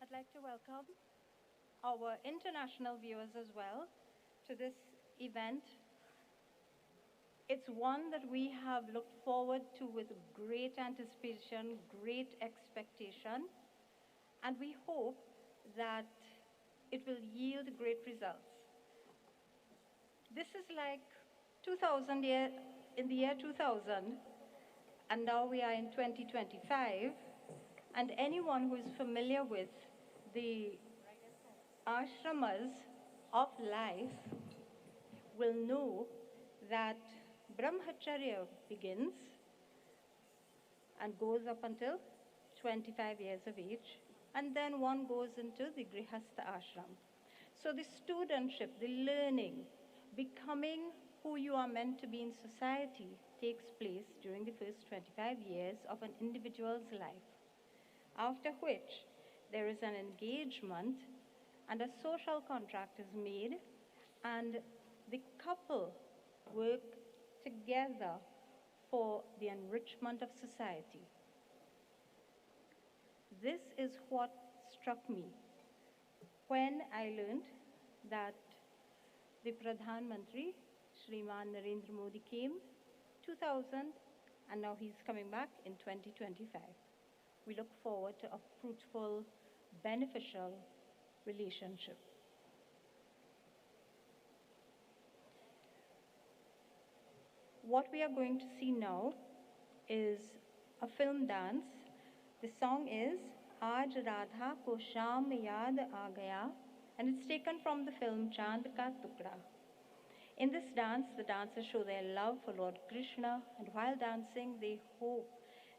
I'd like to welcome our international viewers as well to this event. It's one that we have looked forward to with great anticipation, great expectation, and we hope that it will yield great results. This is like 2000 in the year 2000, and now we are in 2025, and anyone who is familiar with the ashramas of life will know that brahmacharya begins and goes up until 25 years of age, and then one goes into the grihastha ashram. So the studentship, the learning, becoming who you are meant to be in society takes place during the first 25 years of an individual's life, after which there is an engagement and a social contract is made, and the couple work together for the enrichment of society. This is what struck me when I learned that the Pradhan Mantri, Shri Narendra Modi, came 2000, and now he's coming back in 2025. We look forward to a fruitful, beneficial relationship. What we are going to see now is a film dance. The song is Aaj Radha Ko Sham Yaad Aa Gaya, and it's taken from the film Chand Ka Tukda. In this dance, the dancers show their love for Lord Krishna, and while dancing, they hope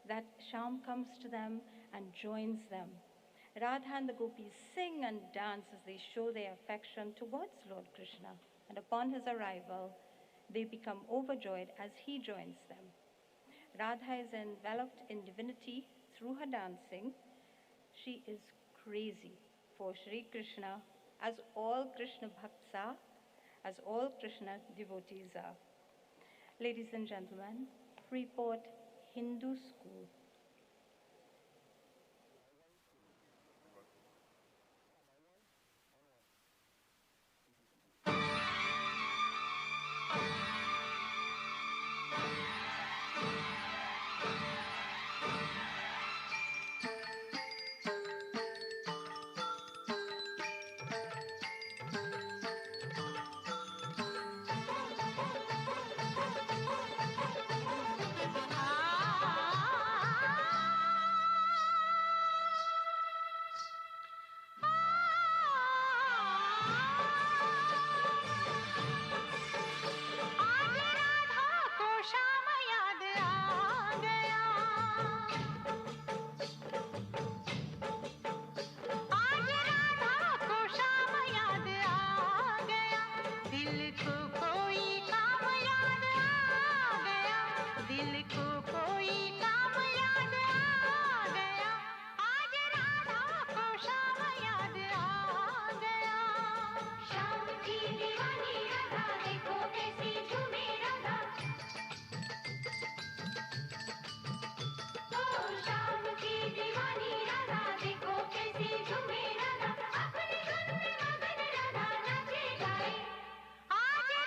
that Sham comes to them and joins them. Radha and the gopis sing and dance as they show their affection towards Lord Krishna, and upon his arrival, they become overjoyed as he joins them. Radha is enveloped in divinity through her dancing. She is crazy for Shri Krishna, as all Krishna bhakts are, as all Krishna devotees are. Ladies and gentlemen, Freeport Hindu School. आज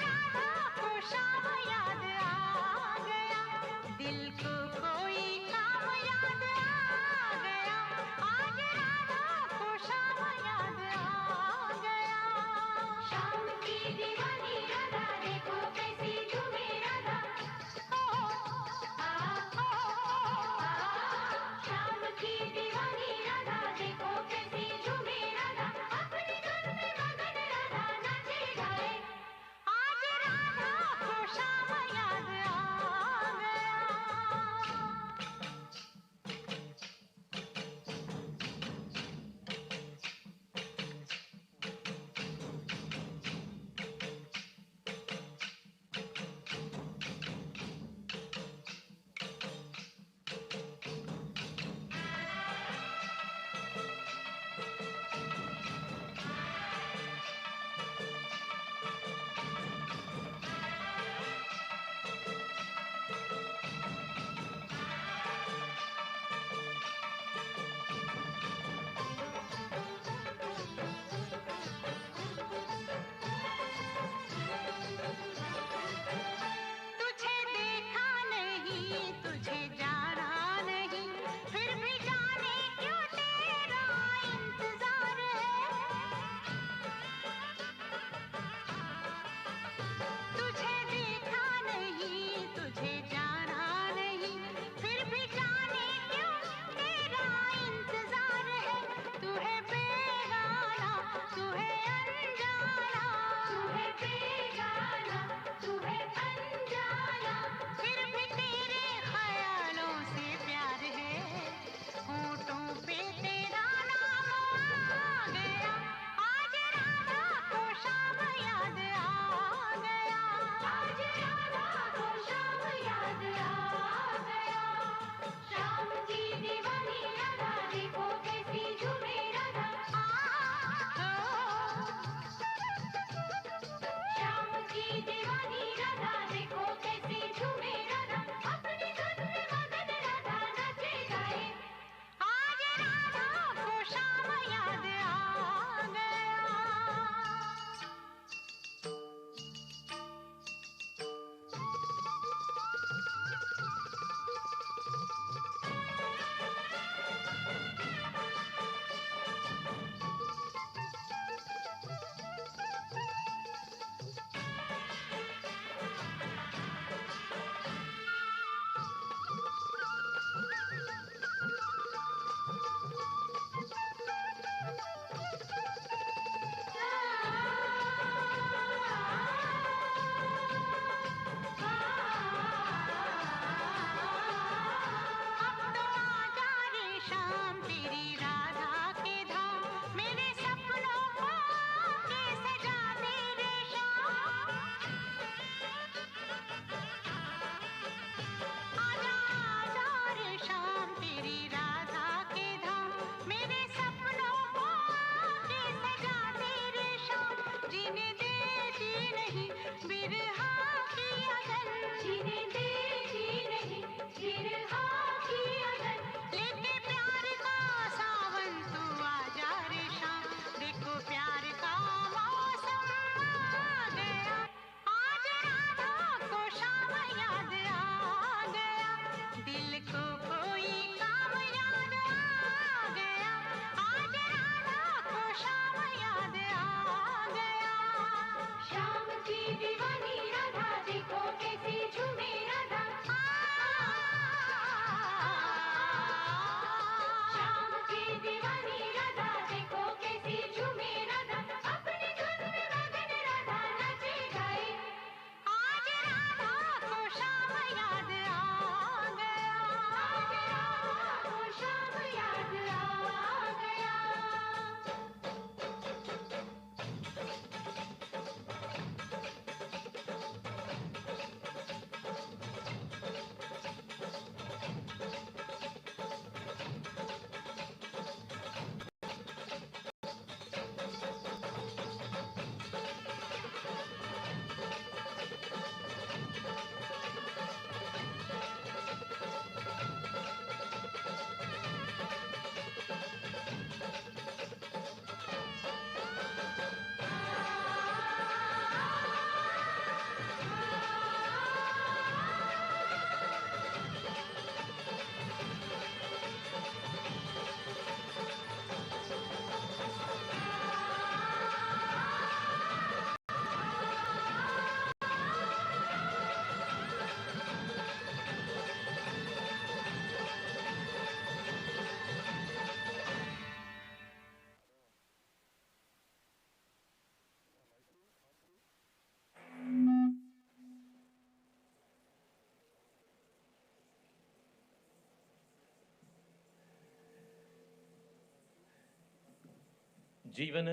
जीवन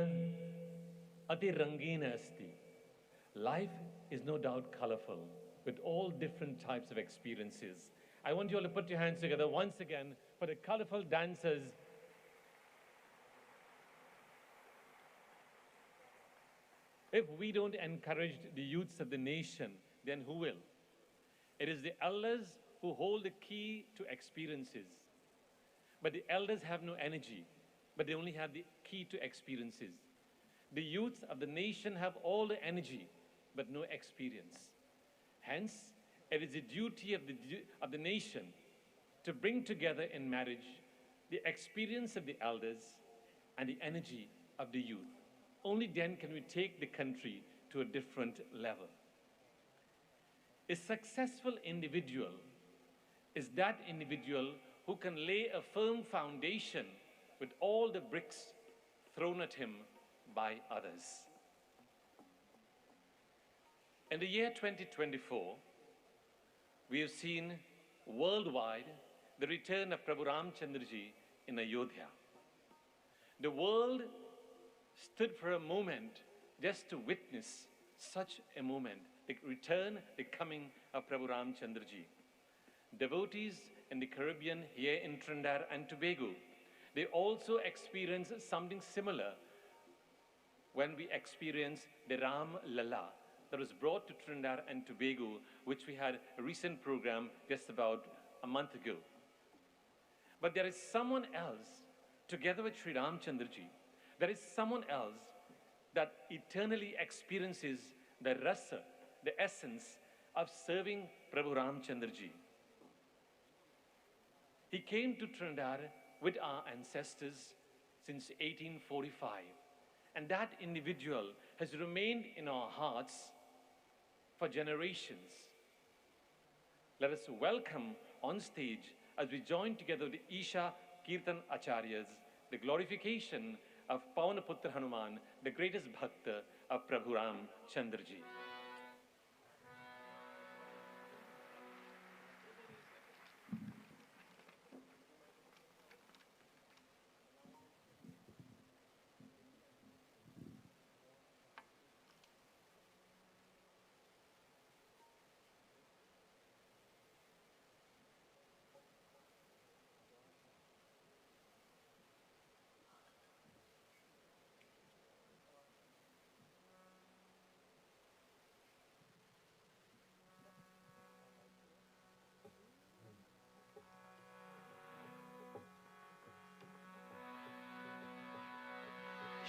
अति रंगीन अस्ति. Life is no doubt colorful with all different types of experiences. I want you all to put your hands together once again for the colorful dancers. If we don't encourage the youths of the nation, then who will? It is the elders who hold the key to experiences. But the elders have no energy, but they only have the key to experiences. The youths of the nation have all the energy, but no experience. Hence, it is the duty of the nation to bring together in marriage the experience of the elders and the energy of the youth. Only then can we take the country to a different level. A successful individual is that individual who can lay a firm foundation with all the bricks thrown at him by others. In the year 2024, we have seen worldwide the return of Prabhu Ramchandraji in Ayodhya. The world stood for a moment just to witness such a moment, the return, the coming of Prabhu Ramchandraji. Devotees in the Caribbean, here in Trinidad and Tobago, they also experienced something similar when we experienced the Ram Lala that was brought to Trinidad and Tobago, which we had a recent program just about a month ago. But there is someone else, together with Shri Ramchandraji, there is someone else that eternally experiences the rasa, the essence of serving Prabhu Ramchandraji. He came to Trinidad with our ancestors since 1845. And that individual has remained in our hearts for generations. Let us welcome on stage, as we join together the Isha Kirtan Acharyas, the glorification of Pavanaputra Hanuman, the greatest bhakta of Prabhu Ramchandraji.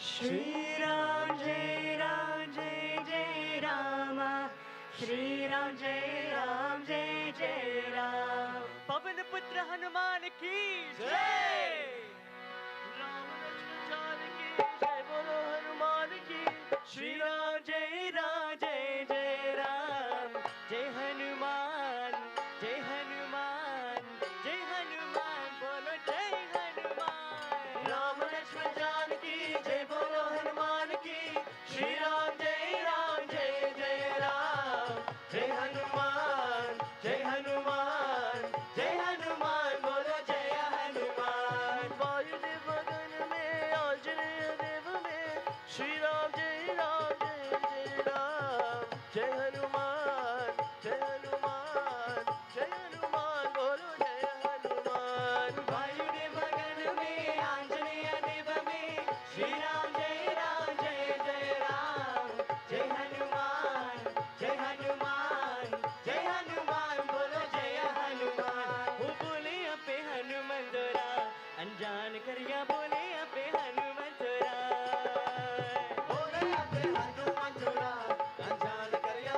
Shri Ram Jai Ram Jai Jai Rama, Shri Ram Jai Ram Jai Jai Ram. Pavanaputra Hanuman ki Jai. Ram Lakshmana ki Jai, Bolo Hanuman ki. Shri Ram Jai Ram Jai Jai Ram. Jai Hanuman, Jai Hanuman, Jai Hanuman, Bolo Jai Hanuman. Ram Lakshmana ki Jai, Bolo Hanuman ki. Shri Ram Jai Ram Jai Jai Ram. Jai Hanuman, Jai Hanuman, Jai Hanuman, Bolo Jai Hanuman. Vayudev Gagan mein, Anjaneya Dev mein, Shri Ram Jai Ram Jai Jai Ram. Jai Hanuman, Jai Hanuman, Jai Hanuman, Bolo Jai Hanuman. Vayudev Gagan mein, Anjaneya Dev mein, Shri Ram Jai Ram Jai Jai Ram. Jai Hanuman, Jai Hanuman, Jai Hanuman, Bolo Jai Hanuman. वो बोले अपे हनुमान तोरा, अनजान करिया बोले अपे हनुमान तोरा. बोले अपे हनुमान तोरा, अनजान करिया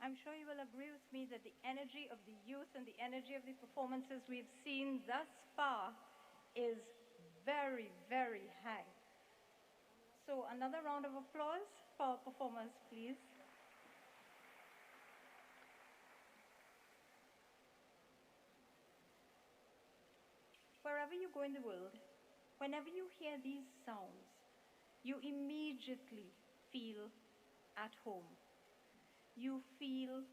I'm sure you will agree with me that the energy of the youth and the energy of the performances we've seen thus far is very, very high. So another round of applause for our performers, please. Wherever you go in the world, whenever you hear these sounds, you immediately feel at home. You feel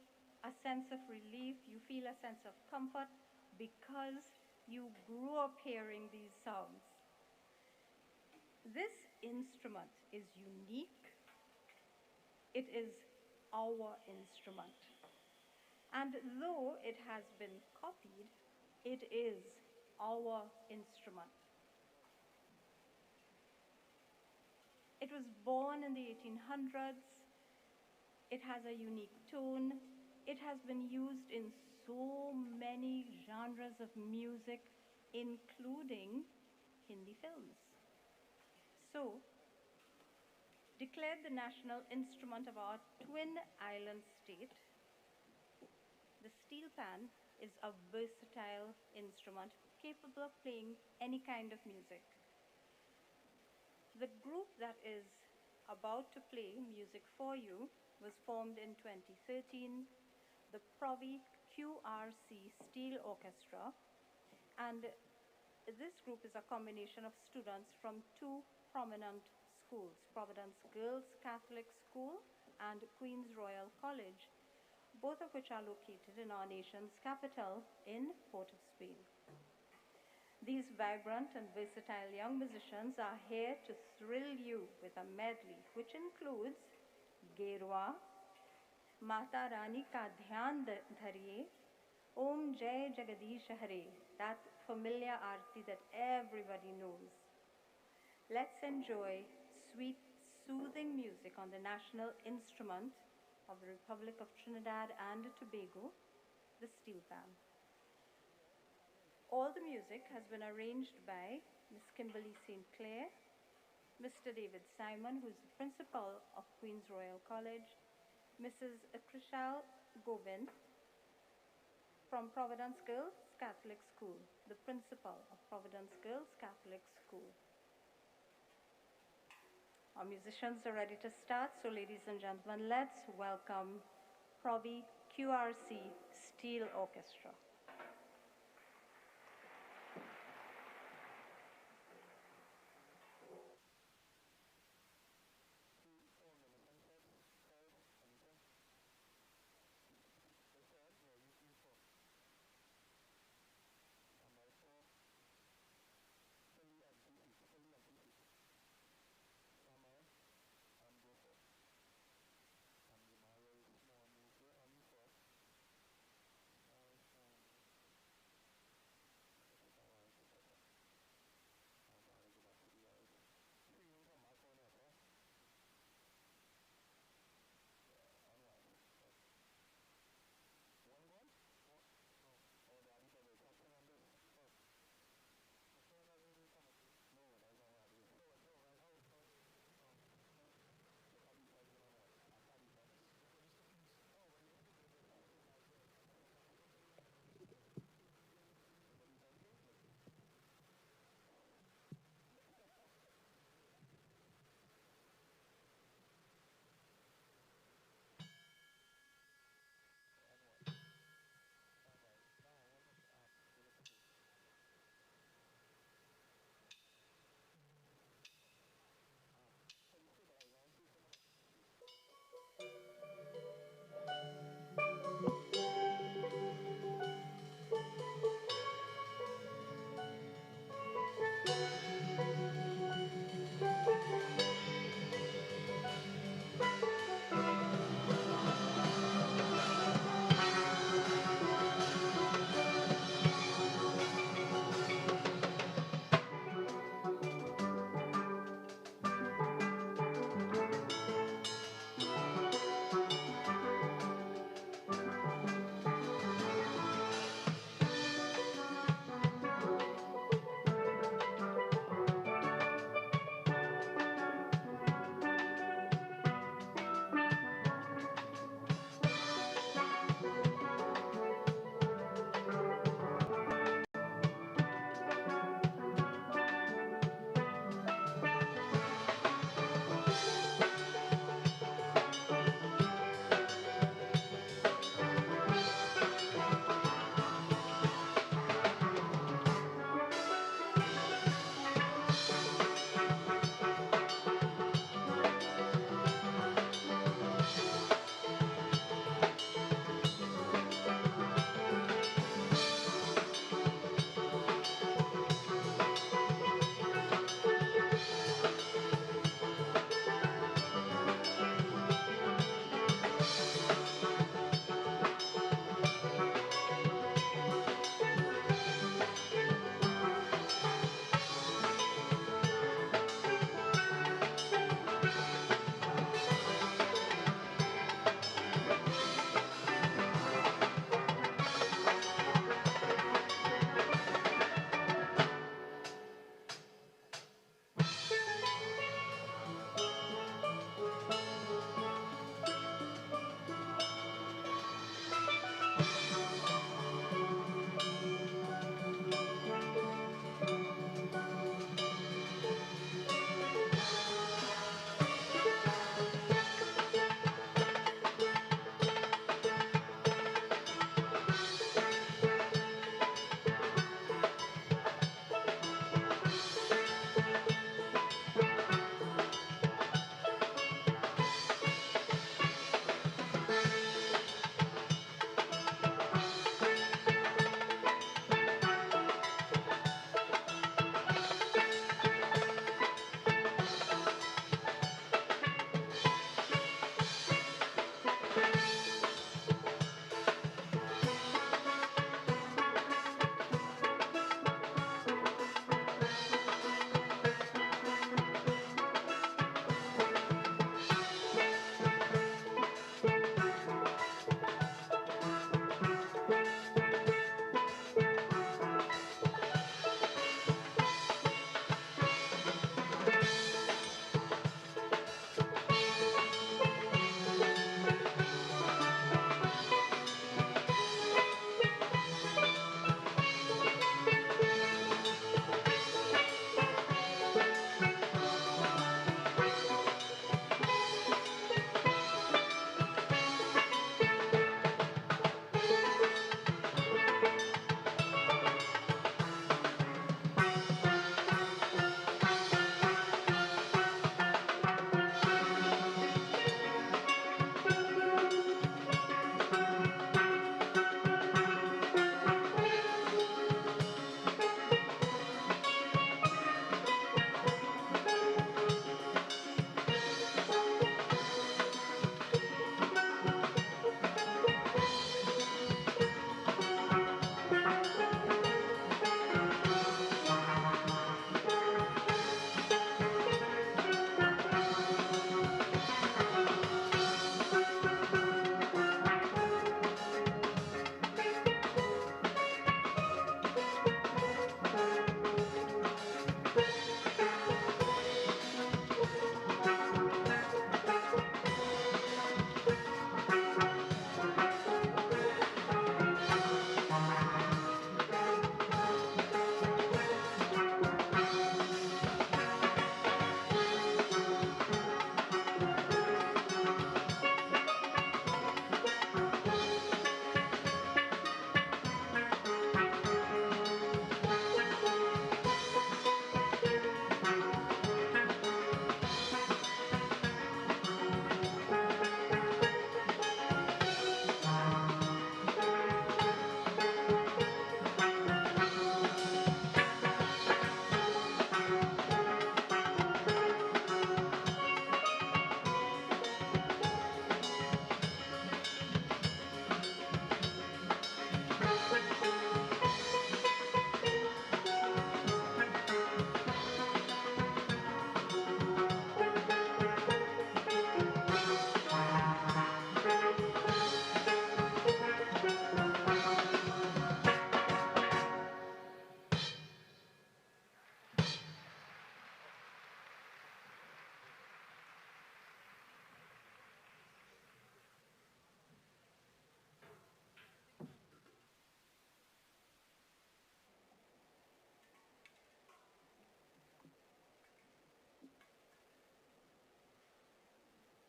a sense of relief, you feel a sense of comfort because you grew up hearing these sounds. This instrument is unique. It is our instrument. And though it has been copied, it is our instrument. It was born in the 1800s. It has a unique tone. It has been used in so many genres of music, including Hindi films. So, declared the national instrument of our twin island state, the steel pan is a versatile instrument capable of playing any kind of music. The group that is about to play music for you was formed in 2013, the Provi QRC Steel Orchestra, and this group is a combination of students from two prominent schools, Providence Girls Catholic School and Queen's Royal College, both of which are located in our nation's capital in Port of Spain. These vibrant and versatile young musicians are here to thrill you with a medley which includes Gerwa, Mata Rani Ka Dhyan Dhariye, Om Jai Jagadish Hare, that familiar aarti that everybody knows. Let's enjoy sweet, soothing music on the national instrument of the Republic of Trinidad and Tobago, the steel pan. All the music has been arranged by Ms. Kimberly St. Clair, Mr. David Simon, who is the principal of Queen's Royal College, Mrs. Krishal Govind from Providence Girls Catholic School, the principal of Providence Girls Catholic School. Our musicians are ready to start, so ladies and gentlemen, let's welcome Provi QRC Steel Orchestra.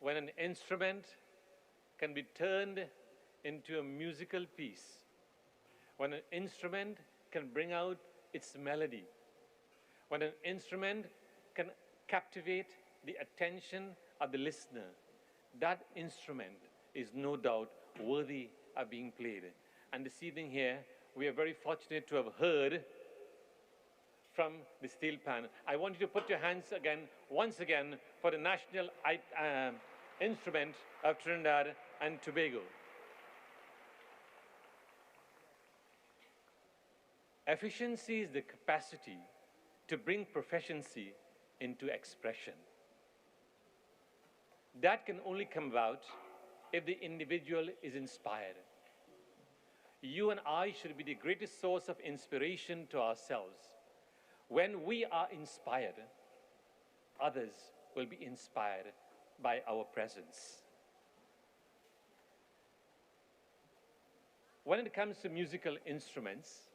when an instrument can be turned into a musical piece, when an instrument can bring out its melody, when an instrument can captivate the attention of the listener, that instrument is no doubt worthy of being played. And this evening here, we are very fortunate to have heard from the steel pan. I want you to put your hands again, once again, for the national instrument of Trinidad and Tobago. Efficiency is the capacity to bring proficiency into expression. That can only come about if the individual is inspired. You and I should be the greatest source of inspiration to ourselves. When we are inspired, others will be inspired by our presence. When it comes to musical instruments,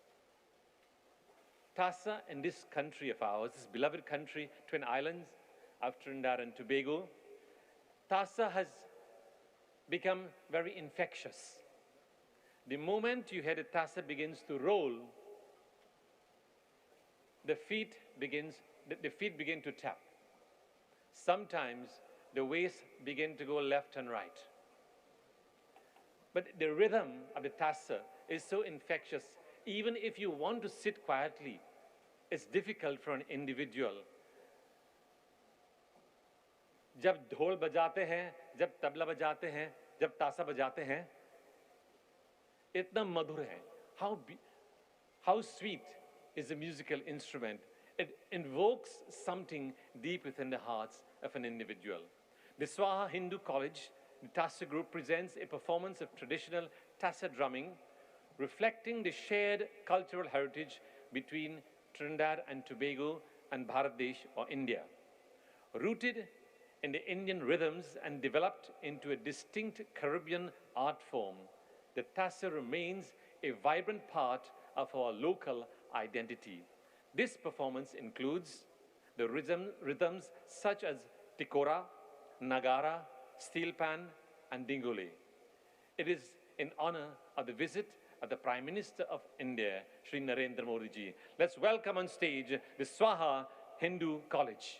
Tasa in this country of ours, this beloved country, Twin Islands of Trinidad and Tobago, Tasa has become very infectious. The moment you hear the Tasa begins to roll, the feet begin to tap. Sometimes the waist begin to go left and right. But the rhythm of the Tasa is so infectious. Even if you want to sit quietly, it's difficult for an individual. जब ढोल बजाते हैं, जब तबला बजाते हैं, जब तासा बजाते हैं, इतना मधुर है. How sweet is a musical instrument. It invokes something deep within the hearts of an individual. The Swaha Hindu College, the Tasa group, presents a performance of traditional Tasa drumming, reflecting the shared cultural heritage between Trinidad and Tobago and Bharat or India. Rooted in the Indian rhythms and developed into a distinct Caribbean art form, the Tasa remains a vibrant part of our local identity. This performance includes the rhythms such as tikora, nagara, steel pan, and dingole. It is in honor of the visit of the Prime Minister of India, Shri Narendra Modi ji. Let's welcome on stage the Swaha Hindu College.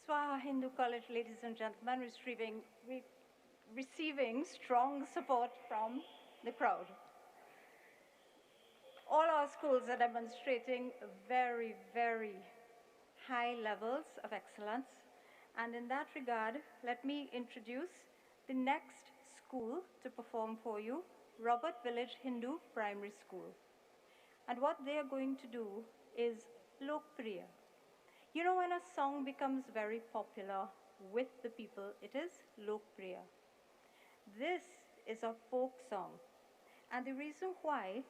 Swaha Hindu College, ladies and gentlemen, receiving strong support from the crowd. All our schools are demonstrating very, very high levels of excellence. And in that regard, let me introduce the next school to perform for you, Robert Village Hindu Primary School. And what they are going to do is Lokpriya. You know, when a song becomes very popular with the people, it is Lokpriya. This is a folk song. And the reason why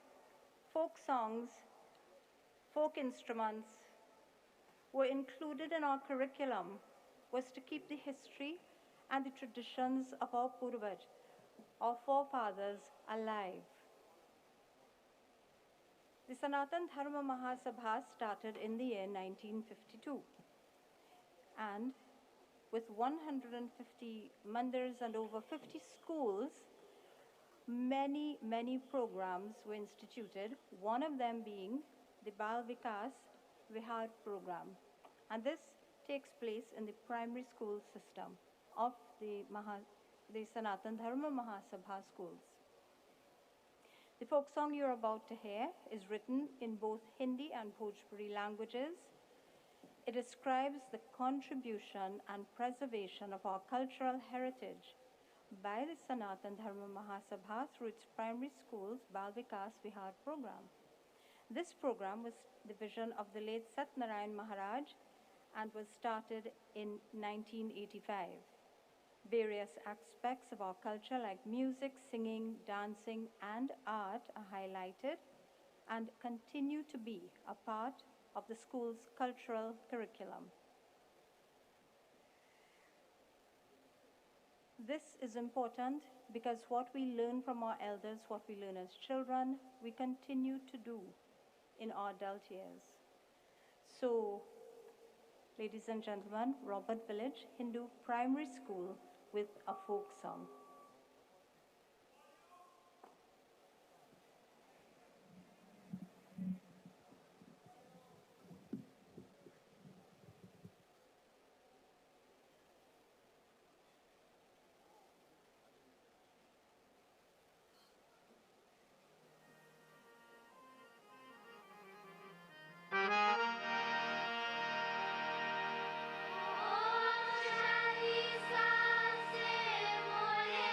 folk songs, folk instruments were included in our curriculum was to keep the history and the traditions of our Purvaj, our forefathers, alive. The Sanatan Dharma Mahasabha started in the year 1952. And with 150 mandirs and over 50 schools, many, many programs were instituted, one of them being the Bal Vikas Vihar program. And this takes place in the primary school system of the Sanatan Dharma Mahasabha schools. The folk song you're about to hear is written in both Hindi and Bhojpuri languages. It describes the contribution and preservation of our cultural heritage by the Sanatan Dharma Mahasabha through its primary schools Bal Vikas Vihar program. This program was the vision of the late Satnarayan Maharaj and was started in 1985. Various aspects of our culture like music, singing, dancing, and art are highlighted and continue to be a part of the school's cultural curriculum. This is important because what we learn from our elders, what we learn as children, we continue to do in our adult years. So, ladies and gentlemen, Robert Village Hindu Primary School with a folk song. Om Shri Sa Se Mole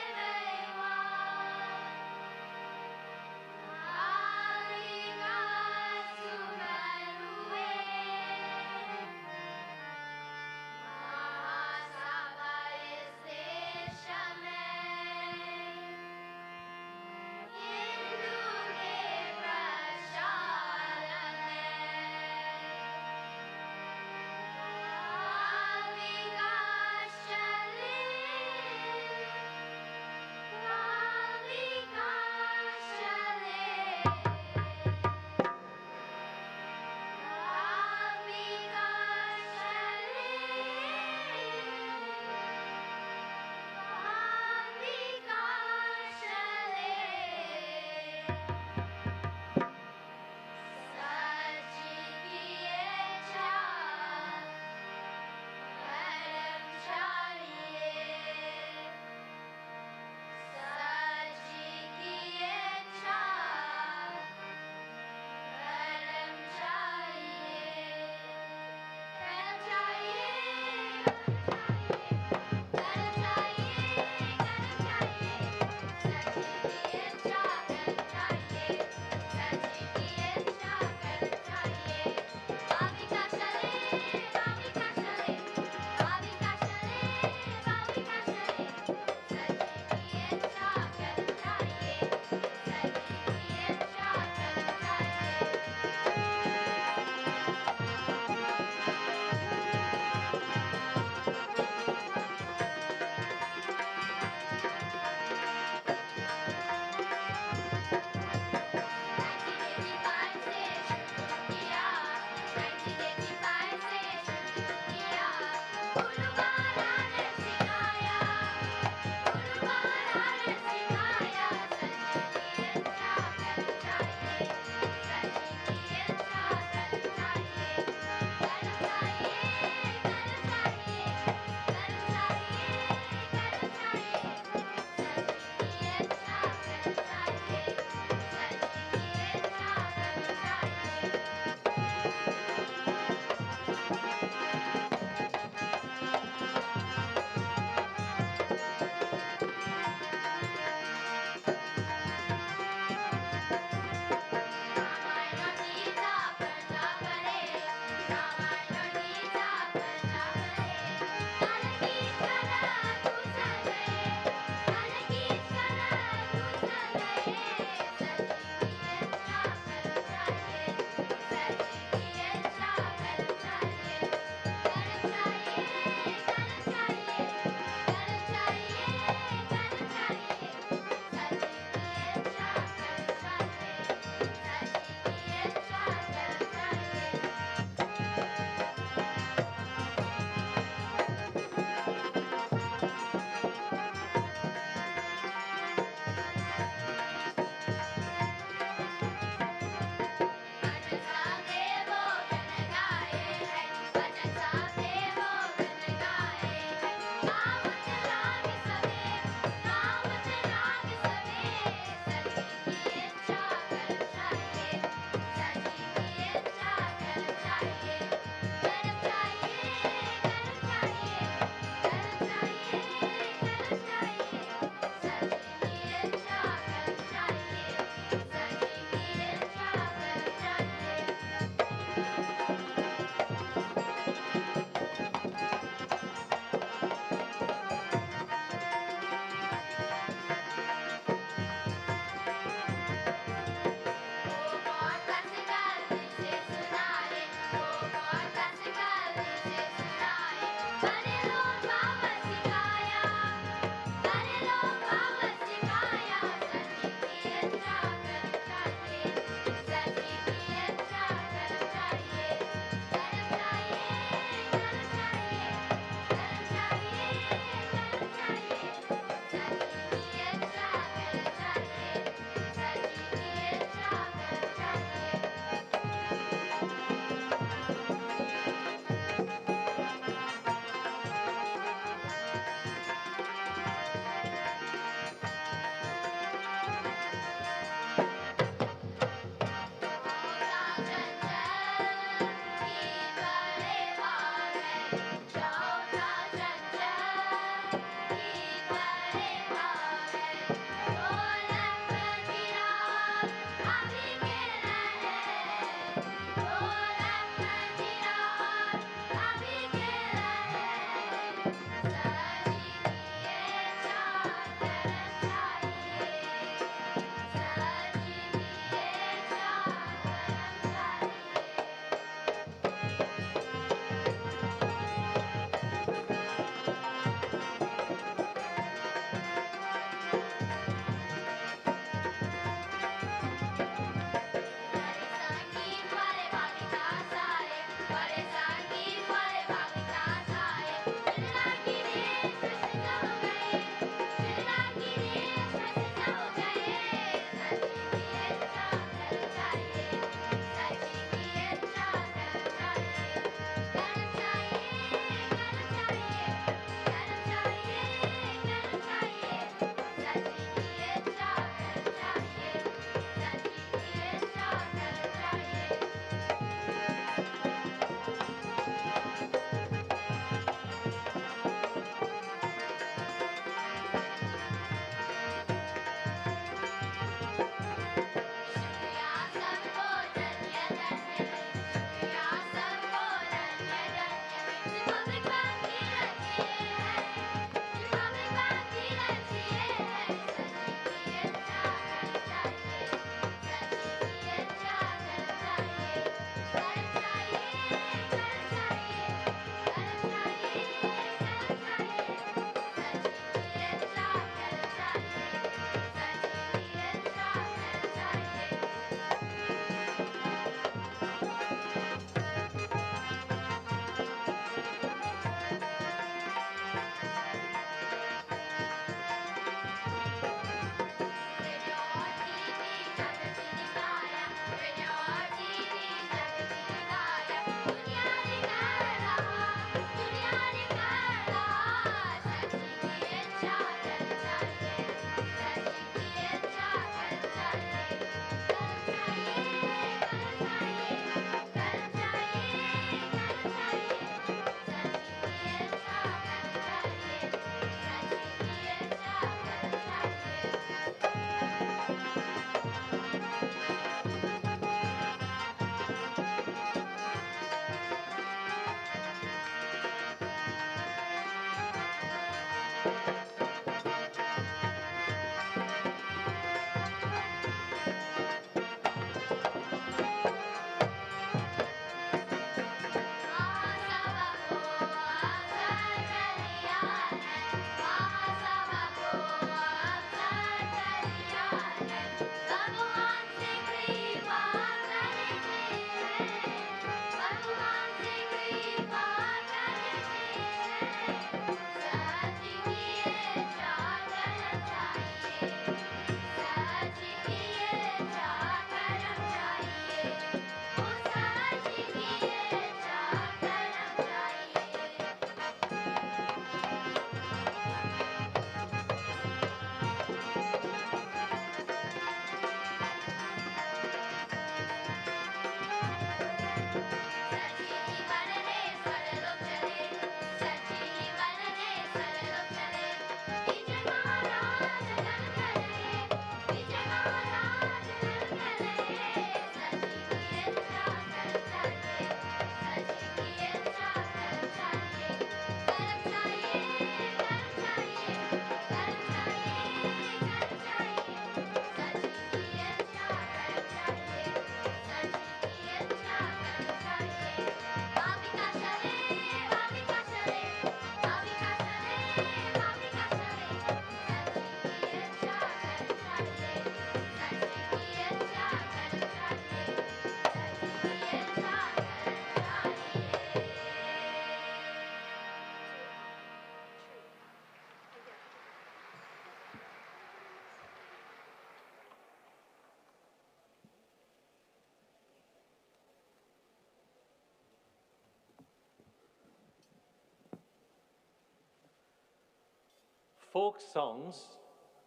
folk songs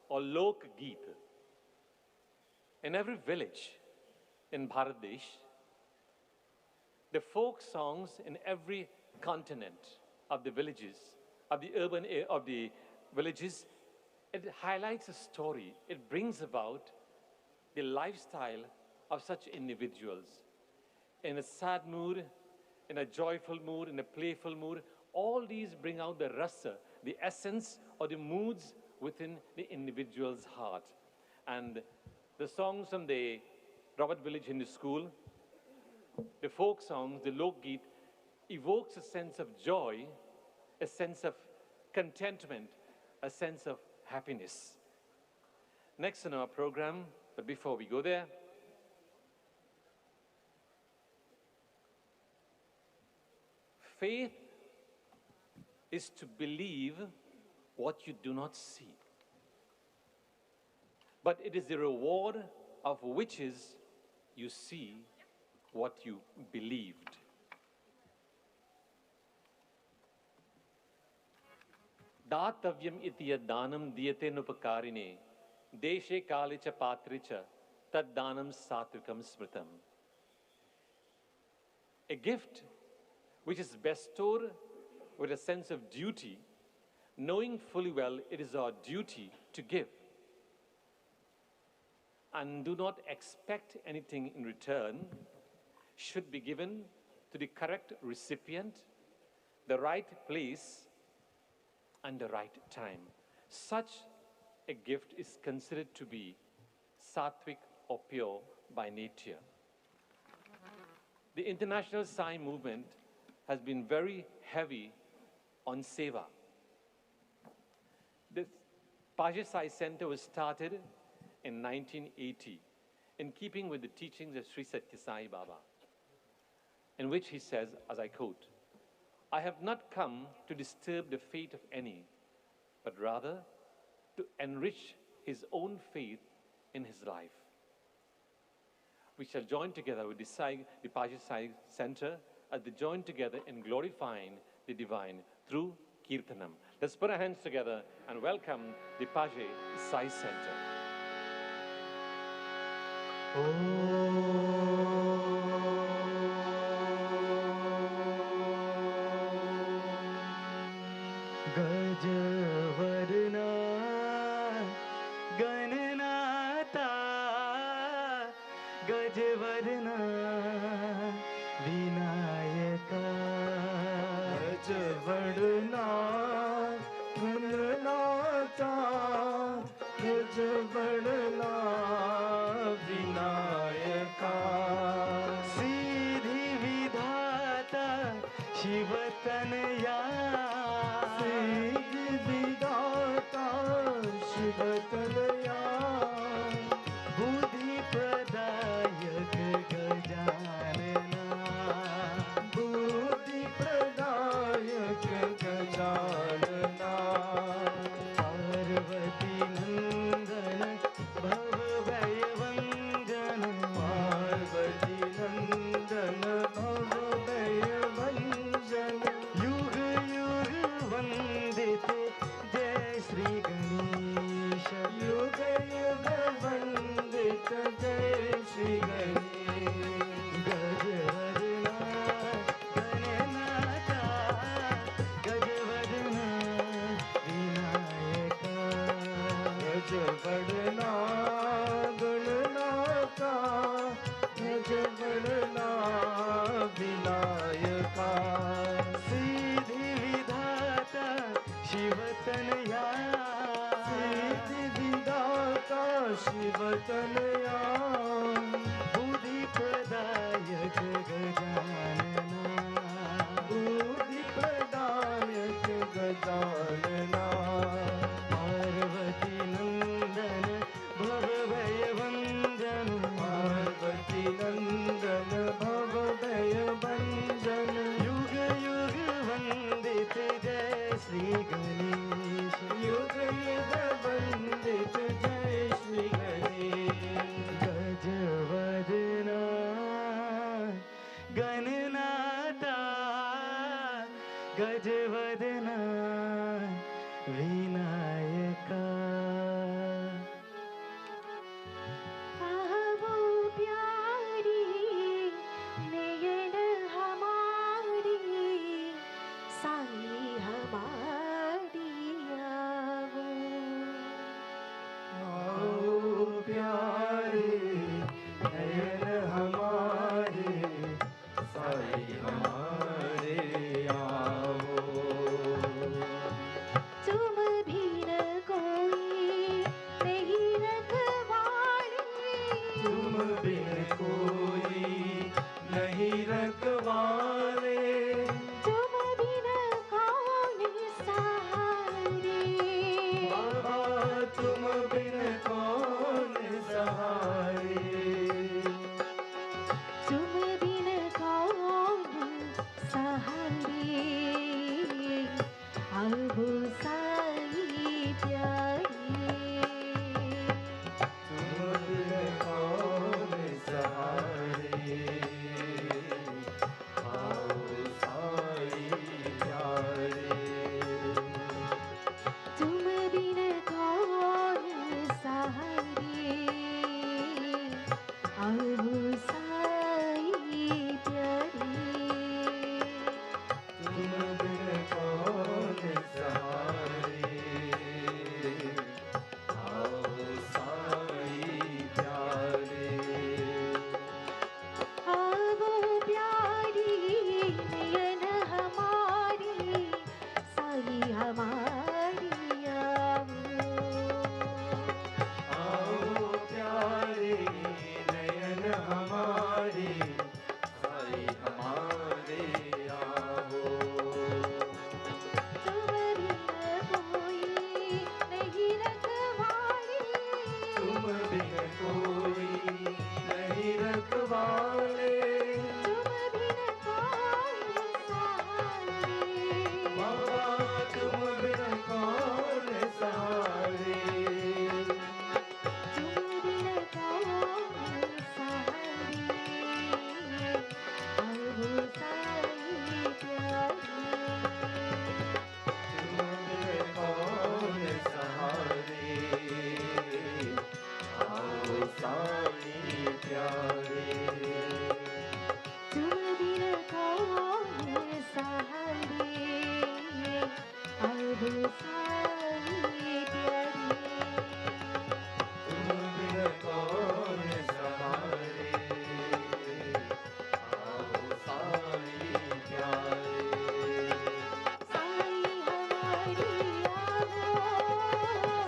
or Lok Geet. In every village in Bharat Desh, the folk songs in every continent of the villages, of the of the villages, it highlights a story. It brings about the lifestyle of such individuals. In a sad mood, in a joyful mood, in a playful mood, all these bring out the rasa, the essence or the moods within the individual's heart. And the songs from the Robert Village Hindu School, the folk songs, the Lok Geet, evokes a sense of joy, a sense of contentment, a sense of happiness. Next in our program, but before we go there, faith is to believe what you do not see. But it is the reward of which is you see what you believed. Datavyam iti yad danam diyate nupakarine deshe kale cha patre cha tad danam satvikam smritam. A gift which is bestowed with a sense of duty, knowing fully well it is our duty to give, and do not expect anything in return, should be given to the correct recipient, the right place, and the right time. Such a gift is considered to be sattvic or pure by nature. The International Sai movement has been very heavy on seva. The Paja Sai Center was started in 1980 in keeping with the teachings of Sri Satya Sai Baba, in which he says, as I quote, "I have not come to disturb the faith of any, but rather to enrich his own faith in his life." We shall join together with the Paja Sai Center as they join together in glorifying the divine through Kirtanam. Let's put our hands together and welcome the Paja Sai Center. गजवदना गणनाता गजवदना Vinayaka गजवदना गणनाता गजवदना Vinayaka सिद्धि विधाता शिवतनया शिवतनया बुद्धि प्रदायक गजानना बुद्धि प्रदायक गजानना पार्वती नंदन भवभय वंदन पार्वती नंदन भवभय वंदन युग युग वंदित जय श्री गणेश युग युग वंदित जय श्री गणेश कोई नहीं रखवाले, तुम बिन कौन सहारे, बाबा तुम बिन कौन सहारे, तुम बिन कौन सहारे, अब साई प्यारे, तुम बिन कौन सहारे, आओ साई प्यारे, तुम बिन कौन सहारे, अब साई प्यारे, तुम बिन कौन सहारे, आओ साई प्यारे, अब प्यारी नयन हमारी, साई हमारी आओ प्यारे नयन हमारे, साई हमारे आओ, तुम बिन कोई नहीं रखवाले, तुम बिन कोई नहीं रखवाले, तुम बिन कौन सहारे, बाबा तुम बिन कौन सहारे, तुम बिन कौन सहारे, अब साई प्यारे, तुम बिन कौन सहारे, आओ साई प्यारे, तुम बिन कौन सहारे, अब साई प्यारे, तुम बिन कौन सहारे, आओ साई प्यारे, साई हमारी आओ,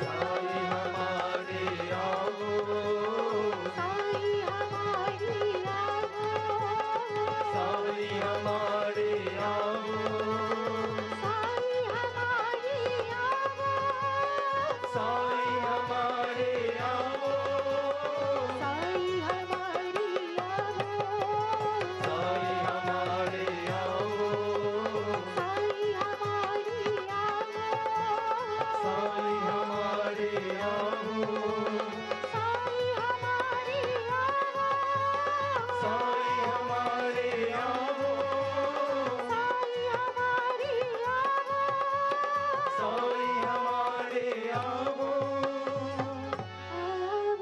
साई हमारे आओ, साई हमारी आओ, साई हमारे आओ, साई हमारी आओ, साई हमारे आओ, साई हमारी आओ, साई हमारे आओ, साई हमारी आओ, साई हमारे आओ, साई हमारी आओ, साई हमारे आओ, साई हमारी आओ, साई हमारे आओ, अब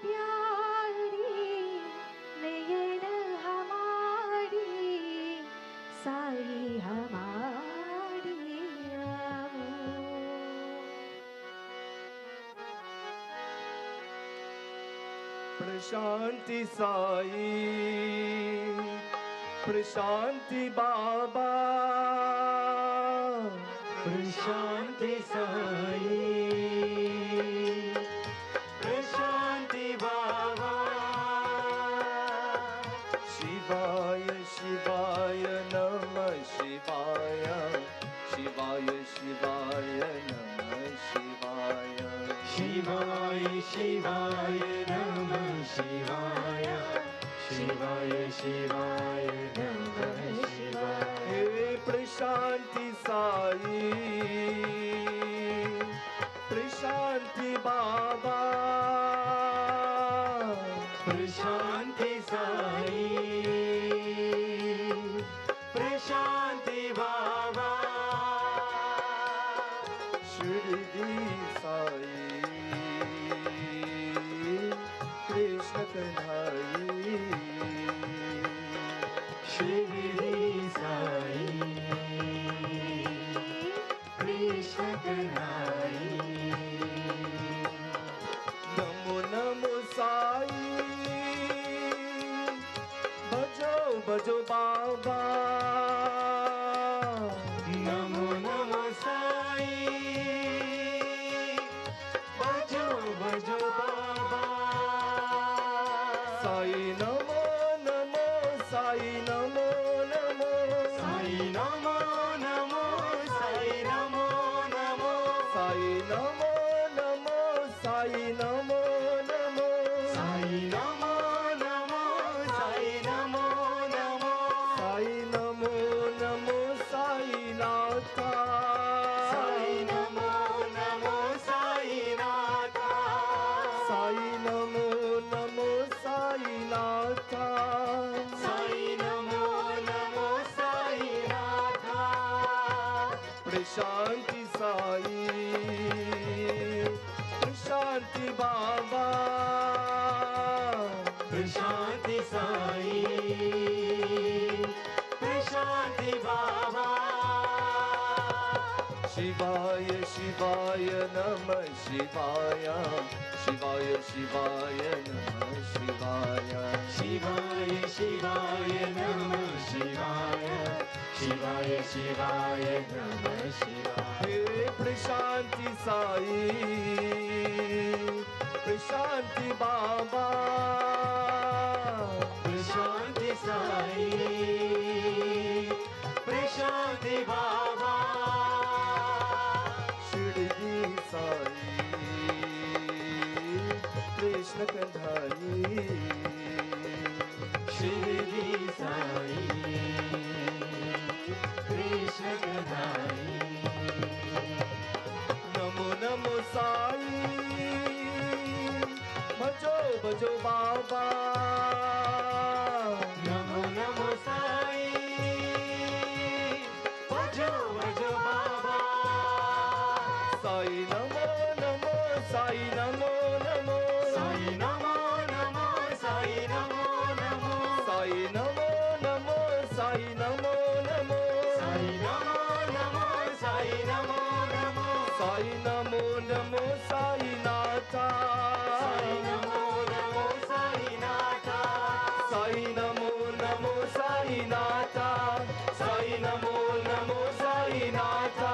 प्यारी नयन हमारी, साई हमारी आओ। प्रशांति साई, प्रशांति बाबा, प्रशांति साई, प्रशांति बाबा, शिवाय शिवाय नमः शिवाय, शिवाय शिवाय नमः शिवाय, शिवाय शिवाय नमः शिवाय, शिवाय शिवाय नमः शिवाय, हे प्रशांति साई, प्रशांति बाबा, प्रशांति साई, प्रशांति बाबा, शिरडी साई, कृष्ण कन्हई, शिरडी साई, कृष्ण कन्हई, नमो नमो साई, भजो भजो बाबा, नमो नमो साई, भजो भजो बाबा, साई नमो Sai Namo Namo, Sai Namo Namo, Sai Namo Namo, Sai Namo Namo, Sai Namo Namo, Sai Namo Namo, Sai Namo Namo, Sai Natha, Sai Namo Namo, Sai Natha, Sai Namo Namo, Sai Natha, Sai Namo Namo, Sai Natha, Prashanti Sai, Prashanti Baba, Prashanti Sai, Prashanti Baba, Shivaya Shivaya Namah Shivaya, Shivaya Shivaya Namah Shivaya, Shivaya Shivaya Namah Shivaya, Shivaya Shivaya Namah Shivaya. Hey Prashanti Sai, Prashanti Baba, Prashanti Sai, Prashanti Baba, Shirdi Sai, Krishna Kandhani, Shirdi Sai, Krishna Kadai, Namo Namo Sai, Bhajo Bhajo Baba, Namo Namo Sai, Bhajo Bhajo Baba, Sai Namo Namo, Sai Namo Namo, Sai Namo Namo, Sai Namo Namo, Sai Namo Namo, Sai Namo Namo, Sai Namo Namo, Sai Namo Namo, Sai Namo Namo, Sai Natha, Sai Namo Namo, Sai Natha, Sai Namo Namo, Sai Natha, Sai Namo Namo, Sai Natha,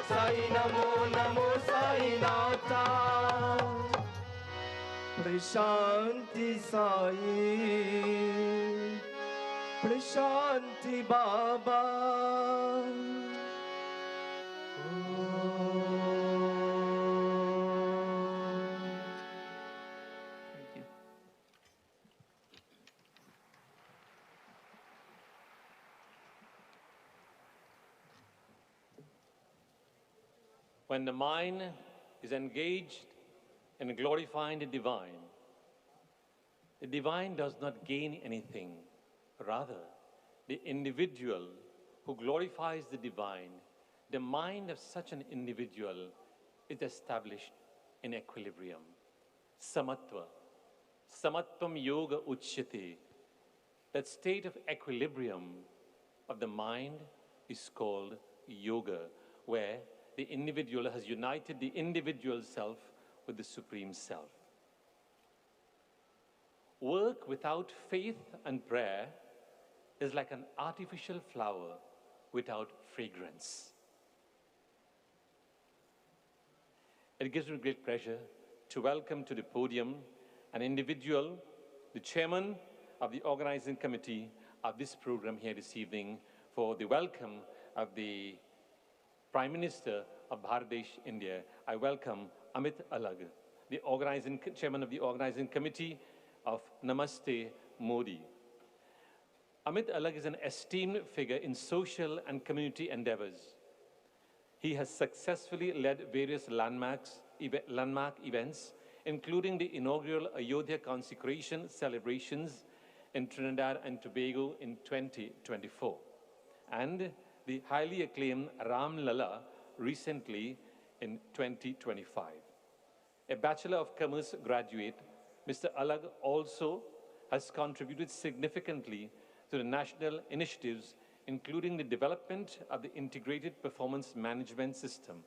Sai Namo Namo, Sai Natha, Prashanti Sai, Prashanti Baba. Thank you. When the mind is engaged in glorifying the divine does not gain anything. Rather, the individual who glorifies the divine, the mind of such an individual is established in equilibrium. Samatva. Samatvam yoga uchyate. That state of equilibrium of the mind is called yoga, where the individual has united the individual self with the Supreme Self. Work without faith and prayer is like an artificial flower without fragrance. It gives me great pleasure to welcome to the podium an individual, the chairman of the organizing committee of this program here this evening, for the welcome of the Prime Minister of Bangladesh, India. I welcome Amit Alag, the chairman of the organizing committee of Namaste Modi. Amit Alag is an esteemed figure in social and community endeavors. He has successfully led various landmark events, including the inaugural Ayodhya consecration celebrations in Trinidad and Tobago in 2024, and the highly acclaimed Ram Lala recently in 2025. A Bachelor of Commerce graduate, Mr. Alag also has contributed significantly to the national initiatives, including the development of the Integrated Performance Management System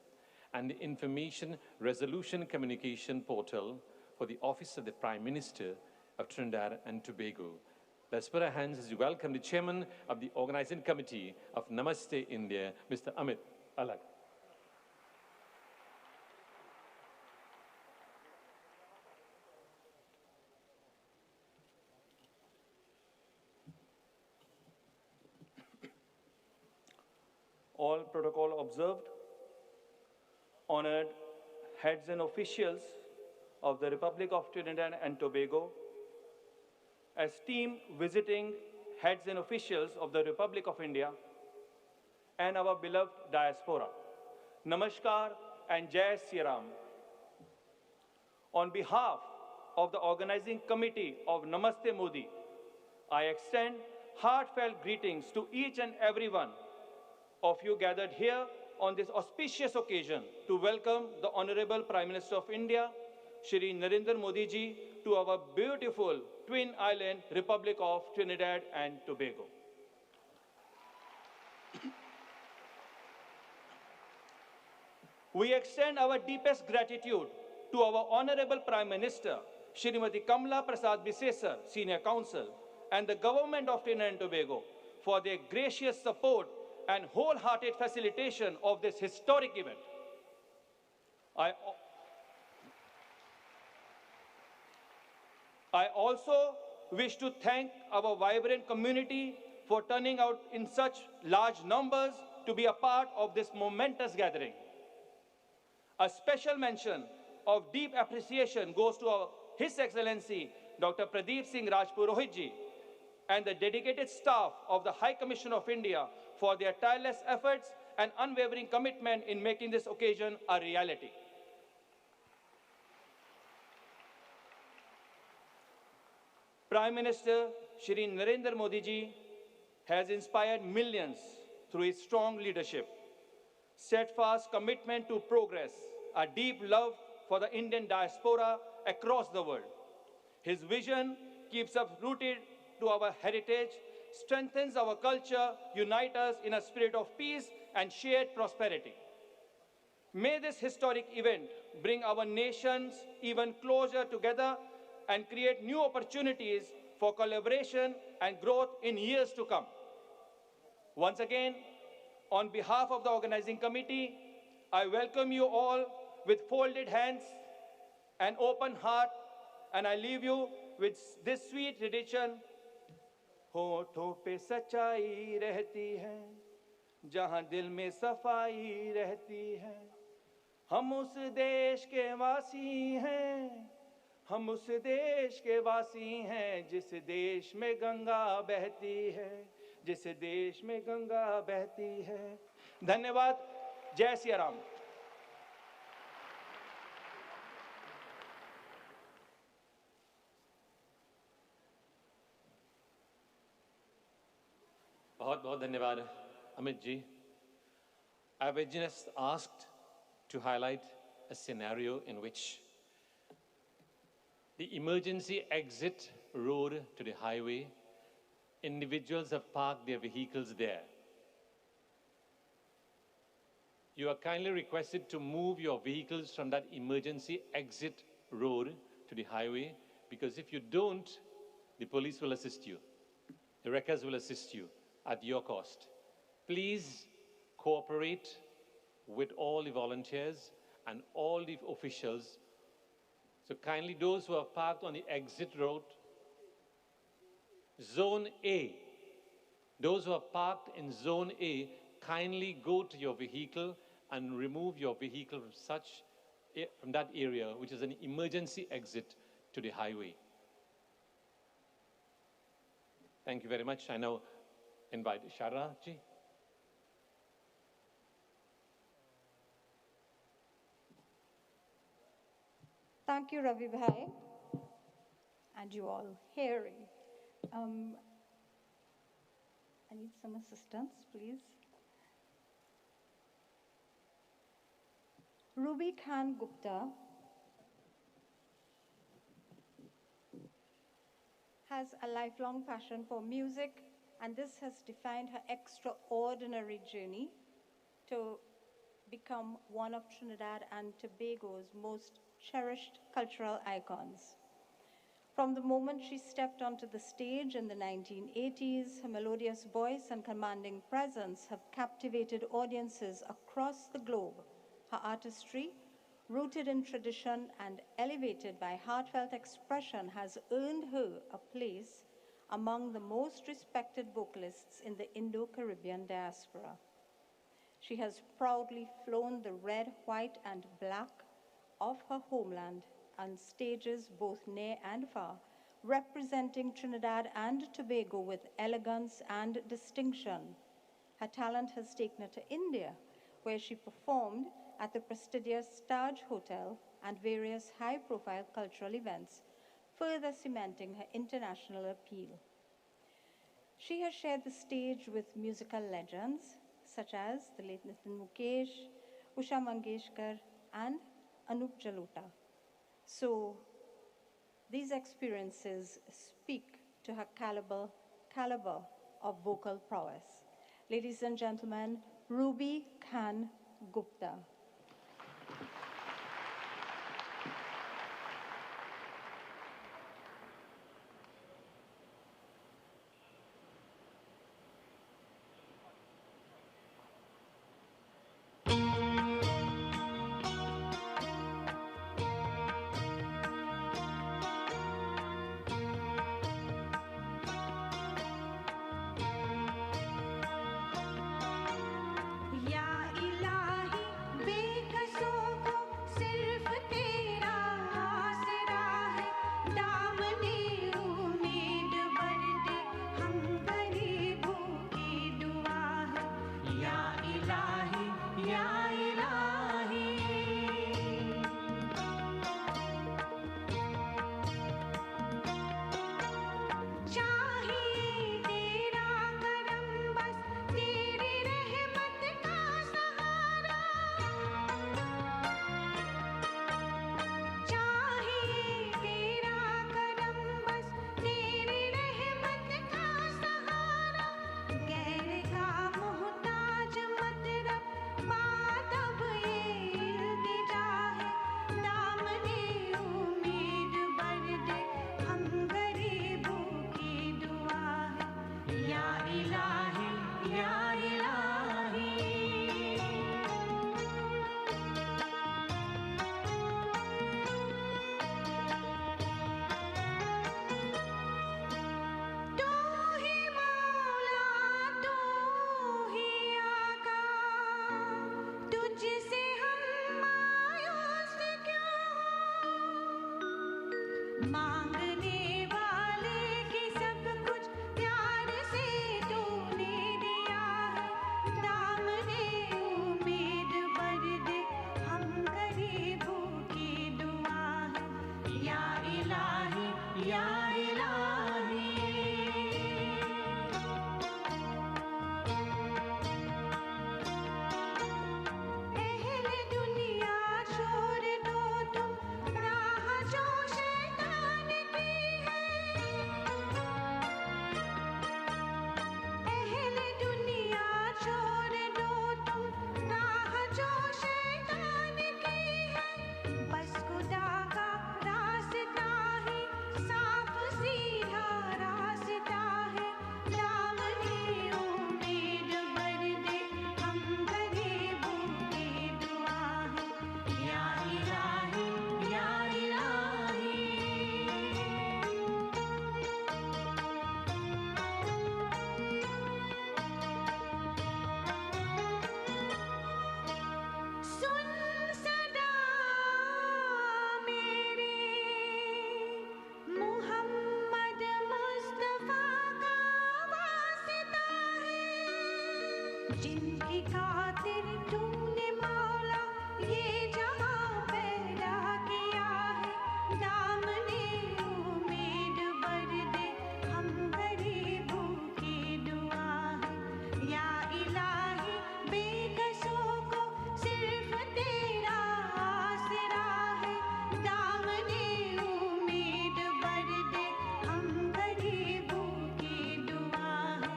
and the Information Resolution Communication Portal for the Office of the Prime Minister of Trinidad and Tobago. Let's put our hands as we welcome the Chairman of the Organizing Committee of Namaste India, Mr. Amit Alag. all protocol observed, honored heads and officials of the Republic of Trinidad and Tobago, esteemed visiting heads and officials of the Republic of India, and our beloved diaspora. Namaskar and Jai Sri Ram. On behalf of the organizing committee of Namaste Modi, I extend heartfelt greetings to each and every one of you gathered here on this auspicious occasion to welcome the Honourable Prime Minister of India, Shri Narendra Modi ji, to our beautiful twin island Republic of Trinidad and Tobago. We extend our deepest gratitude to our Honourable Prime Minister, Srimati Kamala Prasad Bisesar, Senior Counsel, and the Government of Trinidad and Tobago for their gracious support and wholehearted facilitation of this historic event. I also wish to thank our vibrant community for turning out in such large numbers to be a part of this momentous gathering. A special mention of deep appreciation goes to His Excellency Dr. Pradeep Singh Rajpurohit ji and the dedicated staff of the High Commission of India for their tireless efforts and unwavering commitment in making this occasion a reality. Prime Minister Shri Narendra Modi ji has inspired millions through his strong leadership, steadfast commitment to progress, a deep love for the Indian diaspora across the world. His vision keeps us rooted to our heritage, strengthens our culture, unites us in a spirit of peace and shared prosperity. May this historic event bring our nations even closer together and create new opportunities for collaboration and growth in years to come. Once again, on behalf of the organizing committee, I welcome you all with folded hands and open heart, and I leave you with this sweet tradition. होठों पे सच्चाई रहती है, जहाँ दिल में सफाई रहती है. हम उस देश के वासी हैं, हम उस देश के वासी हैं, जिस देश में गंगा बहती है, जिस देश में गंगा बहती है. धन्यवाद. जय श्री राम. बहुत बहुत धन्यवाद Amit ji. I was just asked to highlight a scenario in which the emergency exit road to the highway, individuals have parked their vehicles there. You are kindly requested to move your vehicles from that emergency exit road to the highway, because if you don't, the police will assist you. The wreckers will assist you at your cost. Please cooperate with all the volunteers and all the officials. So kindly, those who are parked on the exit road, Zone A, those who are parked in Zone A, kindly go to your vehicle and remove your vehicle from that area, which is an emergency exit to the highway. Thank you very much. I now invite Shara ji. Thank you, Ravi Bhai, and you all hearing. I need some assistance, please. Ruby Khan Gupta has a lifelong passion for music, and this has defined her extraordinary journey to become one of Trinidad and Tobago's most cherished cultural icons. From the moment she stepped onto the stage in the 1980s, her melodious voice and commanding presence have captivated audiences across the globe. Her artistry, rooted in tradition and elevated by heartfelt expression, has earned her a place among the most respected vocalists in the Indo-Caribbean diaspora. She has proudly flown the red, white, and black of her homeland on stages both near and far, representing Trinidad and Tobago with elegance and distinction. Her talent has taken her to India, where she performed at the prestigious Taj Hotel and various high-profile cultural events, further cementing her international appeal. She has shared the stage with musical legends such as the late Nitin Mukesh, Usha Mangeshkar, and Anup Jalota. So these experiences speak to her caliber of vocal prowess. Ladies and gentlemen, Ruby Khan Gupta. जिनकी खातिर तूने मौला ये जहां पैदा किया है, दामने उम्मीद भर दे, हम गरीबों की दुआ है। या इलाही बेकसों को सिर्फ तेरा आसरा है, दामने उम्मीद भर दे, हम गरीबों की दुआ है।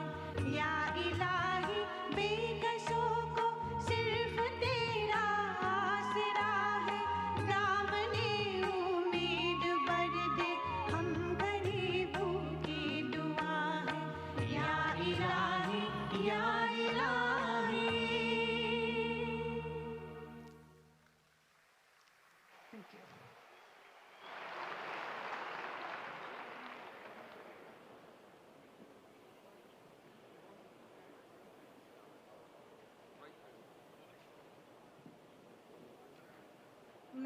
या इलाही बेकसों को सिर्फ तेरा आसरा है, दामने उम्मीद भर दे, हम गरीबों की दुआ है। या इलाही, या इलाही। Thank you.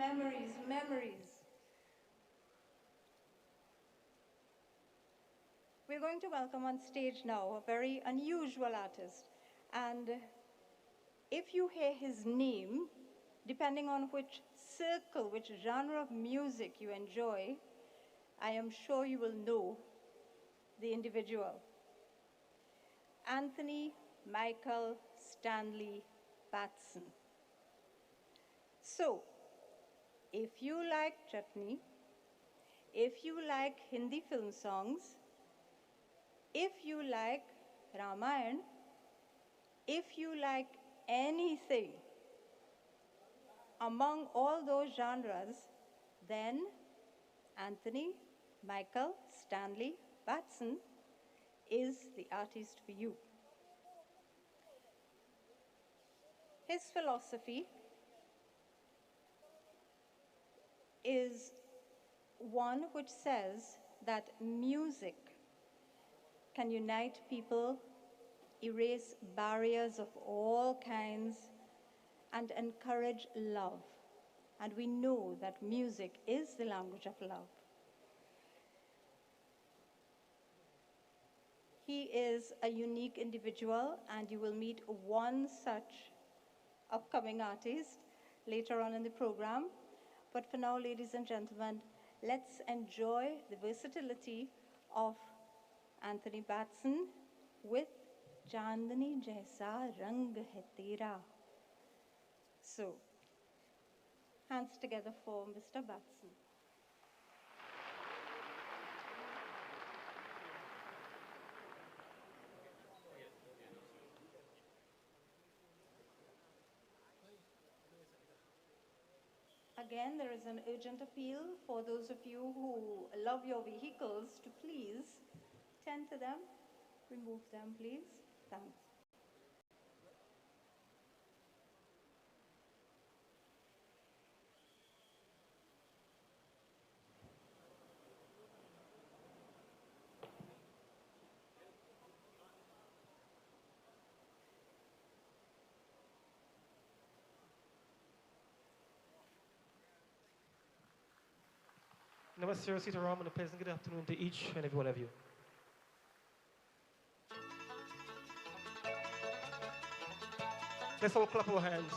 memories, memories. We're going to welcome on stage now a very unusual artist. And if you hear his name, depending on which circle, which genre of music you enjoy, I am sure you will know the individual. Anthony Michael Stanley Batson. So, if you like chutney, if you like Hindi film songs, if you like Ramayana, if you like anything among all those genres, then Anthony Michael Stanley Batson is the artist for you. His philosophy is one which says that music can unite people, erase barriers of all kinds, and encourage love. And we know that music is the language of love. He is a unique individual, and you will meet one such upcoming artist later on in the program. But for now, ladies and gentlemen, let's enjoy the versatility of Anthony Batson with Chandni Jaisa Rang Hai Tera. So, hands together for Mr. Batson. Again, there is an urgent appeal for those of you who love your vehicles to please tend to them, remove them, please. Thanks. Namaste, Sitaram, and a pleasant good afternoon to each and every one of you. Let's all clap our hands.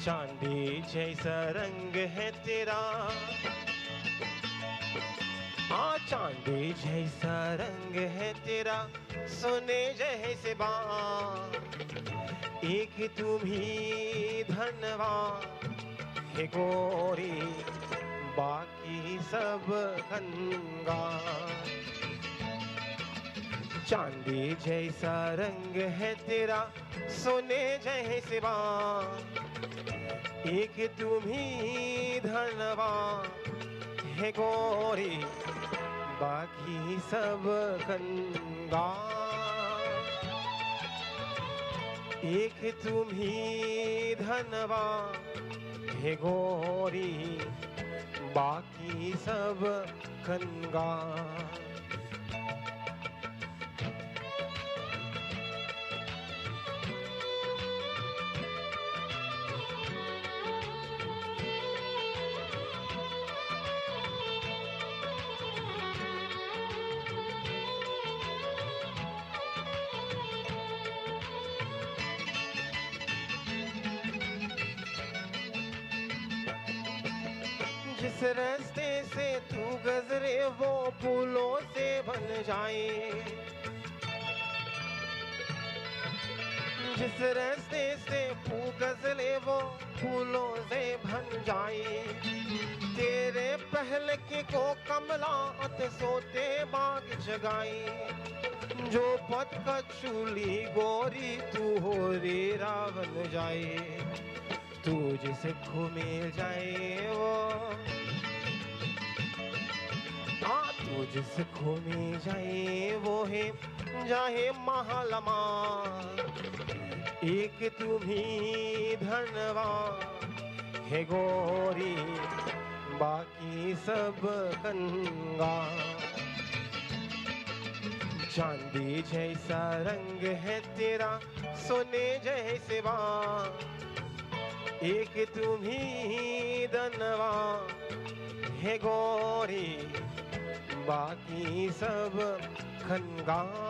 चांदी जैसा रंग है तेरा, हाँ चांदी जैसा रंग है तेरा, सोने जैसे बाल, एक तुम ही धनवान है गोरी, बाकी सब कंगाल। चांदी जैसा रंग है तेरा, सोने जैसे बाल, एक तुम ही धनवान है गोरी, बाकी सब कंगाल। एक तुम ही धनवान है गोरी, बाकी सब कंगाल। जिस रास्ते से तू गुजरे वो फूलों से बन जाए, जिस रास्ते से तू गुजरे वो फूलों से बन जाए। तेरे पहले के को कमला अत सोते बाग जगाए, जो पथ का चूली गोरी तू हो रे रावण जाए। तू जिसे घूमे जाए वो, हाँ तू जिसे घूमे जाए वो है जाहे महालमा, एक तुम ही धनवान है गोरी, बाकी सब कंगाल। चांदी जैसा रंग है तेरा, सोने जैसे बाल, एक तुम ही धनवा है गोरी, बाकी सब कंगाल।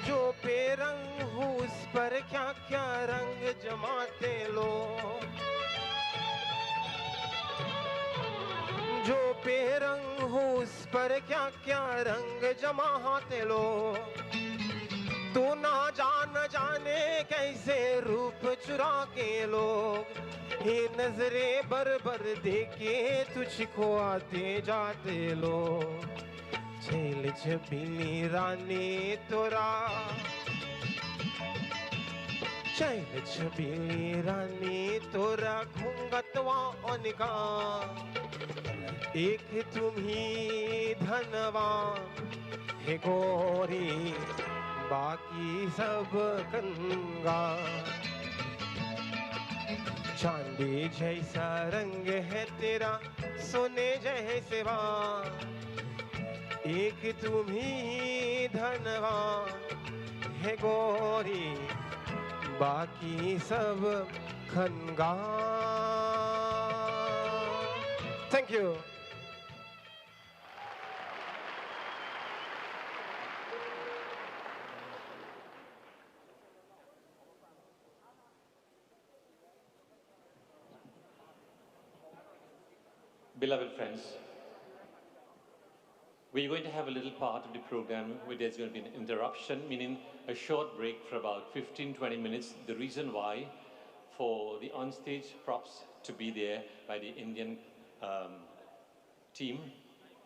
जो बेरंग हूँ उस पर क्या क्या रंग जमाते लोग, जो बेरंग हूँ उस पर क्या क्या रंग जमाते लोग। तू ना जाने कैसे रूप चुरा के लोग, ये नजरे बर देके तुझको आते जाते लोग। झेल छबीली रानी तोरा, झेल छबीली रानी तोरा घूंघटवा अनका, एक तुम ही धनवा है गोरी, बाकी सब कंगाल। चांदी जैसा रंग है तेरा, सोने जैसे बाल, एक तुम ही धनवान है गोरी, बाकी सब कंगाल। Thank you. Beloved friends, we're going to have a little part of the program where there's going to be an interruption, meaning a short break for about 15-20 minutes. The reason why, for the onstage props to be there by the Indian team.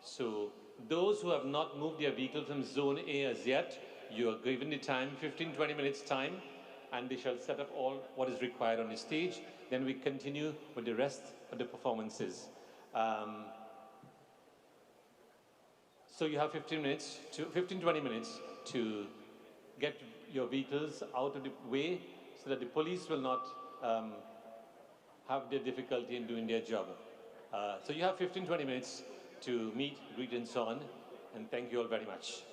So those who have not moved their vehicle from Zone A as yet, you are given the time, 15-20 minutes time, and they shall set up all what is required on the stage. Then we continue with the rest of the performances. So you have 15-20 minutes to get your vehicles out of the way so that the police will not have their difficulty in doing their job. So you have 15-20 minutes to meet, greet and so on. And thank you all very much.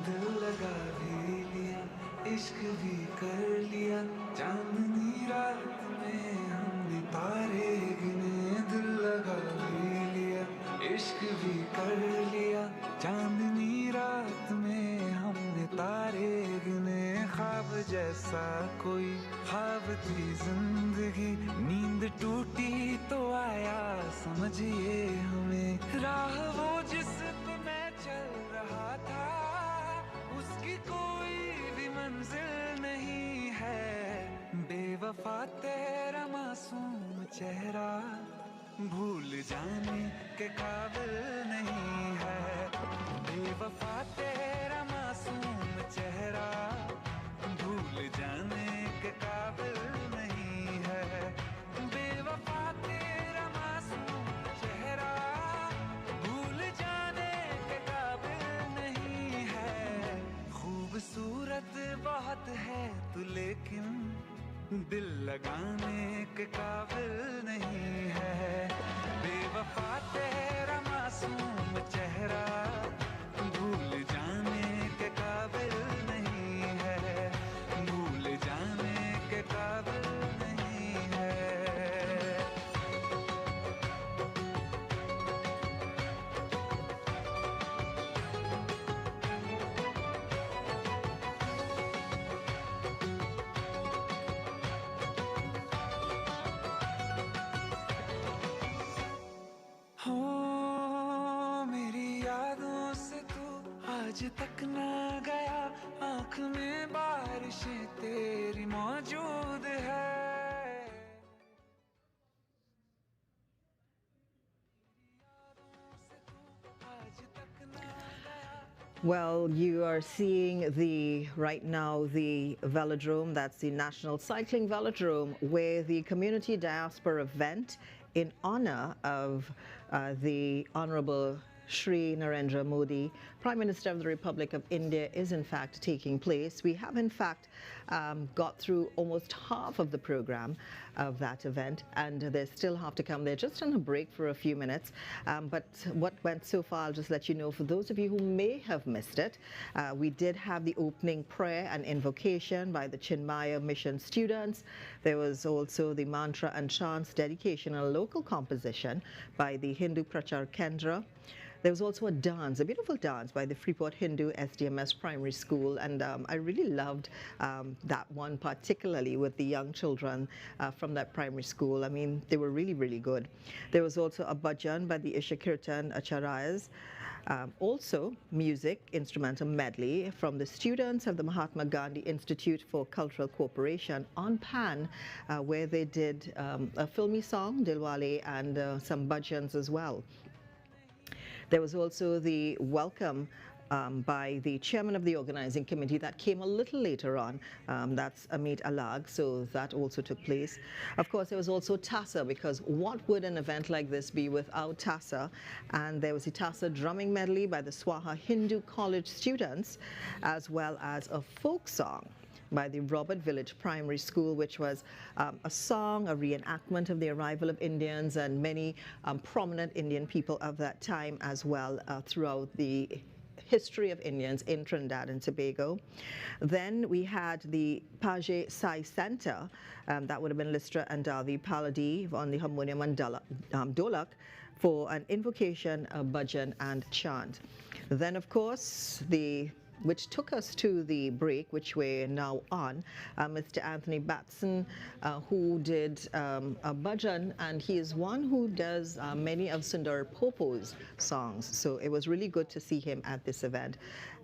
दिल लगा भी लिया, इश्क भी कर लिया, चांदनी रात में हमने तारे गिने। दिल लगा भी लिया, इश्क भी कर लिया, चांदनी रात में हमने तारे गिने। ख्वाब जैसा कोई ख्वाब थी जिंदगी, नींद टूटी तो आया समझिए हमें। राह वो जिस पे मैं चल रहा था, उसकी कोई भी मंजिल नहीं है। बेवफा तेरा मासूम चेहरा भूल जाने के काबिल नहीं है। बेवफा तेरा मासूम चेहरा भूल जाने के काबिल नहीं है। बेवफा तेरा मासूम चेहरा भूल जाने के काबिल नहीं है। खूबसूरत बहुत है तू लेकिन दिल लगाने के काबिल नहीं है। बेवफा तेरा मासूम चेहरा भूल जाने आज तक ना गया आँख में बारिशें तेरी मौजूद है Well, you are seeing right now the velodrome, that's the National Cycling Velodrome, where the Community Diaspora event in honor of the Honourable Shri Narendra Modi, Prime Minister of the Republic of India, is in fact taking place. We have in fact got through almost half of the program of that event, and they still have to come. They're just on a break for a few minutes, but what went so far, I'll just let you know, for those of you who may have missed it, we did have the opening prayer and invocation by the Chinmaya Mission students. There was also the mantra and chants dedication, a local composition by the Hindu Prachar Kendra. There was also a dance, a beautiful dance by the Freeport Hindu SDMS Primary School, and I really loved that one particularly with the young children from that primary school. I mean, they were really, really good. There was also a bhajan by the Ishakirtan Acharyas. Also, music, instrumental medley from the students of the Mahatma Gandhi Institute for Cultural Cooperation on Pan, where they did a filmy song, Dilwale, and some bhajans as well. There was also the welcome by the chairman of the organizing committee that came a little later on. That's Amit Alag, so that also took place. Of course, there was also Tasa, because what would an event like this be without Tasa? And there was the Tasa drumming medley by the Swaha Hindu College students, as well as a folk song by the Robert Village Primary School, which was a song, a reenactment of the arrival of Indians and many prominent Indian people of that time as well throughout the history of Indians in Trinidad and Tobago. Then we had the Page Sai Center, that would have been Listra and Davi Paladi on the harmonium and dolak, for an invocation, a bhajan and chant. Then, of course, which took us to the break, which we're now on, Mr. Anthony Batson, who did a bhajan, and he is one who does many of Sundar Popo's songs. So it was really good to see him at this event.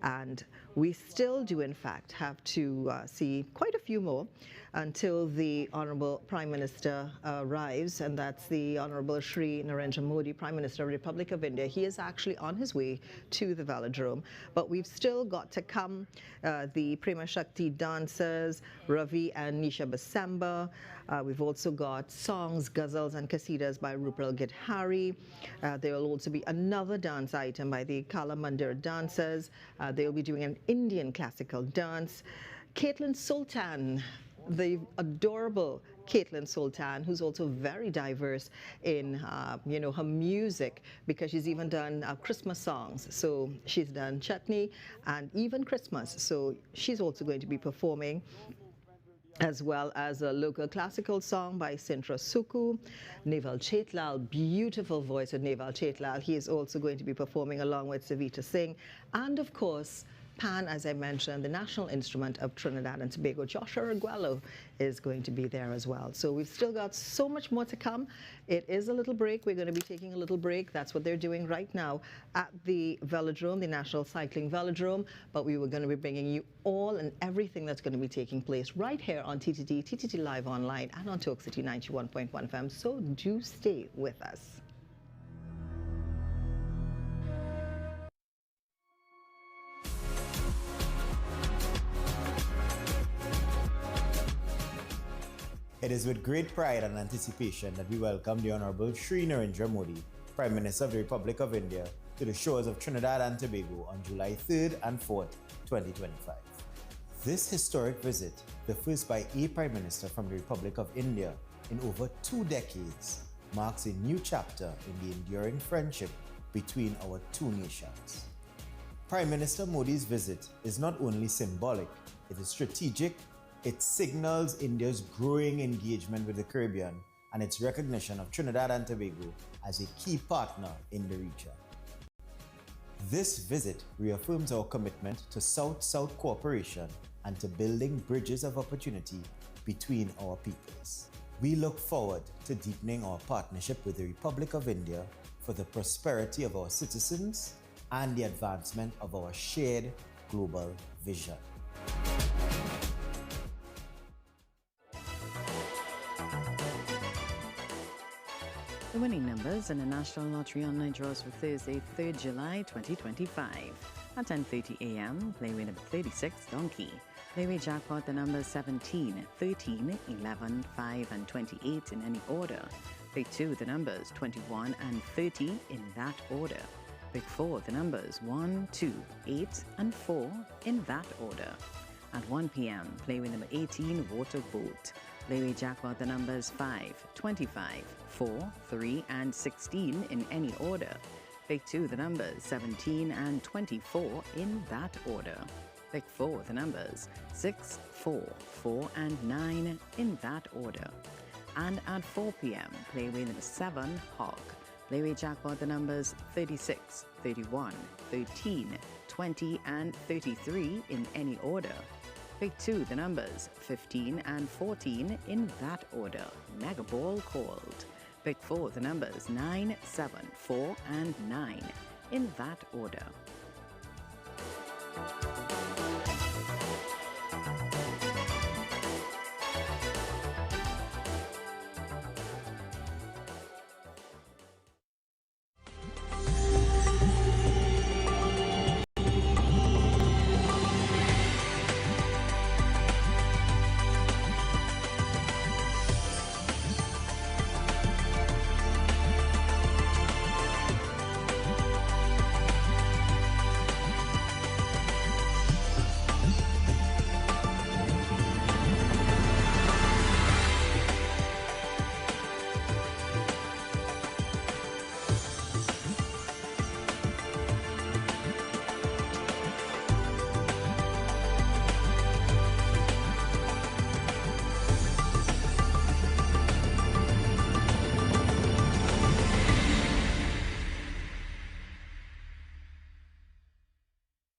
And we still do, in fact, have to see quite a few more until the Honourable Prime Minister arrives, and that's the Honourable Shri Narendra Modi, Prime Minister of the Republic of India. He is actually on his way to the Velodrome, but we've still got to come the Prema Shakti dancers, Ravi and Nisha Basamba. We've also got songs, ghazals and qasidas by Rupal Gidhari. There will also be another dance item by the Kala Mandir dancers. They'll be doing an Indian classical dance. Caitlin Sultan, the adorable Caitlin Sultan, who's also very diverse in her music, because she's even done Christmas songs. So she's done Chutney and even Christmas. So she's also going to be performing, as well as a local classical song by Sintra Suku. Neval Chetlal, beautiful voice of Neval Chetlal. He is also going to be performing along with Savita Singh. And of course, Pan, as I mentioned, the national instrument of Trinidad and Tobago, Joshua Arguello, is going to be there as well. So we've still got so much more to come. It is a little break. We're going to be taking a little break. That's what they're doing right now at the Velodrome, the National Cycling Velodrome. But we were going to be bringing you all and everything that's going to be taking place right here on TTT, TTT Live Online, and on Talk City 91.1 FM. So do stay with us. It is with great pride and anticipation that we welcome the Honourable Shri Narendra Modi, Prime Minister of the Republic of India, to the shores of Trinidad and Tobago on July 3rd and 4th, 2025. This historic visit, the first by a Prime Minister from the Republic of India in over 2 decades, marks a new chapter in the enduring friendship between our two nations. Prime Minister Modi's visit is not only symbolic, it is strategic. It signals India's growing engagement with the Caribbean and its recognition of Trinidad and Tobago as a key partner in the region. This visit reaffirms our commitment to South-South cooperation and to building bridges of opportunity between our peoples. We look forward to deepening our partnership with the Republic of India for the prosperity of our citizens, and the advancement of our shared global vision. The winning numbers in the National Lottery Online draws for Thursday, 3rd July 2025. At 10:30 a.m., playway number 36, Donkey. Playway jackpot the numbers 17, 13, 11, 5 and 28 in any order. Pick 2 the numbers 21 and 30 in that order. Pick 4 the numbers 1, 2, 8 and 4 in that order. At 1 p.m., playway number 18, Water Boat. Playway jackpot the numbers 5, 25, 4, 3 and 16 in any order. Pick 2 the numbers 17 and 24 in that order. Pick 4 the numbers 6, 4, 4 and 9 in that order. And at 4 p.m., playway number 7, Hawk. Playway jackpot the numbers 36, 31, 13, 20 and 33 in any order. Pick 2 the numbers 15 and 14 in that order. Mega Ball called. Pick 4 the numbers 9, 7, 4 and 9 in that order.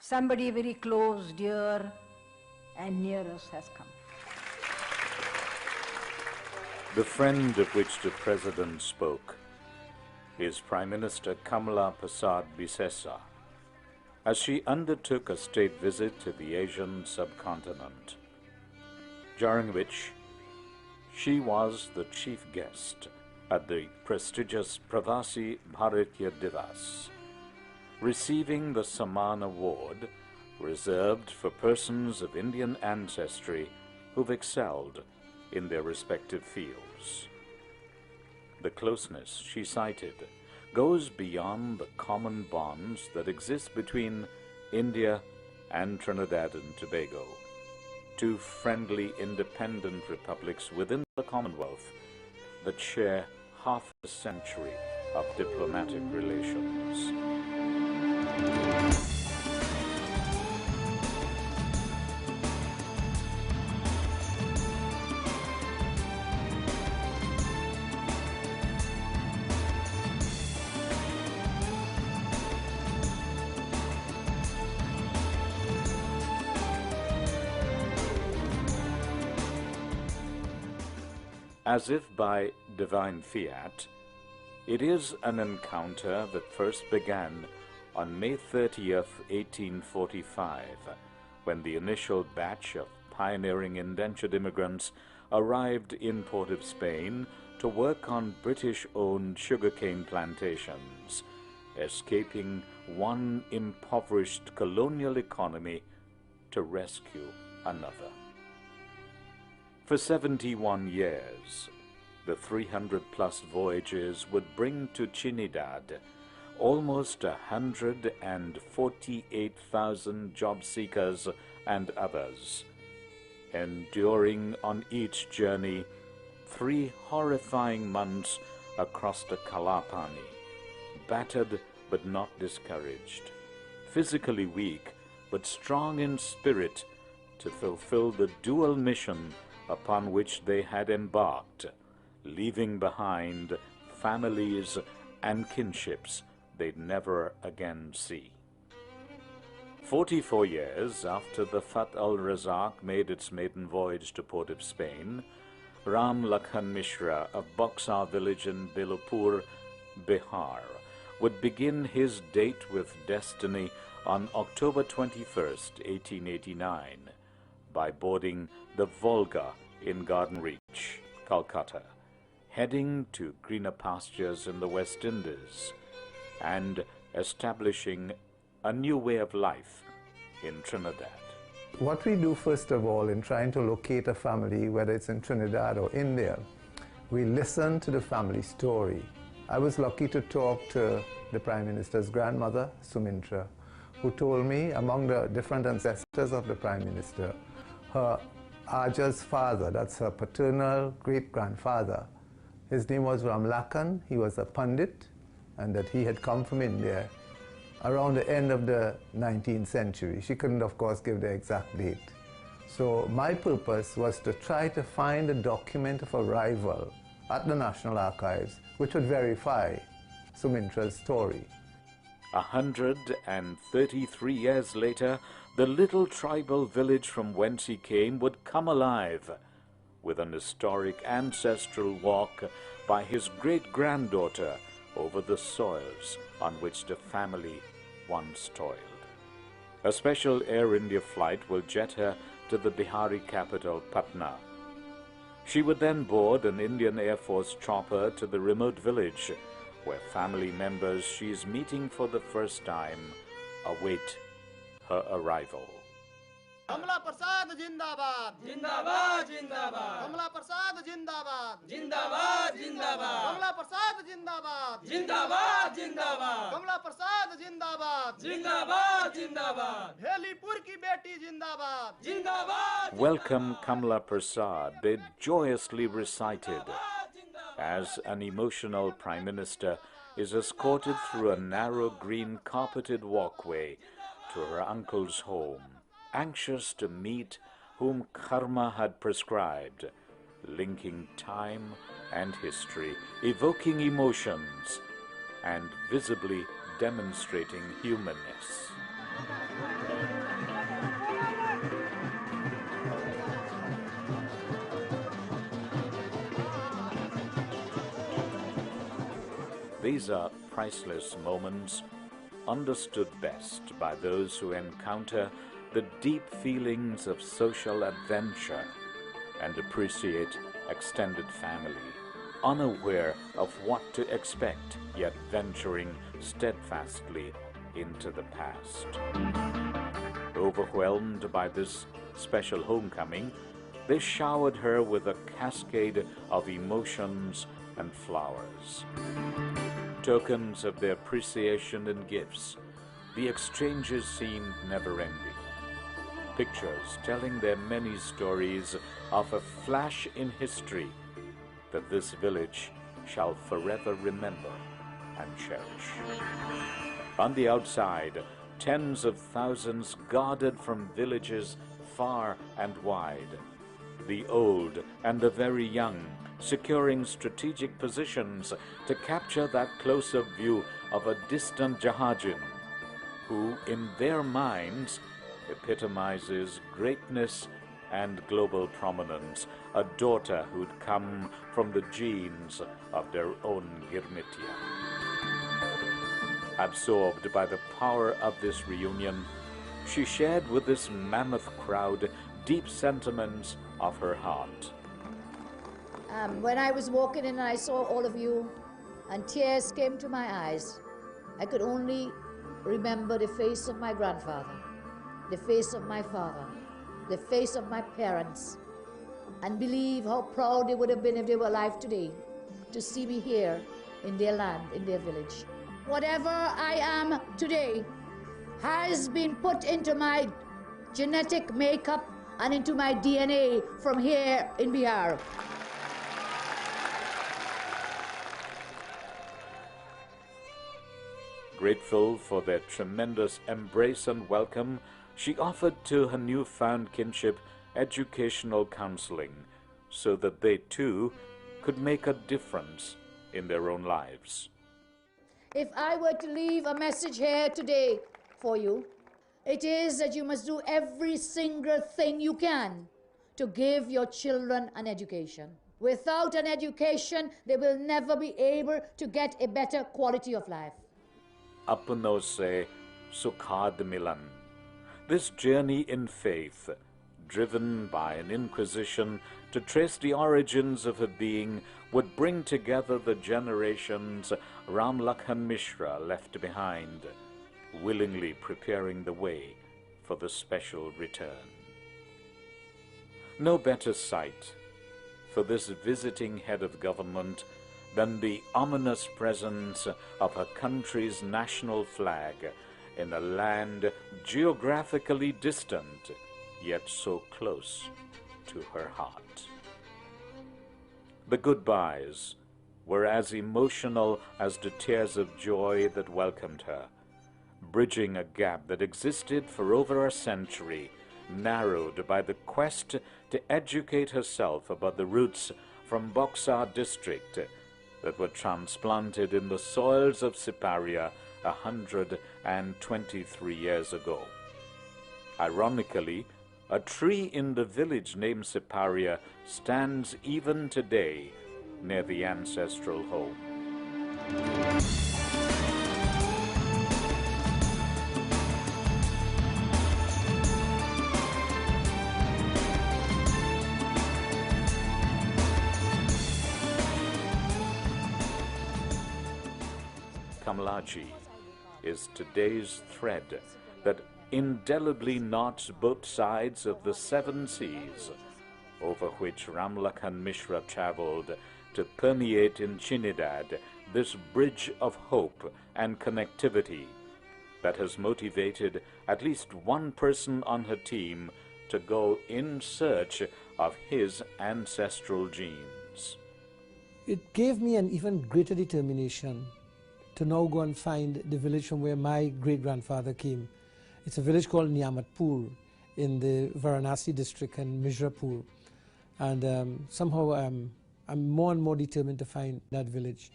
Somebody very close, dear, and near us has come. The friend of which the President spoke is Prime Minister Kamala Prasad Bisesa, as she undertook a state visit to the Asian subcontinent, during which she was the chief guest at the prestigious Pravasi Bharatiya Divas, receiving the Samman Award reserved for persons of Indian ancestry who've excelled in their respective fields. The closeness she cited goes beyond the common bonds that exist between India and Trinidad and Tobago, two friendly independent republics within the Commonwealth that share half a century of diplomatic relations. As if by divine fiat, it is an encounter that first began on May 30th, 1845, when the initial batch of pioneering indentured immigrants arrived in Port of Spain to work on British-owned sugarcane plantations, escaping one impoverished colonial economy to rescue another. For 71 years, the 300-plus voyages would bring to Trinidad almost 148,000 job seekers and others, enduring on each journey 3 horrifying months across the Kalapani, battered but not discouraged, physically weak but strong in spirit to fulfill the dual mission upon which they had embarked, leaving behind families and kinships they'd never again see. 44 years after the Fat al-Razak made its maiden voyage to Port of Spain, Ram Lakhan Mishra of Boxar village in Bilapur, Bihar, would begin his date with destiny on October 21st, 1889, by boarding the Volga in Garden Reach, Calcutta, heading to greener pastures in the West Indies, and establishing a new way of life in Trinidad. What we do first of all in trying to locate a family, whether it's in Trinidad or India, we listen to the family story. I was lucky to talk to the Prime Minister's grandmother, Sumitra, who told me among the different ancestors of the Prime Minister, her Aja's father, that's her paternal great-grandfather, his name was Ramlakan, he was a Pandit, and that he had come from India around the end of the 19th century. She couldn't, of course, give the exact date. So my purpose was to try to find a document of arrival at the National Archives which would verify Sumitra's story. 133 years later, the little tribal village from whence he came would come alive with an historic ancestral walk by his great-granddaughter over the soils on which the family once toiled. A special Air India flight will jet her to the Bihari capital, Patna. She would then board an Indian Air Force chopper to the remote village where family members she is meeting for the first time await her arrival. Kamla Prasad Jindabad! Jindabad! Jindabad! Kamla Prasad Jindabad! Jindabad! Jindabad! Kamla Prasad Jindabad! Jindabad! Jindabad! Kamla Prasad Jindabad! Jindabad! Jindabad! Helipur ki beti Jindabad! Jindabad! Welcome Kamla Prasad, they joyously recited as an emotional Prime Minister is escorted through a narrow green carpeted walkway to her uncle's home, anxious to meet whom karma had prescribed, linking time and history, evoking emotions, and visibly demonstrating humanness. These are priceless moments, understood best by those who encounter the deep feelings of social adventure and appreciate extended family, unaware of what to expect, yet venturing steadfastly into the past. Overwhelmed by this special homecoming, they showered her with a cascade of emotions and flowers. Tokens of their appreciation and gifts, the exchanges seemed never-ending. Pictures telling their many stories of a flash in history that this village shall forever remember and cherish. On the outside, tens of thousands guarded from villages far and wide, the old and the very young securing strategic positions to capture that close-up view of a distant Jahajin, who in their minds epitomizes greatness and global prominence, a daughter who'd come from the genes of their own Girmitia. Absorbed by the power of this reunion, she shared with this mammoth crowd deep sentiments of her heart. When I was walking in and I saw all of you and tears came to my eyes, I could only remember the face of my grandfather, the face of my father, the face of my parents, and believe how proud they would have been if they were alive today to see me here in their land, in their village. Whatever I am today has been put into my genetic makeup and into my DNA from here in Bihar. Grateful for their tremendous embrace and welcome, she offered to her newfound kinship educational counseling so that they too could make a difference in their own lives. If I were to leave a message here today for you, it is that you must do every single thing you can to give your children an education. Without an education, they will never be able to get a better quality of life. apno se sukhad milan. This journey in faith, driven by an inquisition to trace the origins of her being, would bring together the generations Ram Lakhan Mishra left behind, willingly preparing the way for the special return. No better sight for this visiting head of government than the ominous presence of her country's national flag in a land geographically distant, yet so close to her heart. The goodbyes were as emotional as the tears of joy that welcomed her, bridging a gap that existed for over a century, narrowed by the quest to educate herself about the roots from Boxar district that were transplanted in the soils of Siparia 123 years ago. Ironically, a tree in the village named Siparia stands even today near the ancestral home. Kamlaji is today's thread that indelibly knots both sides of the 7 seas over which Ram Lakhan Mishra traveled to permeate in Trinidad this bridge of hope and connectivity that has motivated at least one person on her team to go in search of his ancestral genes. It gave me an even greater determination to now go and find the village from where my great-grandfather came. It's a village called Niamatpur in the Varanasi district and Mizrapur. And somehow I'm more and more determined to find that village.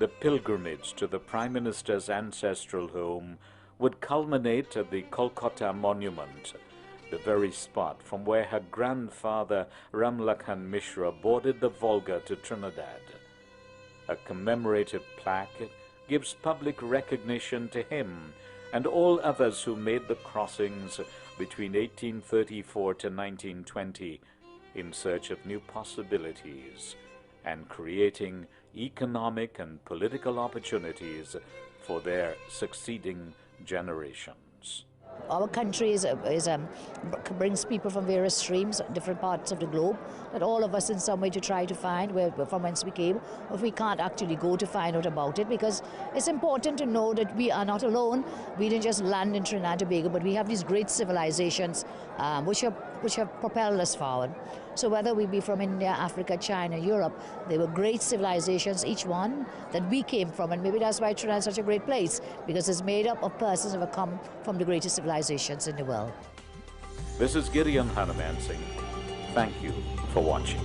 The pilgrimage to the Prime Minister's ancestral home would culminate at the Kolkata Monument, the very spot from where her grandfather Ram Lakhan Mishra boarded the Volga to Trinidad. A commemorative plaque gives public recognition to him and all others who made the crossings between 1834 to 1920 in search of new possibilities and creating economic and political opportunities for their succeeding generations. Our country brings people from various streams, different parts of the globe, that all of us in some way to try to find from whence we came, or if we can't actually go to find out about it, because it's important to know that we are not alone. We didn't just land in Trinidad and Tobago, but we have these great civilizations which have propelled us forward. So whether we be from India, Africa, China, Europe, they were great civilizations, each one that we came from, and maybe that's why Trinidad is such a great place, because it's made up of persons who have come from the greatest civilizations in the world. This is Gideon Hanuman Singh. Thank you for watching.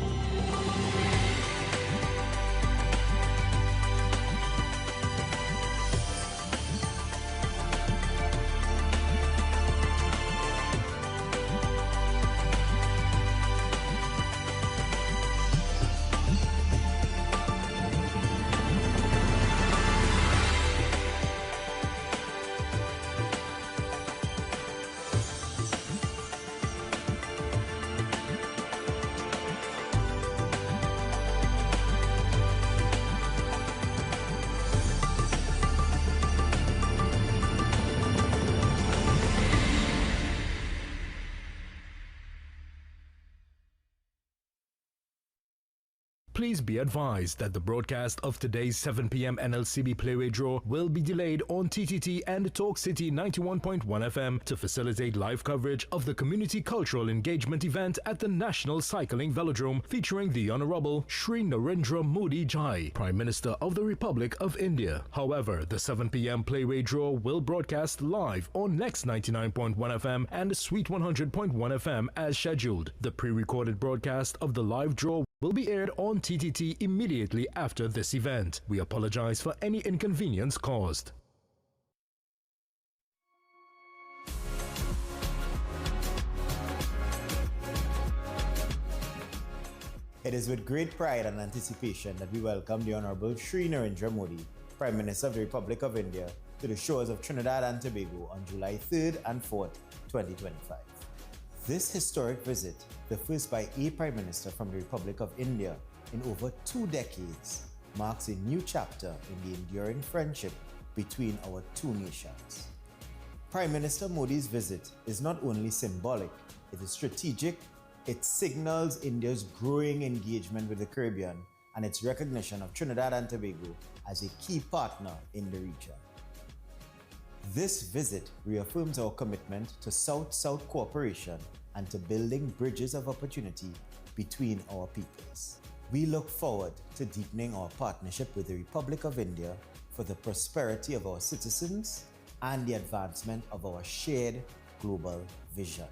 Please be advised that the broadcast of today's 7 p.m. NLCB Playway Draw will be delayed on TTT and Talk City 91.1 FM to facilitate live coverage of the Community Cultural Engagement event at the National Cycling Velodrome featuring the Honourable Shri Narendra Modi Jai, Prime Minister of the Republic of India. However, the 7 p.m. Playway Draw will broadcast live on Next 99.1 FM and Sweet 100.1 FM as scheduled. The pre-recorded broadcast of the live draw will be aired on TTT immediately after this event. We apologize for any inconvenience caused. It is with great pride and anticipation that we welcome the Honourable Shri Narendra Modi, Prime Minister of the Republic of India, to the shores of Trinidad and Tobago on July 3rd and 4th, 2025. This historic visit, the first by a Prime Minister from the Republic of India in over 2 decades, marks a new chapter in the enduring friendship between our two nations. Prime Minister Modi's visit is not only symbolic, it is strategic. It signals India's growing engagement with the Caribbean and its recognition of Trinidad and Tobago as a key partner in the region. This visit reaffirms our commitment to South-South cooperation and to building bridges of opportunity between our peoples. We look forward to deepening our partnership with the Republic of India for the prosperity of our citizens and the advancement of our shared global vision.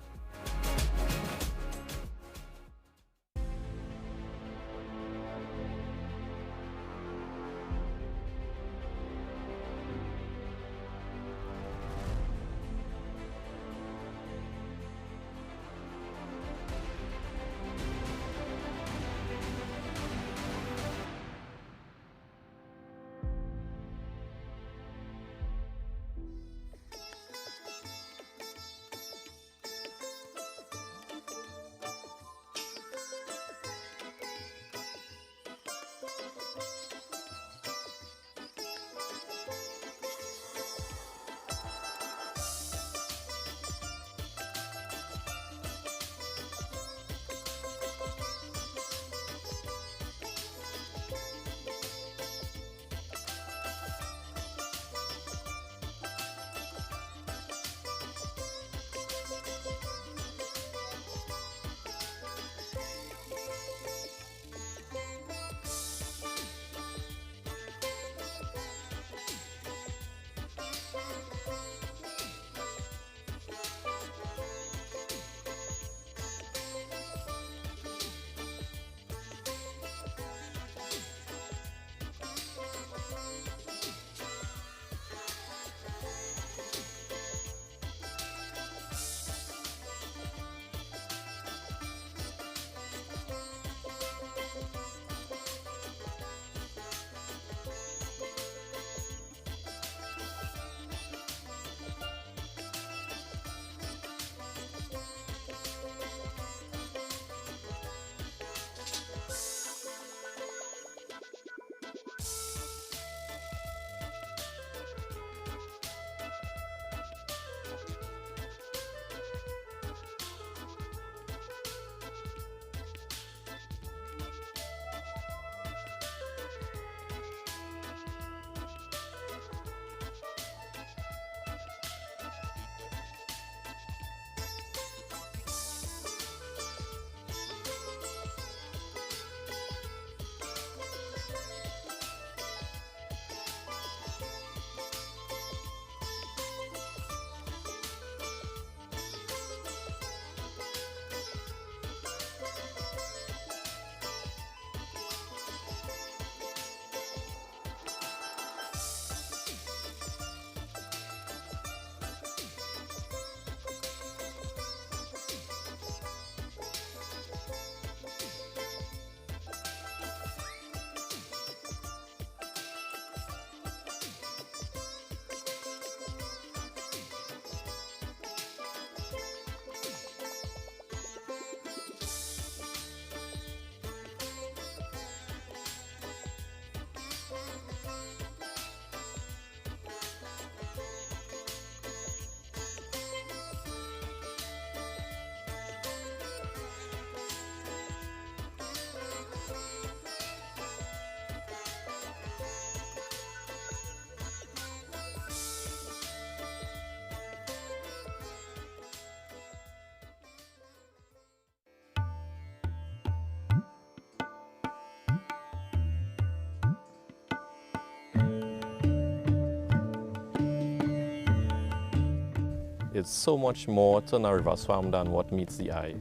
It's so much more to Narva Swamp than what meets the eye.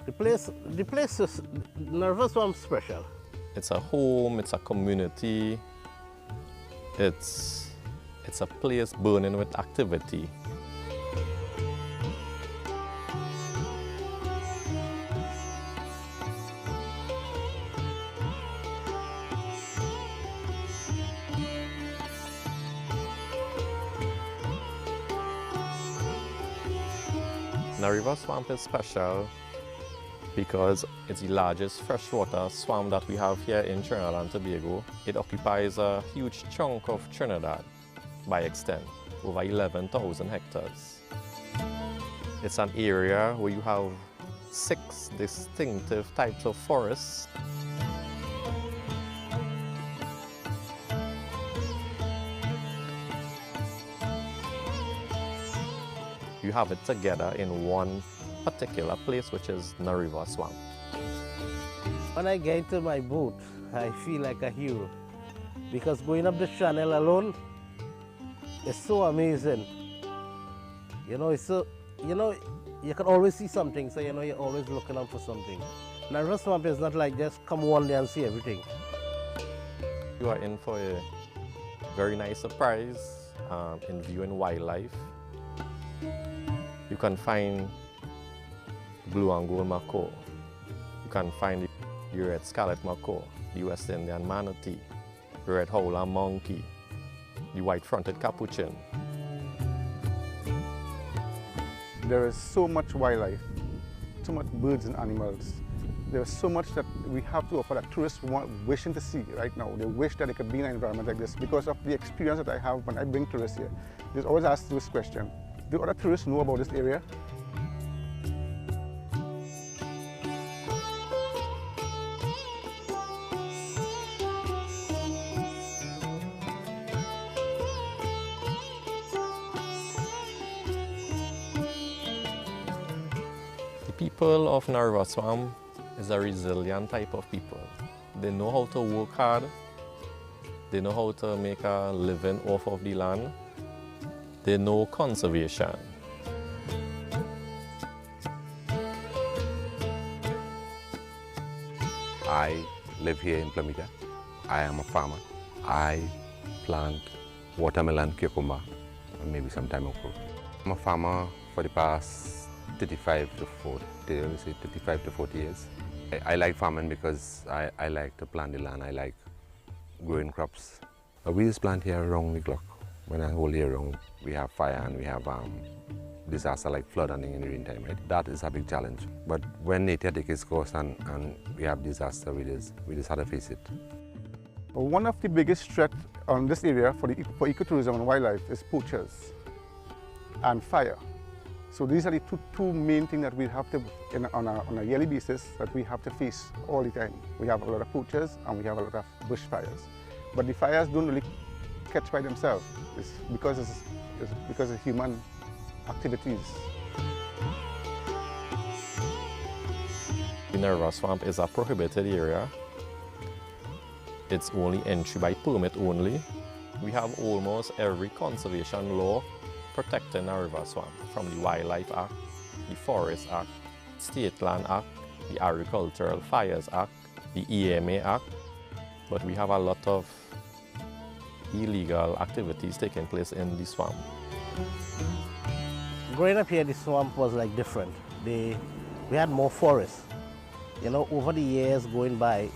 The place is Narva Swamp special. It's a home, it's a community, it's a place burning with activity. Nareva Swamp is special because it's the largest freshwater swamp that we have here in Trinidad and Tobago. It occupies a huge chunk of Trinidad by extent, over 11,000 hectares. It's an area where you have 6 distinctive types of forests. You have it together in one particular place, which is Nareva Swamp. When I get into my boat, I feel like a hero because going up the channel alone is so amazing. You know, it's so, you know, you can always see something, so you know you're always looking out for something. Nareva Swamp is not like just come one day and see everything. You are in for a very nice surprise in viewing wildlife. You can find blue and gold macaw. You can find the red scarlet macaw, the West Indian manatee, the red howler monkey, the white-fronted capuchin. There is so much wildlife, so much birds and animals. There is so much that we have to offer that tourists wishing to see right now. They wish that they could be in an environment like this because of the experience that I have when I bring tourists here. They always ask this question: do other tourists know about this area? The people of Nareva Swamp is a resilient type of people. They know how to work hard. They know how to make a living off of the land. They know conservation. I live here in Plamita. I am a farmer. I plant watermelon, cucumber, and maybe some okra. I'm a farmer for the past 35 to 40 years. I like farming because I like to plant the land. I like growing crops. We just plant here around the clock. When I whole year round, we have fire and we have disaster like flooding in the rain time, right? That is a big challenge. But when nature takes its course and we have disaster, we just have to face it. One of the biggest threats on this area for ecotourism and wildlife is poachers and fire. So these are the two main things that we have to, on a yearly basis, that we have to face all the time. We have a lot of poachers and we have a lot of bushfires. But the fires don't really catch by themselves. It's because of human activities. The Nareva Swamp is a prohibited area. It's only entry by permit only. We have almost every conservation law protecting Nareva Swamp, from the Wildlife Act, the Forest Act, State Land Act, the Agricultural Fires Act, the EMA Act. But we have a lot of illegal activities taking place in the swamp. Growing up here, the swamp was like different. We had more forests. You know, over the years going by,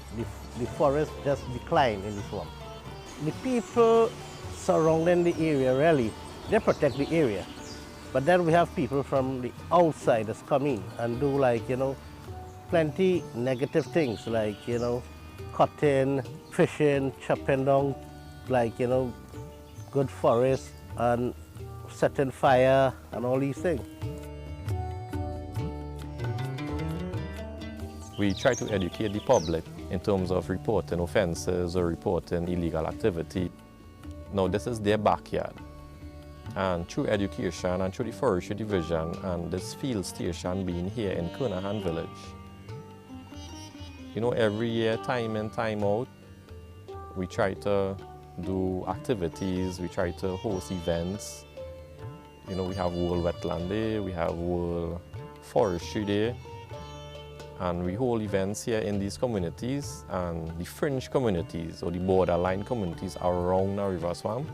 the forest just declined in the swamp. The people surrounding the area, really, they protect the area. But then we have people from the outside that's come in and do, like, you know, plenty negative things, like, you know, cutting, fishing, chopping down, like, you know, good forest and setting fire and all these things. We try to educate the public in terms of reporting offences or reporting illegal activity. Now, this is their backyard. And through education and through the Forestry Division and this field station being here in Kernahan Village, you know, every year, time in, time out, we try to do activities, we try to host events. You know, we have World Wetland Day, we have World Forestry Day, and we hold events here in these communities and the fringe communities or the borderline communities around Nareva Swamp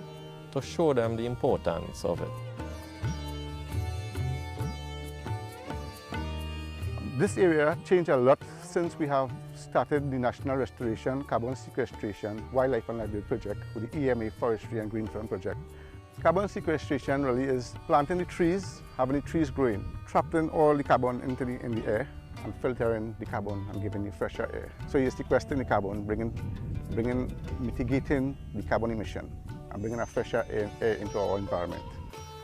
to show them the importance of it. This area changed a lot since we have started the National Restoration, Carbon Sequestration, Wildlife and Livelihood Project with the EMA Forestry and Green Film Project. Carbon sequestration really is planting the trees, having the trees growing, trapping all the carbon in the air and filtering the carbon and giving you fresher air. So you're sequestering the carbon, mitigating the carbon emission and bringing a fresher air into our environment.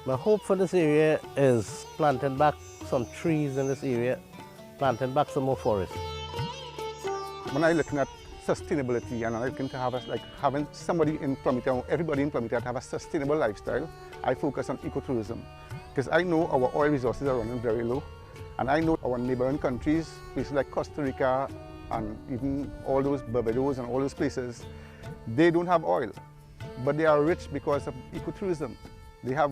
My hope for this area is planting back some trees in this area, planting back some more forests. When I'm looking at sustainability and I'm looking to have having somebody in Plumita, everybody in Plumita to have a sustainable lifestyle, I focus on ecotourism. Because I know our oil resources are running very low, and I know our neighboring countries, places like Costa Rica and even all those Barbados and all those places, they don't have oil, but they are rich because of ecotourism. They're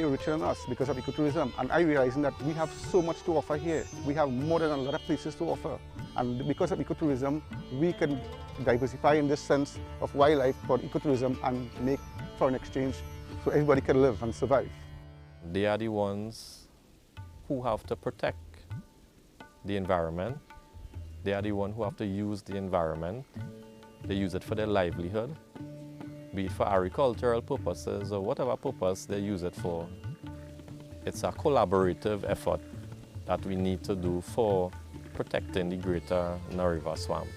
richer than us because of ecotourism, and I realizing that we have so much to offer here. We have more than a lot of places to offer, and because of ecotourism, we can diversify in this sense of wildlife for ecotourism and make foreign exchange so everybody can live and survive. They are the ones who have to protect the environment. They are the ones who have to use the environment. They use it for their livelihood, be it for agricultural purposes or whatever purpose they use it for. It's a collaborative effort that we need to do for protecting the greater Nariva swamp.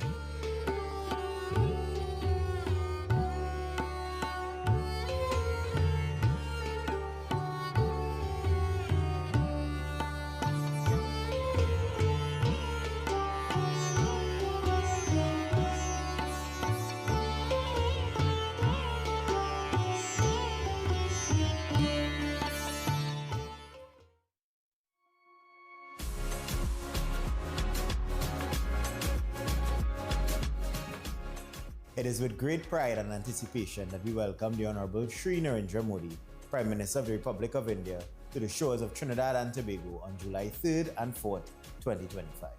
It is with great pride and anticipation that we welcome the Honourable Shri Narendra Modi, Prime Minister of the Republic of India, to the shores of Trinidad and Tobago on July 3rd and 4th, 2025.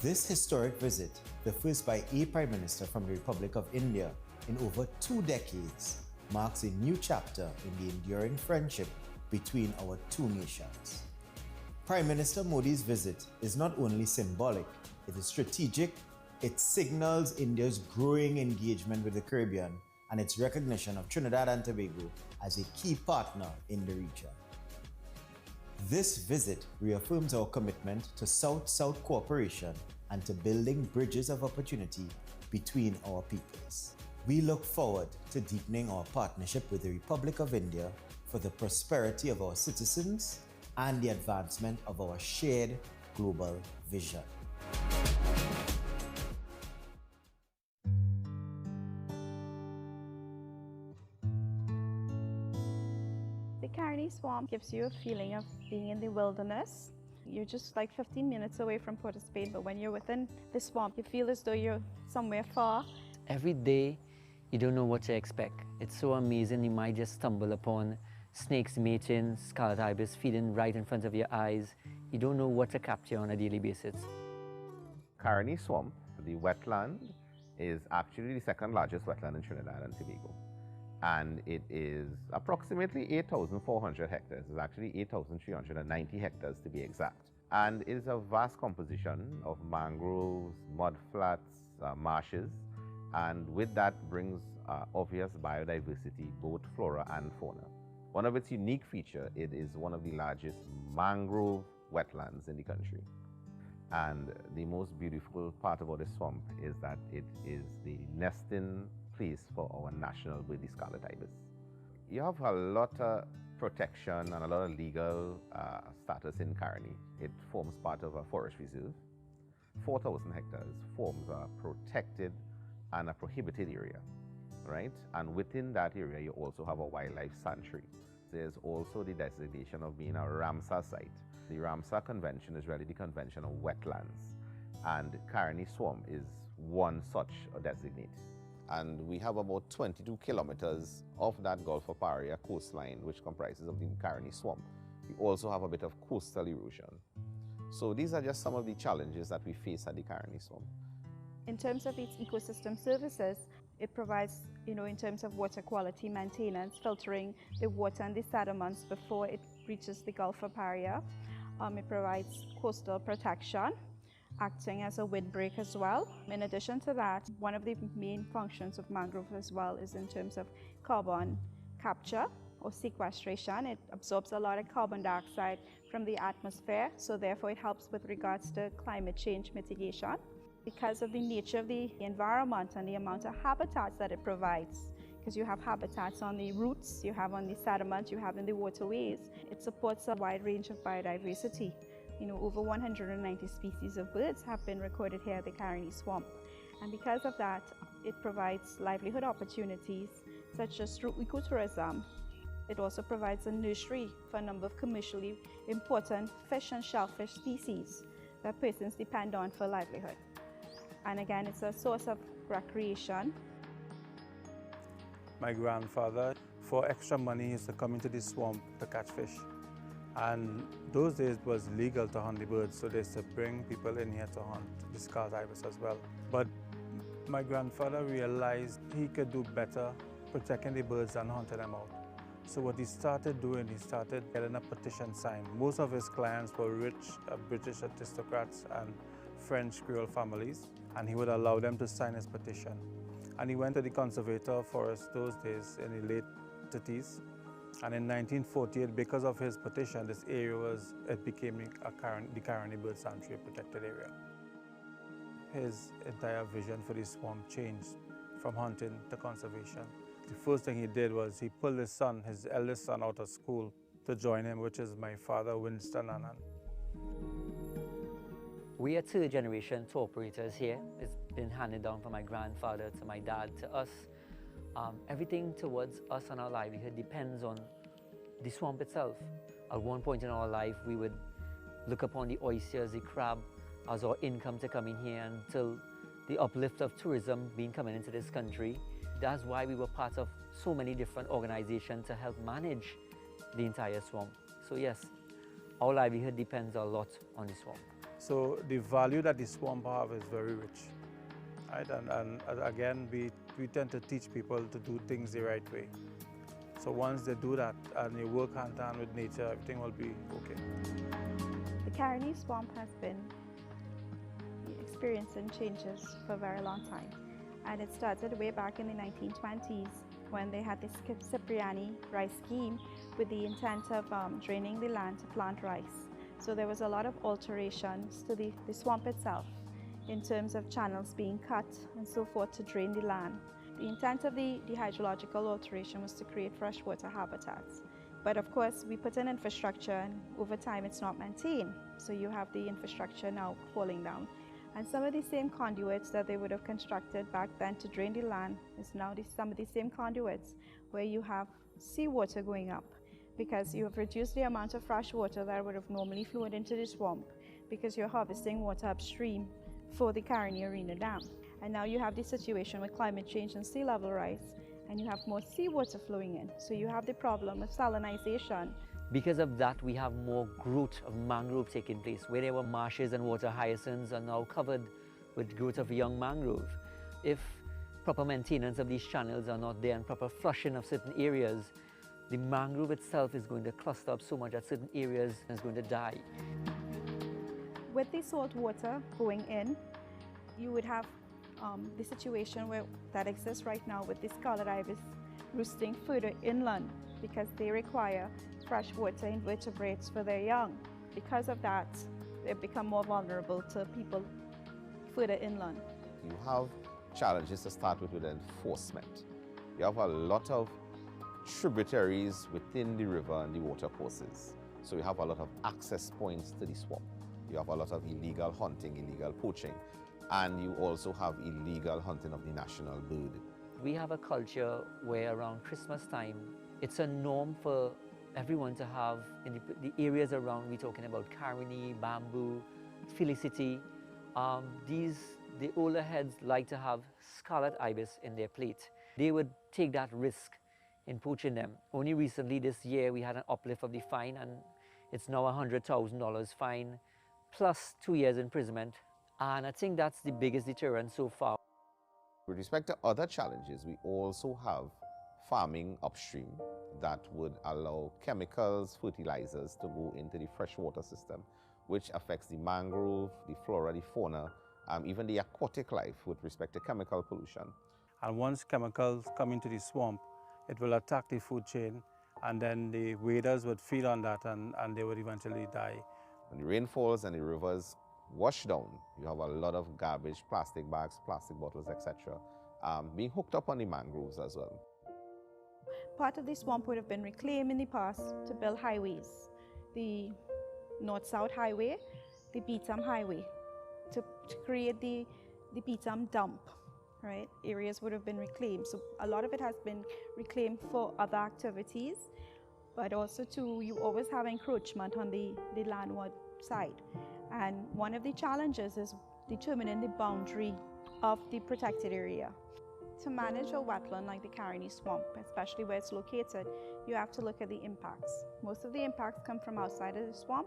This historic visit, the first by a Prime Minister from the Republic of India in over 2 decades, marks a new chapter in the enduring friendship between our two nations. Prime Minister Modi's visit is not only symbolic, it is strategic. It signals India's growing engagement with the Caribbean and its recognition of Trinidad and Tobago as a key partner in the region. This visit reaffirms our commitment to South-South cooperation and to building bridges of opportunity between our peoples. We look forward to deepening our partnership with the Republic of India for the prosperity of our citizens and the advancement of our shared global vision. The Carney Swamp gives you a feeling of being in the wilderness. You're just like 15 minutes away from Port of Spain, but when you're within the swamp, you feel as though you're somewhere far. Every day, you don't know what to expect. It's so amazing, you might just stumble upon snakes mating, scarlet ibis feeding right in front of your eyes. You don't know what to capture on a daily basis. Carney Swamp, the wetland, is actually the second largest wetland in Trinidad and Tobago. And it is approximately 8,400 hectares. It's actually 8,390 hectares to be exact. And it is a vast composition of mangroves, mudflats, marshes, and with that brings obvious biodiversity, both flora and fauna. One of its unique features, it is one of the largest mangrove wetlands in the country. And the most beautiful part about the swamp is that it is the nesting place for our national bird, the scarlet ibis. You have a lot of protection and a lot of legal status in Carney. It forms part of a forest reserve. 4,000 hectares forms a protected and a prohibited area, right? And within that area, you also have a wildlife sanctuary. There's also the designation of being a Ramsar site. The Ramsar Convention is really the convention of wetlands, and Carney Swamp is one such designate. And we have about 22 kilometers of that Gulf of Paria coastline, which comprises of the Carney Swamp. We also have a bit of coastal erosion. So these are just some of the challenges that we face at the Carney Swamp. In terms of its ecosystem services, it provides, in terms of water quality maintenance, filtering the water and the sediments before it reaches the Gulf of Paria. It provides coastal protection, acting as a windbreak as well. In addition to that, one of the main functions of mangrove as well is in terms of carbon capture or sequestration. It absorbs a lot of carbon dioxide from the atmosphere, so therefore it helps with regards to climate change mitigation. Because of the nature of the environment and the amount of habitats that it provides, because you have habitats on the roots, you have on the sediment, you have in the waterways, it supports a wide range of biodiversity. You know, over 190 species of birds have been recorded here at the Caroni Swamp. And because of that, it provides livelihood opportunities, such as through ecotourism. It also provides a nursery for a number of commercially important fish and shellfish species that persons depend on for livelihood. And again, it's a source of recreation. My grandfather, for extra money, he used to come into the swamp to catch fish. And those days it was legal to hunt the birds, so they used to bring people in here to hunt the scarlet ibis as well. But my grandfather realized he could do better protecting the birds than hunting them out. So what he started doing, he started getting a petition signed. Most of his clients were rich British aristocrats and French Creole families, and he would allow them to sign his petition. And he went to the conservator for us those days in the late 30s. And in 1948, because of his petition, this area became the Caroni Bird Sanctuary protected area. His entire vision for the swamp changed from hunting to conservation. The first thing he did was he pulled his son, his eldest son, out of school to join him, which is my father, Winston Annan. We are third generation tour operators here. It's been handed down from my grandfather to my dad to us. Everything towards us and our livelihood depends on the swamp itself. At one point in our life, we would look upon the oysters, the crab, as our income to come in here until the uplift of tourism being coming into this country. That's why we were part of so many different organizations to help manage the entire swamp. So yes, our livelihood depends a lot on the swamp. So the value that the swamp have is very rich. Right? And again, we tend to teach people to do things the right way. So once they do that and you work hand in hand with nature, everything will be okay. The Caroni Swamp has been experiencing changes for a very long time. And it started way back in the 1920s when they had this Cipriani rice scheme with the intent of draining the land to plant rice. So there was a lot of alterations to the swamp itself in terms of channels being cut and so forth to drain the land. The intent of the hydrological alteration was to create freshwater habitats. But of course, we put in infrastructure and over time it's not maintained. So you have the infrastructure now falling down. And some of the same conduits that they would have constructed back then to drain the land is now some of the same conduits where you have seawater going up because you have reduced the amount of fresh water that would have normally flowed into the swamp because you're harvesting water upstream for the Caroni Arena Dam. And now you have this situation with climate change and sea level rise, and you have more seawater flowing in. So you have the problem of salinization. Because of that, we have more growth of mangrove taking place. Where there were marshes and water hyacinths are now covered with growth of young mangrove. If proper maintenance of these channels are not there and proper flushing of certain areas, the mangrove itself is going to cluster up so much that certain areas is going to die. With the salt water going in, you would have the situation that exists right now with the scarlet ibis roosting further inland because they require freshwater invertebrates for their young. Because of that, they become more vulnerable to people further inland. You have challenges to start with enforcement. You have a lot of tributaries within the river and the water courses. So you have a lot of access points to the swamp. You have a lot of illegal hunting, illegal poaching, and you also have illegal hunting of the national bird. We have a culture where around Christmas time, it's a norm for everyone to have, in the areas around, we're talking about Caroni, Bamboo, Felicity, the older heads like to have scarlet ibis in their plate. They would take that risk in poaching them. Only recently this year we had an uplift of the fine and it's now $100,000 fine plus 2 years imprisonment. And I think that's the biggest deterrent so far. With respect to other challenges, we also have farming upstream that would allow chemicals, fertilizers to go into the freshwater system, which affects the mangrove, the flora, the fauna, even the aquatic life with respect to chemical pollution. And once chemicals come into the swamp, it will attack the food chain and then the waders would feed on that and they would eventually die. When the rain falls and the rivers wash down, you have a lot of garbage, plastic bags, plastic bottles, etc., being hooked up on the mangroves as well. Part of the swamp would have been reclaimed in the past to build highways. The North-South Highway, the Beetham Highway, to create the Beetham dump, right? Areas would have been reclaimed. So a lot of it has been reclaimed for other activities, but also too, you always have encroachment on the landward side. And one of the challenges is determining the boundary of the protected area. To manage a wetland like the Caroni Swamp, especially where it's located, you have to look at the impacts. Most of the impacts come from outside of the swamp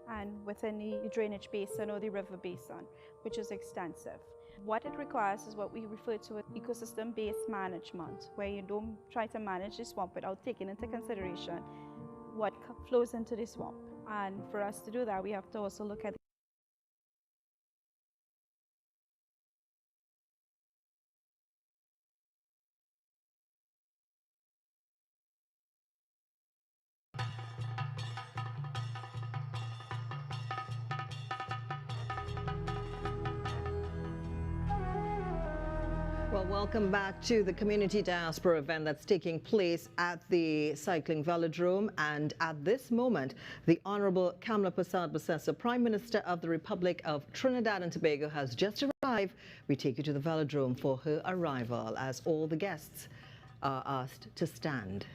and within the drainage basin or the river basin, which is extensive. What it requires is what we refer to as ecosystem-based management, where you don't try to manage the swamp without taking into consideration what flows into the swamp. And for us to do that, we have to also look at Well, welcome back to the Community Diaspora event that's taking place at the Cycling Velodrome. And at this moment, the Honourable Kamala Prasad Bissessa, Prime Minister of the Republic of Trinidad and Tobago, has just arrived. We take you to the Velodrome for her arrival as all the guests are asked to stand.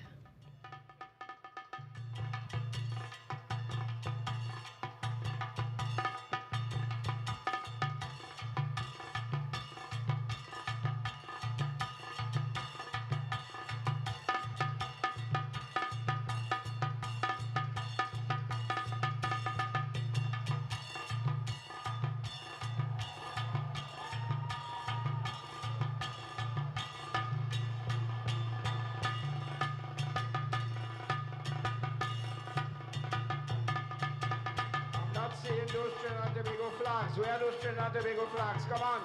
Seeing those Trinidad and Tobago flags. Where are those Trinidad and Tobago flags? Come on.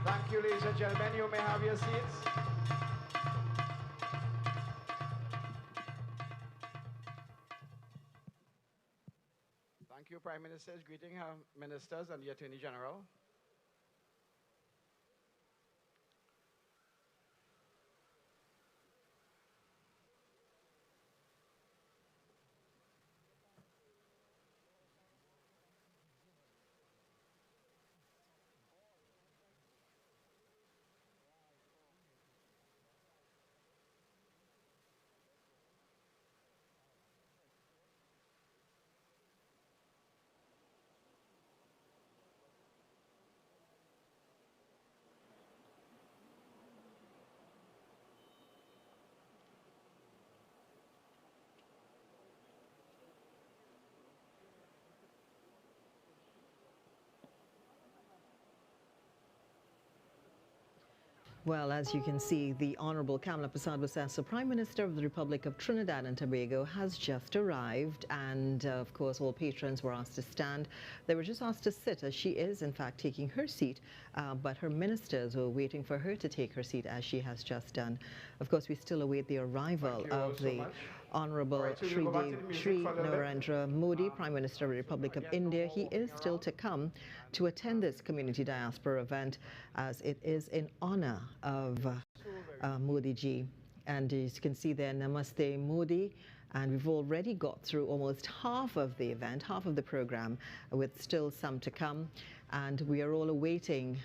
Thank you, ladies and gentlemen. You may have your seats. Thank you, Prime Ministers. Greeting our ministers and the Attorney General. Well, as you can see, the Honourable Kamala Persad-Bissessar, Prime Minister of the Republic of Trinidad and Tobago, has just arrived, and of course all patrons were asked to stand. They were just asked to sit, as she is in fact taking her seat, but her ministers were waiting for her to take her seat, as she has just done. Of course, we still await the arrival of the Honourable Shri Narendra Modi, Prime Minister of the Republic of India. He is still to come to attend this community diaspora event, as it is in honour of Modi ji. And as you can see there, Namaste Modi. And we've already got through almost half of the event, half of the program, with still some to come. And we are all awaiting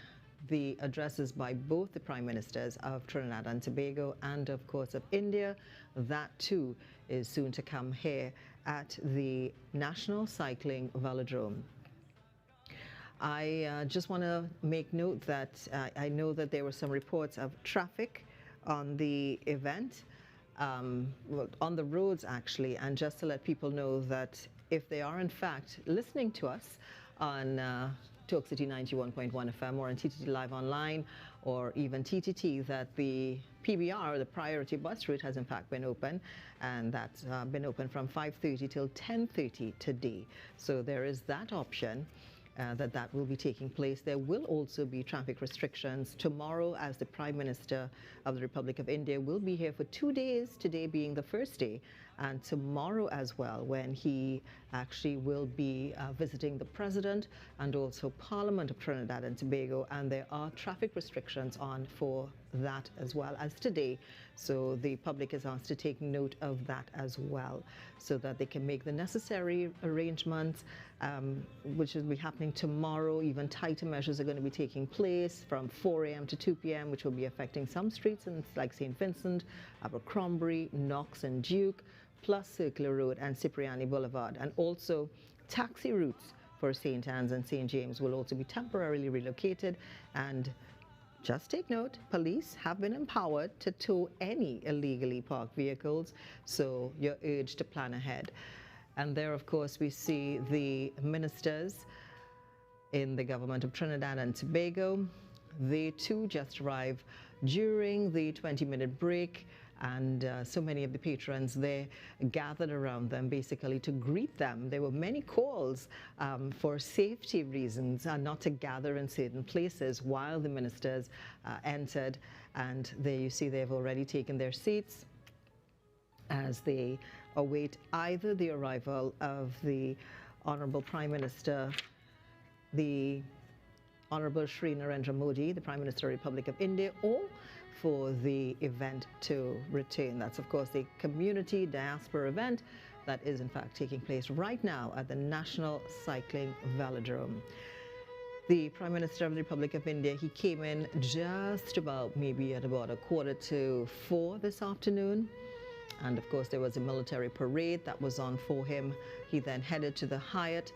the addresses by both the Prime Ministers of Trinidad and Tobago and, of course, of India. That too is soon to come here at the National Cycling Velodrome. I just want to make note that I know that there were some reports of traffic on the event, well, on the roads actually, and just to let people know that if they are in fact listening to us on Talk City 91.1 FM or on TTT Live Online or even TTT, that the PBR, the priority bus route, has in fact been open, and that's been open from 5:30 till 10:30 today. So there is that option. That will be taking place. There will also be traffic restrictions tomorrow, as the Prime Minister of the Republic of India will be here for 2 days, today being the first day, and tomorrow as well, when he actually will be visiting the President and also Parliament of Trinidad and Tobago, and there are traffic restrictions on for that as well as today. So the public is asked to take note of that as well, so that they can make the necessary arrangements, which will be happening tomorrow. Even tighter measures are going to be taking place from 4 a.m. to 2 p.m., which will be affecting some streets like St. Vincent, Abercrombie, Knox and Duke, plus Circular Road and Cipriani Boulevard. And also taxi routes for St. Anne's and St. James will also be temporarily relocated. And just take note, police have been empowered to tow any illegally parked vehicles, so you're urged to plan ahead. And there, of course, we see the ministers in the government of Trinidad and Tobago. They too just arrived during the 20-minute break, and so many of the patrons there gathered around them basically to greet them. There were many calls for safety reasons not to gather in certain places while the ministers entered, and there you see they've already taken their seats as they await either the arrival of the Honourable Prime Minister, the Honourable Shri Narendra Modi, the Prime Minister of the Republic of India, or for the event to return. That's, of course, the community diaspora event that is, in fact, taking place right now at the National Cycling Velodrome. The Prime Minister of the Republic of India, he came in just about, maybe at about 3:45 this afternoon. And of course, there was a military parade that was on for him. He then headed to the Hyatt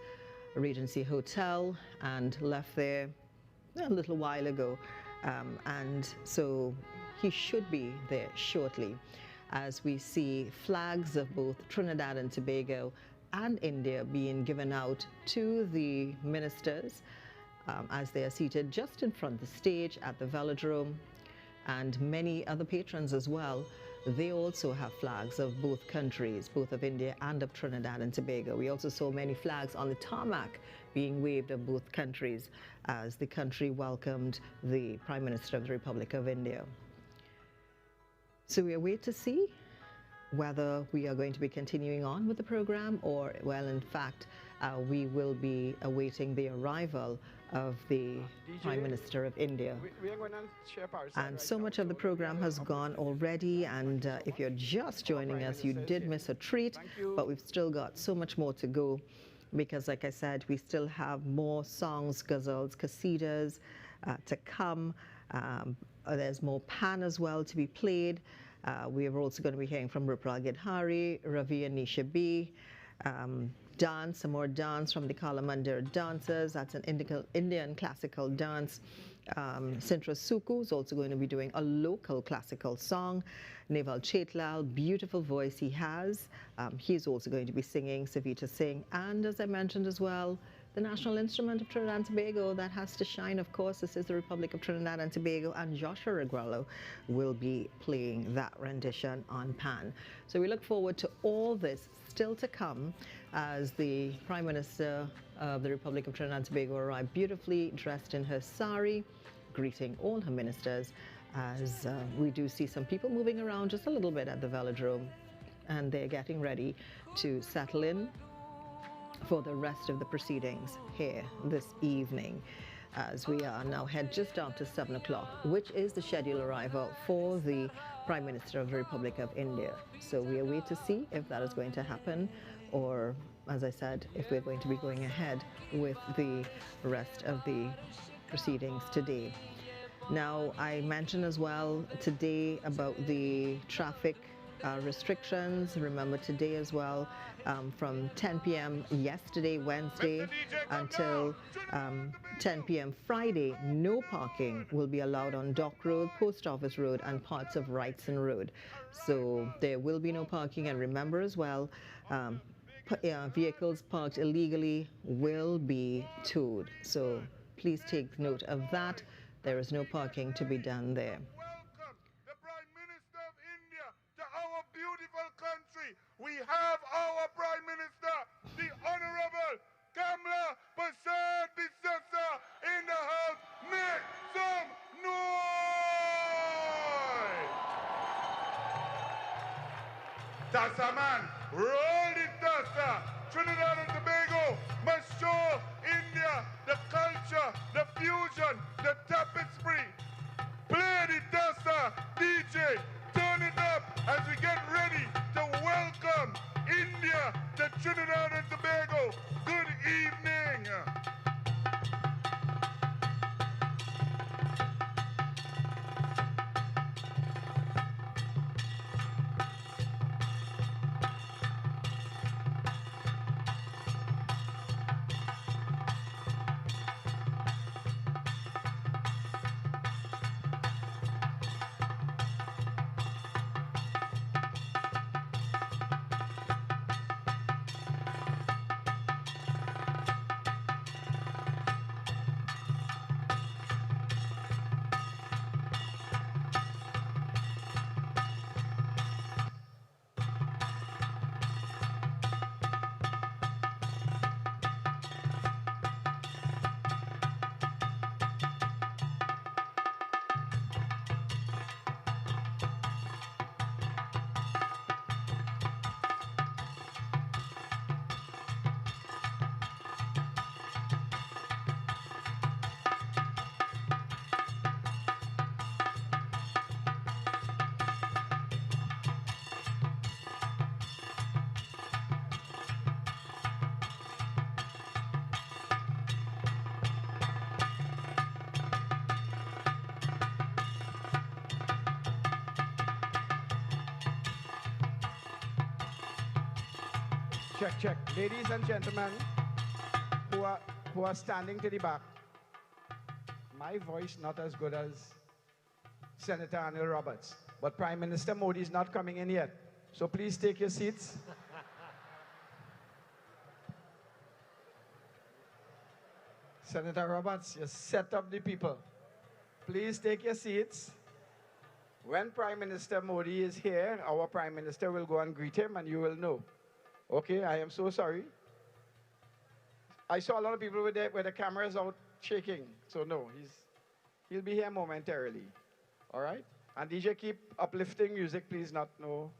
Regency Hotel and left there a little while ago. And so he should be there shortly, as we see flags of both Trinidad and Tobago and India being given out to the ministers as they are seated just in front of the stage at the velodrome, and many other patrons as well. They also have flags of both countries, both of India and of Trinidad and Tobago. We also saw many flags on the tarmac being waved of both countries as the country welcomed the Prime Minister of the Republic of India. So we await to see whether we are going to be continuing on with the program, or, well, in fact, we will be awaiting the arrival of the Prime Minister of India. And so much of the program has gone already, and if you're just joining us, you did miss a treat, but we've still got so much more to go, because, like I said, we still have more songs, ghazals, qasidas to come. There's more pan as well to be played. We are also going to be hearing from Rupal Gidhari, Ravi and Nisha B. Dance, some more dance from the Kala Mandir dancers. That's an Indian classical dance. Sintra Suku is also going to be doing a local classical song. Neval Chetlal, beautiful voice he has. He's also going to be singing, Savita Singh. And as I mentioned as well, the national instrument of Trinidad and Tobago that has to shine. Of course, this is the Republic of Trinidad and Tobago, and Joshua Regualo will be playing that rendition on pan. So we look forward to all this still to come as the Prime Minister of the Republic of Trinidad and Tobago arrived beautifully dressed in her sari, greeting all her ministers, as we do see some people moving around just a little bit at the velodrome, and they're getting ready to settle in for the rest of the proceedings here this evening, as we are now head just after 7 o'clock, which is the scheduled arrival for the Prime Minister of the Republic of India. So we await to see if that is going to happen, or, as I said, if we're going to be going ahead with the rest of the proceedings today. Now, I mentioned as well today about the traffic restrictions. Remember today as well, from 10 p.m. yesterday, Wednesday, until 10 p.m. Friday, no parking will be allowed on Dock Road, Post Office Road, and parts of Wrightson Road. So there will be no parking. And remember as well, vehicles parked illegally will be towed. So please take note of that. There is no parking to be done there. Beautiful country. We have our Prime Minister, the Honourable Kamala Persad Bissessa in the house. Make some noise! Tasa man, roll it Tasa. Trinidad and Tobago must show India the culture, the fusion, the tapestry. Play the Tasa, DJ. Turn it up as we get ready to welcome India to Trinidad and Tobago. Good evening. Check, check. Ladies and gentlemen who are standing to the back, my voice not as good as Senator Anil Roberts, but Prime Minister Modi is not coming in yet. So please take your seats. Senator Roberts, just set up the people. Please take your seats. When Prime Minister Modi is here, our Prime Minister will go and greet him and you will know. Okay, I am so sorry. I saw a lot of people with the cameras out shaking. So no, he'll be here momentarily. All right? And DJ, keep uplifting music, please not no.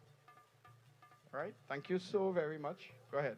All right? Thank you so very much. Go ahead.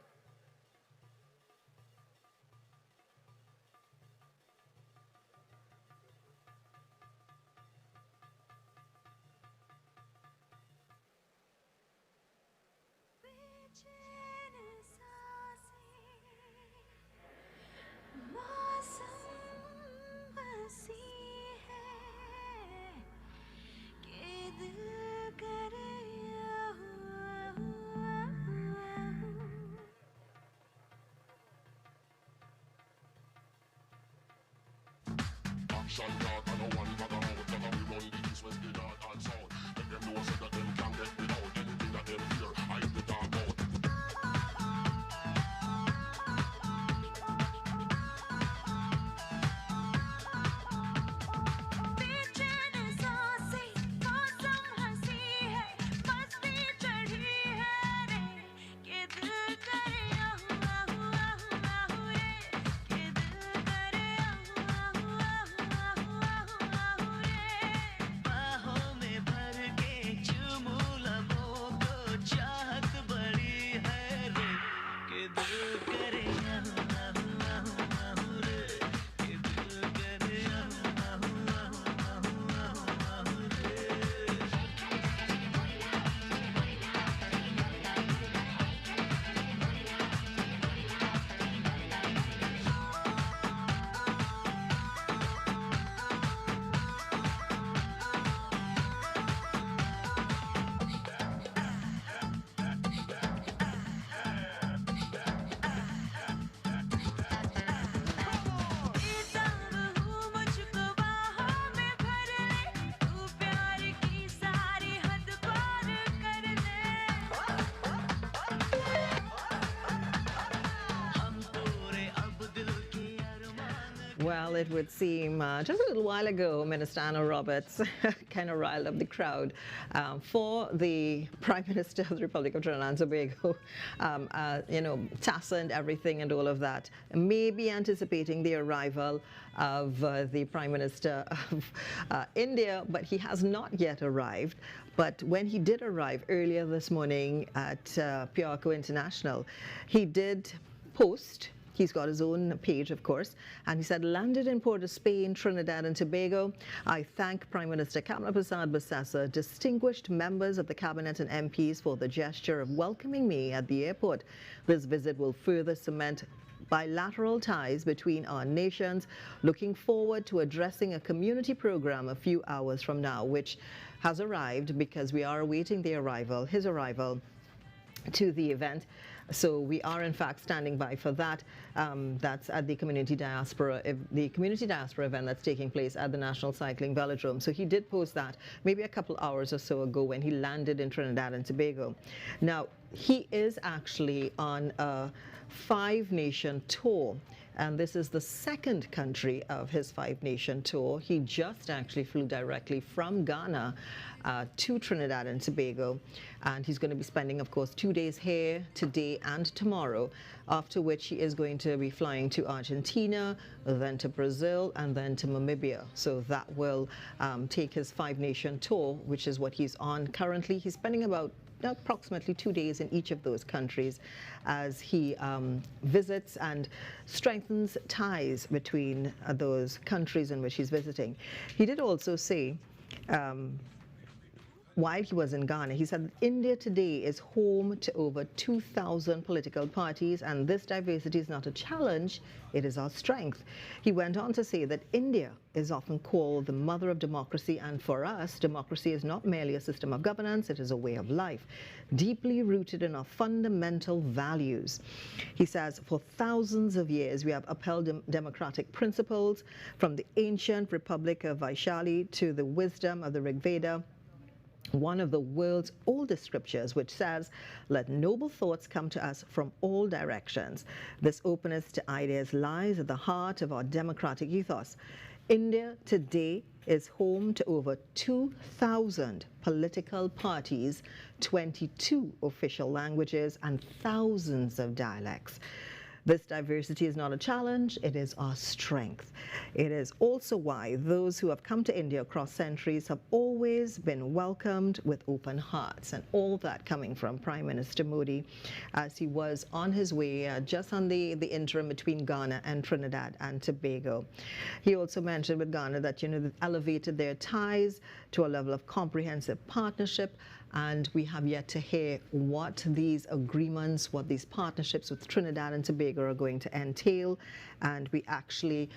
Well, it would seem just a little while ago, Minister Anna Roberts kind of riled up the crowd for the Prime Minister of the Republic of Trinidad and Tobago, you know, Tasa and everything and all of that, maybe anticipating the arrival of the Prime Minister of India, but he has not yet arrived. But when he did arrive earlier this morning at Piarco International, he did post. He's got his own page, of course, and he said, landed in Port of Spain, Trinidad and Tobago. I thank Prime Minister Kamla Prasad Bosesa, distinguished members of the Cabinet and MPs for the gesture of welcoming me at the airport. This visit will further cement bilateral ties between our nations. Looking forward to addressing a community program a few hours from now, which has arrived because we are awaiting the arrival, his arrival to the event. So we are in fact standing by for that. That's at the Community Diaspora event that's taking place at the National Cycling Velodrome. So he did post that maybe a couple hours or so ago when he landed in Trinidad and Tobago. Now, he is actually on a 5-nation tour. And this is the second country of his 5-nation tour. He just actually flew directly from Ghana to Trinidad and Tobago. And he's going to be spending, of course, 2 days here, today and tomorrow, after which he is going to be flying to Argentina, then to Brazil, and then to Namibia. So that will take his 5-nation tour, which is what he's on currently. He's spending about approximately 2 days in each of those countries as he visits and strengthens ties between those countries in which he's visiting. He did also say, while he was in Ghana, he said India today is home to over 2,000 political parties, and this diversity is not a challenge, it is our strength. He went on to say that India is often called the mother of democracy, and for us, democracy is not merely a system of governance, it is a way of life, deeply rooted in our fundamental values. He says, for thousands of years, we have upheld democratic principles, from the ancient Republic of Vaishali to the wisdom of the Rig Veda, one of the world's oldest scriptures, which says, let noble thoughts come to us from all directions. This openness to ideas lies at the heart of our democratic ethos. India today is home to over 2,000 political parties, 22 official languages, and thousands of dialects. This diversity is not a challenge, it is our strength. It is also why those who have come to India across centuries have always been welcomed with open hearts, and all that coming from Prime Minister Modi as he was on his way just on the interim between Ghana and Trinidad and Tobago. He also mentioned with Ghana that, they elevated their ties to a level of comprehensive partnership, and we have yet to hear what these agreements, what these partnerships with Trinidad and Tobago are going to entail. And we actually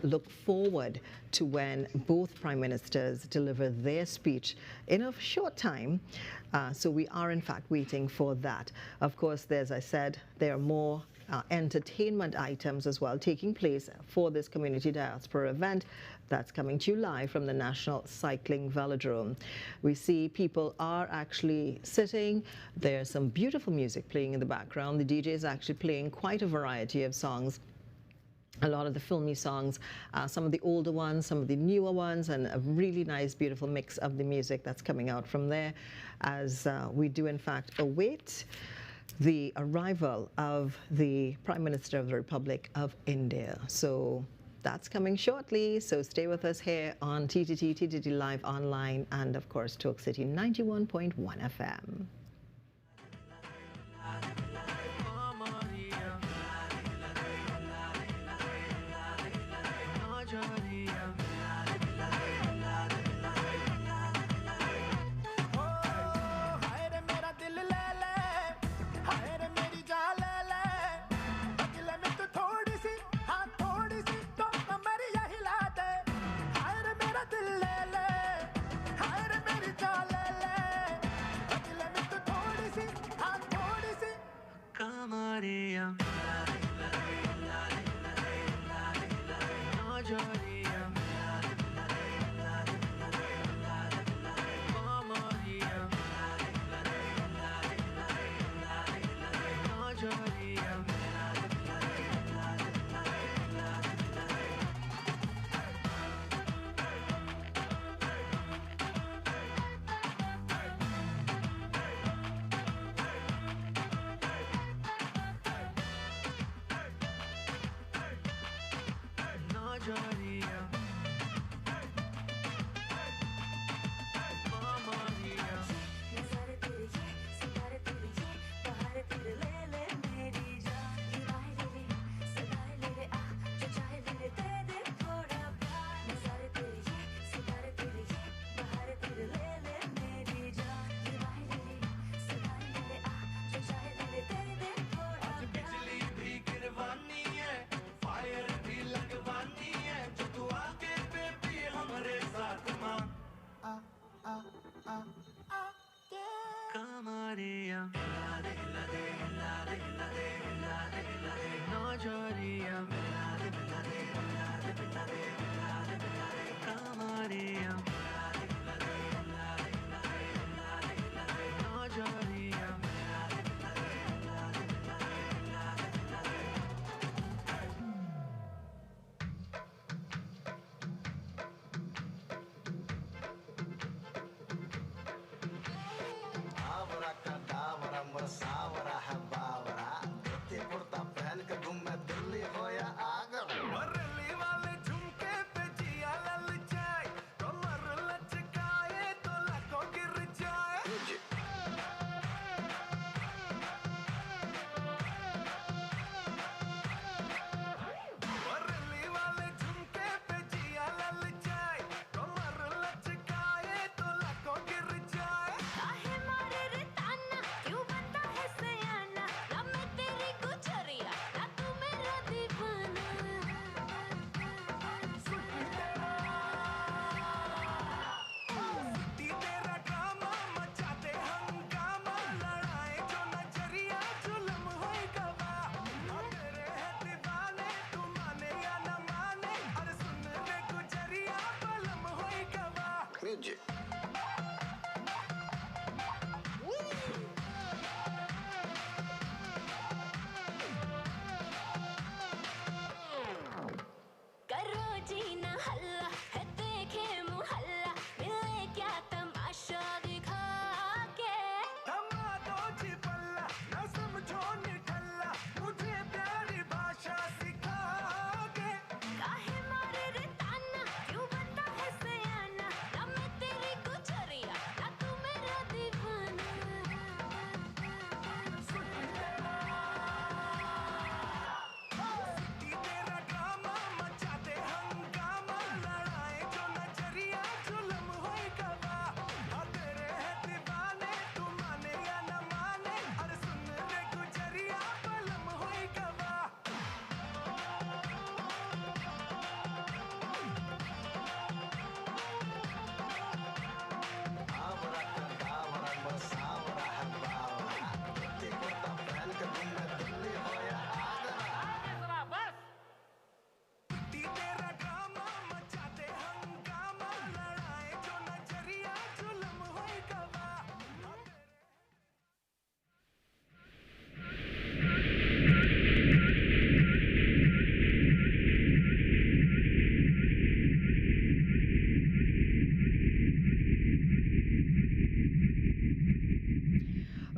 look forward to when both Prime Ministers deliver their speech in a short time. So we are in fact waiting for that. Of course, as I said, there are more entertainment items as well taking place for this Community Diaspora event that's coming to you live from the National Cycling Velodrome. We see people are actually sitting. There's some beautiful music playing in the background. The DJ is actually playing quite a variety of songs. A lot of the filmy songs, some of the older ones, some of the newer ones, and a really nice, beautiful mix of the music that's coming out from there as we do, in fact, await the arrival of the Prime Minister of the Republic of India. So that's coming shortly. So stay with us here on TTT Live Online, and of course, Talk City 91.1 FM.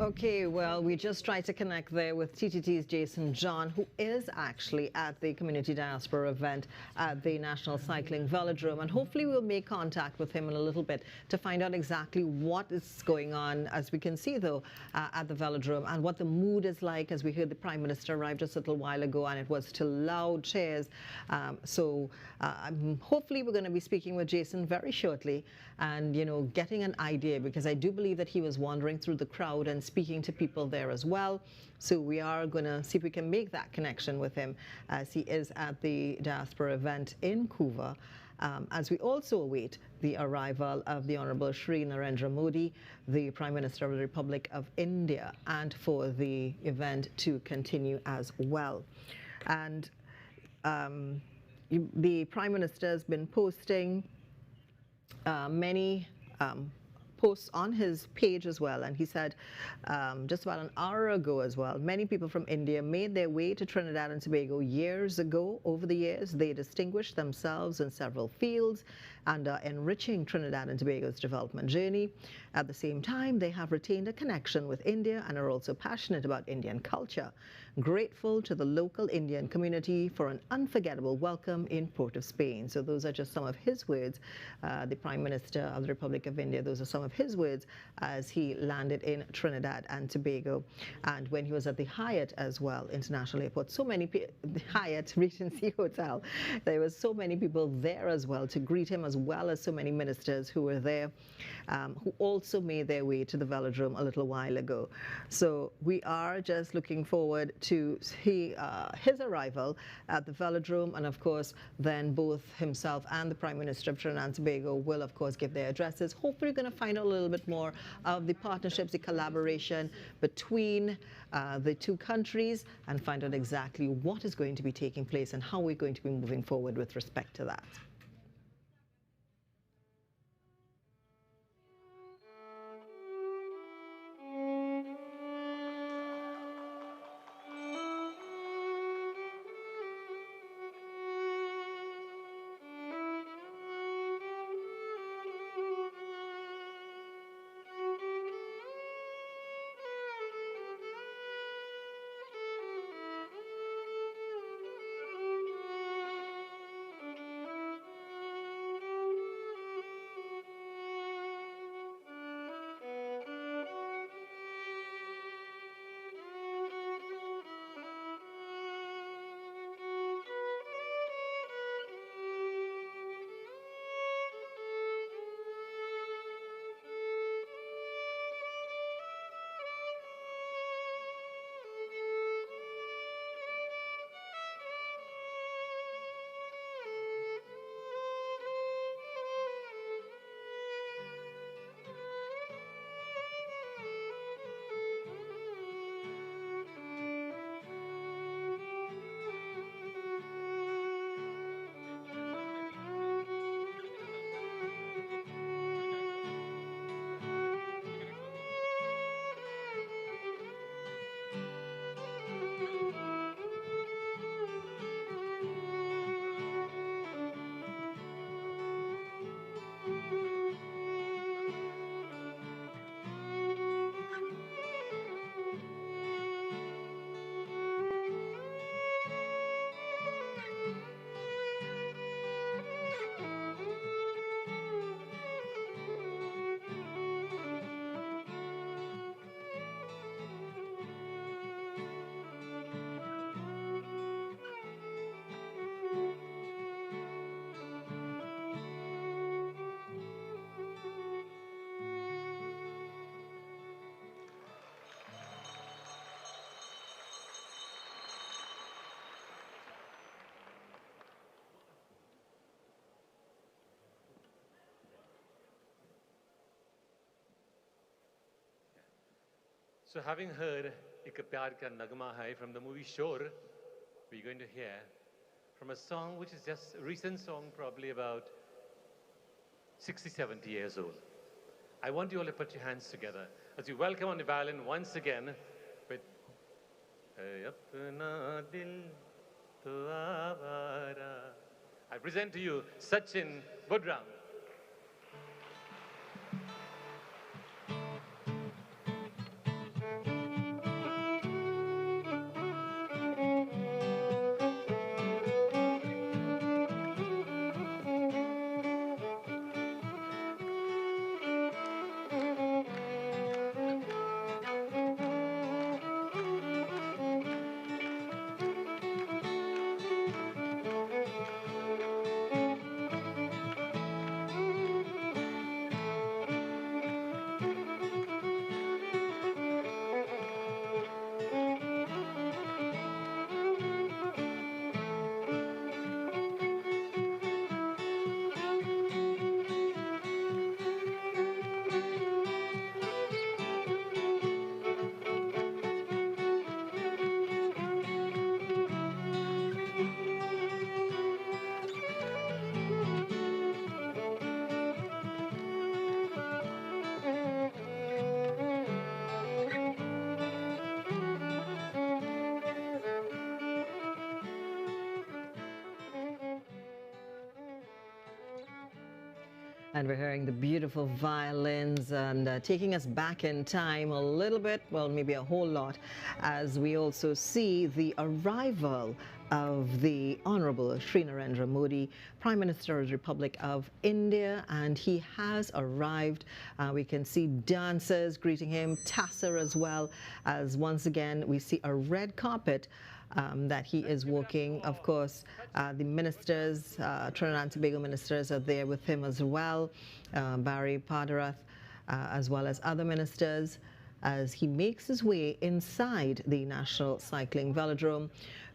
Okay, well, we just tried to connect there with TTT's Jason John, who is actually at the Community Diaspora event at the National Cycling Velodrome, and hopefully we'll make contact with him in a little bit to find out exactly what is going on, as we can see, though, at the Velodrome, and what the mood is like, as we heard the Prime Minister arrive just a little while ago, and it was still loud cheers. Hopefully we're going to be speaking with Jason very shortly and, you know, getting an idea, because I do believe that he was wandering through the crowd and speaking to people there as well. So we are going to see if we can make that connection with him as he is at the Diaspora event in Couva, as we also await the arrival of the Honourable Shri Narendra Modi, the Prime Minister of the Republic of India, and for the event to continue as well. And the Prime Minister has been posting many posts on his page as well, and he said just about an hour ago as well, many people from India made their way to Trinidad and Tobago years ago. Over the years, they distinguished themselves in several fields and are enriching Trinidad and Tobago's development journey. At the same time, they have retained a connection with India and are also passionate about Indian culture. Grateful to the local Indian community for an unforgettable welcome in Port of Spain. So those are just some of his words. The Prime Minister of the Republic of India, those are some of his words as he landed in Trinidad and Tobago. And when he was at the Hyatt as well, International Airport, so many people, the Hyatt Regency Hotel, there was so many people there as well to greet him, as well as so many ministers who were there, who also made their way to the Velodrome a little while ago. So we are just looking forward to see his arrival at the Velodrome, and of course then both himself and the Prime Minister of Trinidad and Tobago will of course give their addresses. Hopefully we're going to find out a little bit more of the partnerships, the collaboration between the two countries, and find out exactly what is going to be taking place and how we're going to be moving forward with respect to that. So having heard Ek Pyar Ka Nagma Hai from the movie Shor, we're going to hear from a song which is just a recent song, probably about 60, 70 years old. I want you all to put your hands together as we welcome on the violin once again with Apna Dil To Avara. I present to you Sachin Budram. And we're hearing the beautiful violins and taking us back in time a little bit, well, maybe a whole lot, as we also see the arrival of the Honourable Shri Narendra Modi, Prime Minister of the Republic of India, and he has arrived. We can see dancers greeting him, Tasa as well, as once again we see a red carpet that he is walking. Of course, the ministers, Trinidad and Tobago ministers are there with him as well, Barry Padarath, as well as other ministers, as he makes his way inside the National Cycling Velodrome.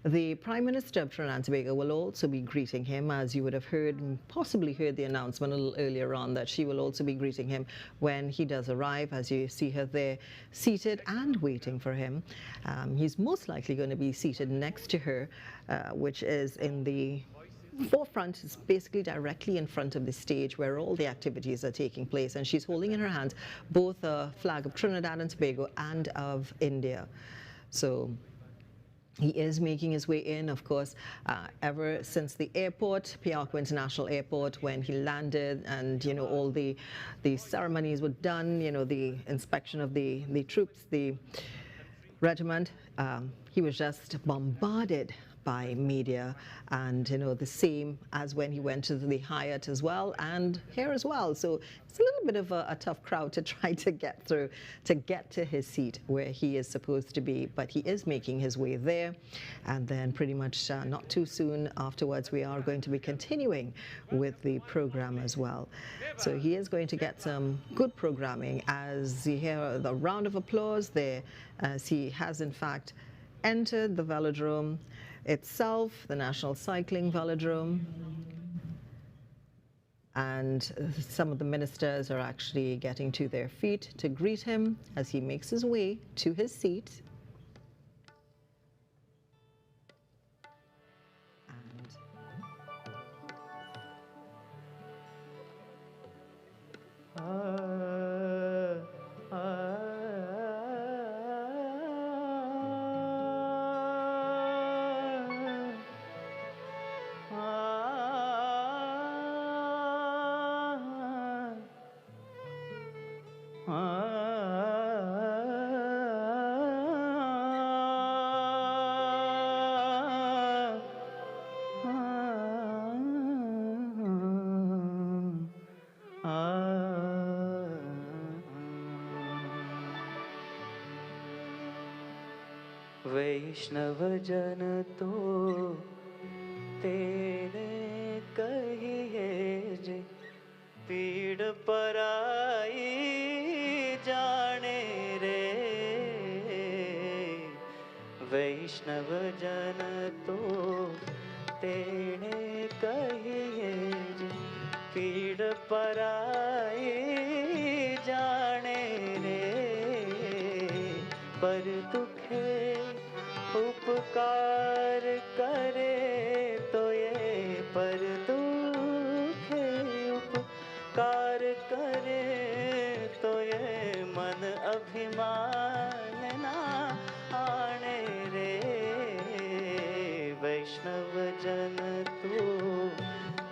The Prime Minister of Trinidad and Tobago will also be greeting him, as you would have heard, possibly heard the announcement a little earlier on, that she will also be greeting him when he does arrive, as you see her there seated and waiting for him. He's most likely going to be seated next to her, which is in the forefront. Is basically directly in front of the stage where all the activities are taking place, and she's holding in her hands both a flag of Trinidad and Tobago and of India. So he is making his way in, of course, ever since the airport, Piarco International Airport, when he landed, and you know, all the ceremonies were done, you know, the inspection of the troops, the regiment. He was just bombarded by media, and you know, the same as when he went to the Hyatt as well, and here as well. So it's a little bit of a tough crowd to try to get through, to get to his seat where he is supposed to be, but he is making his way there. And then pretty much not too soon afterwards, we are going to be continuing with the program as well. So he is going to get some good programming, as you hear the round of applause there, as he has in fact entered the velodrome itself, the National Cycling Velodrome. And some of the ministers are actually getting to their feet to greet him as he makes his way to his seat. वैष्णव जन तो तेरे कहिए जे पीड़ पराई जाने रे वैष्णव जन तो तेरे कहिए जे पीड़ पराई जाने रे पर दुखे उपकार करे तो ये पर दुखे उपकार करे तो ये मन अभिमान ना आने रे वैष्णव जन तू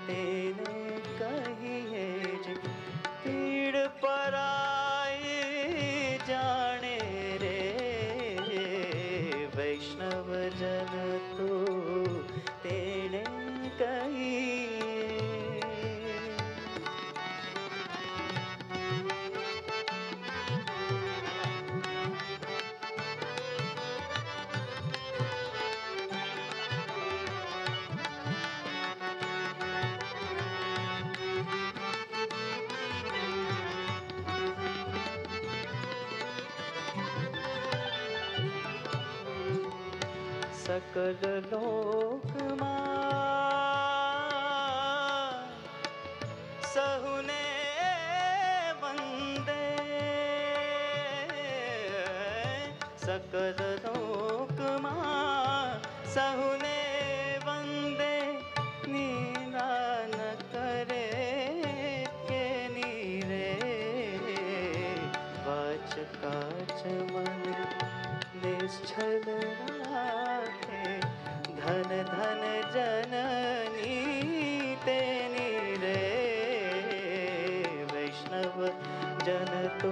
तेने कहिए जे पीड़ पराई जाने रे वैष्णव जन तू तेने कहिए सकल लोक सहुने वंदे सकल लोक सहुने वंदे नीना न करे के नीरे वाच काच मन निश्चल धन धन जननी तेनी रे जन तो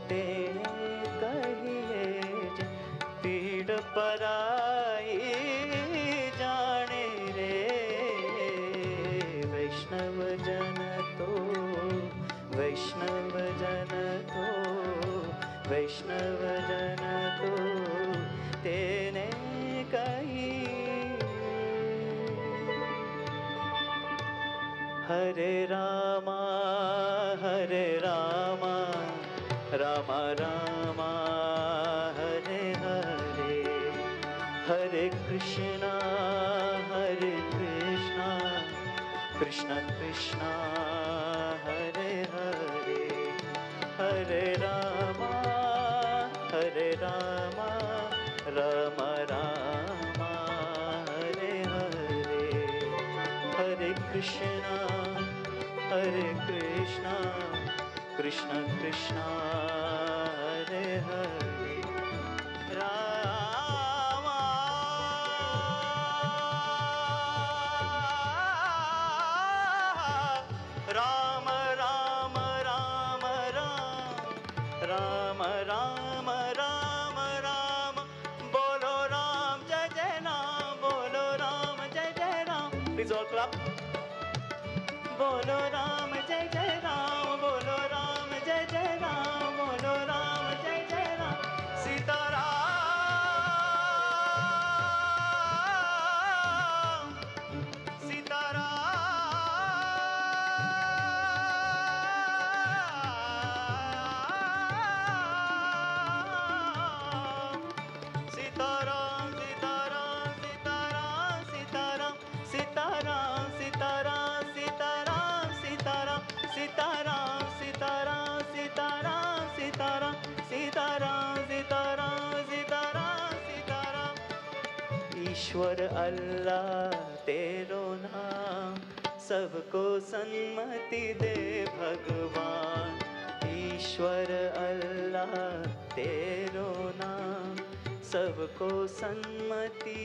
तेने कहिए जे पीड़ पराई जाने रे वैष्णव जन तो वैष्णव जन तो वैष्णव जन तो तेने कही हरे रामा रामा रामा हरे हरे हरे कृष्णा कृष्ण कृष्ण हरे हरे हरे रामा राम राम हरे हरे हरे कृष्ण कृष्ण कृष्ण हरे हरे राम राम राम राम राम राम राम राम बोलो राम जय जय राम बोलो राम जय जय राम प्लीज ऑल क्लैप बोलो राम जय जय राम बोलो राम जय जय राम बोलो राम जय जय राम सीताराम सीताराम सीताराम सीताराम सीताराम सीताराम सीताराम सीताराम सीताराम सीताराम सीताराम सीताराम सीताराम सीताराम सीताराम सीताराम सीताराम ईश्वर अल्लाह तेरो नाम सबको सन्मति दे भगवान ईश्वर अल्लाह तेरो नाम सबको सन्मति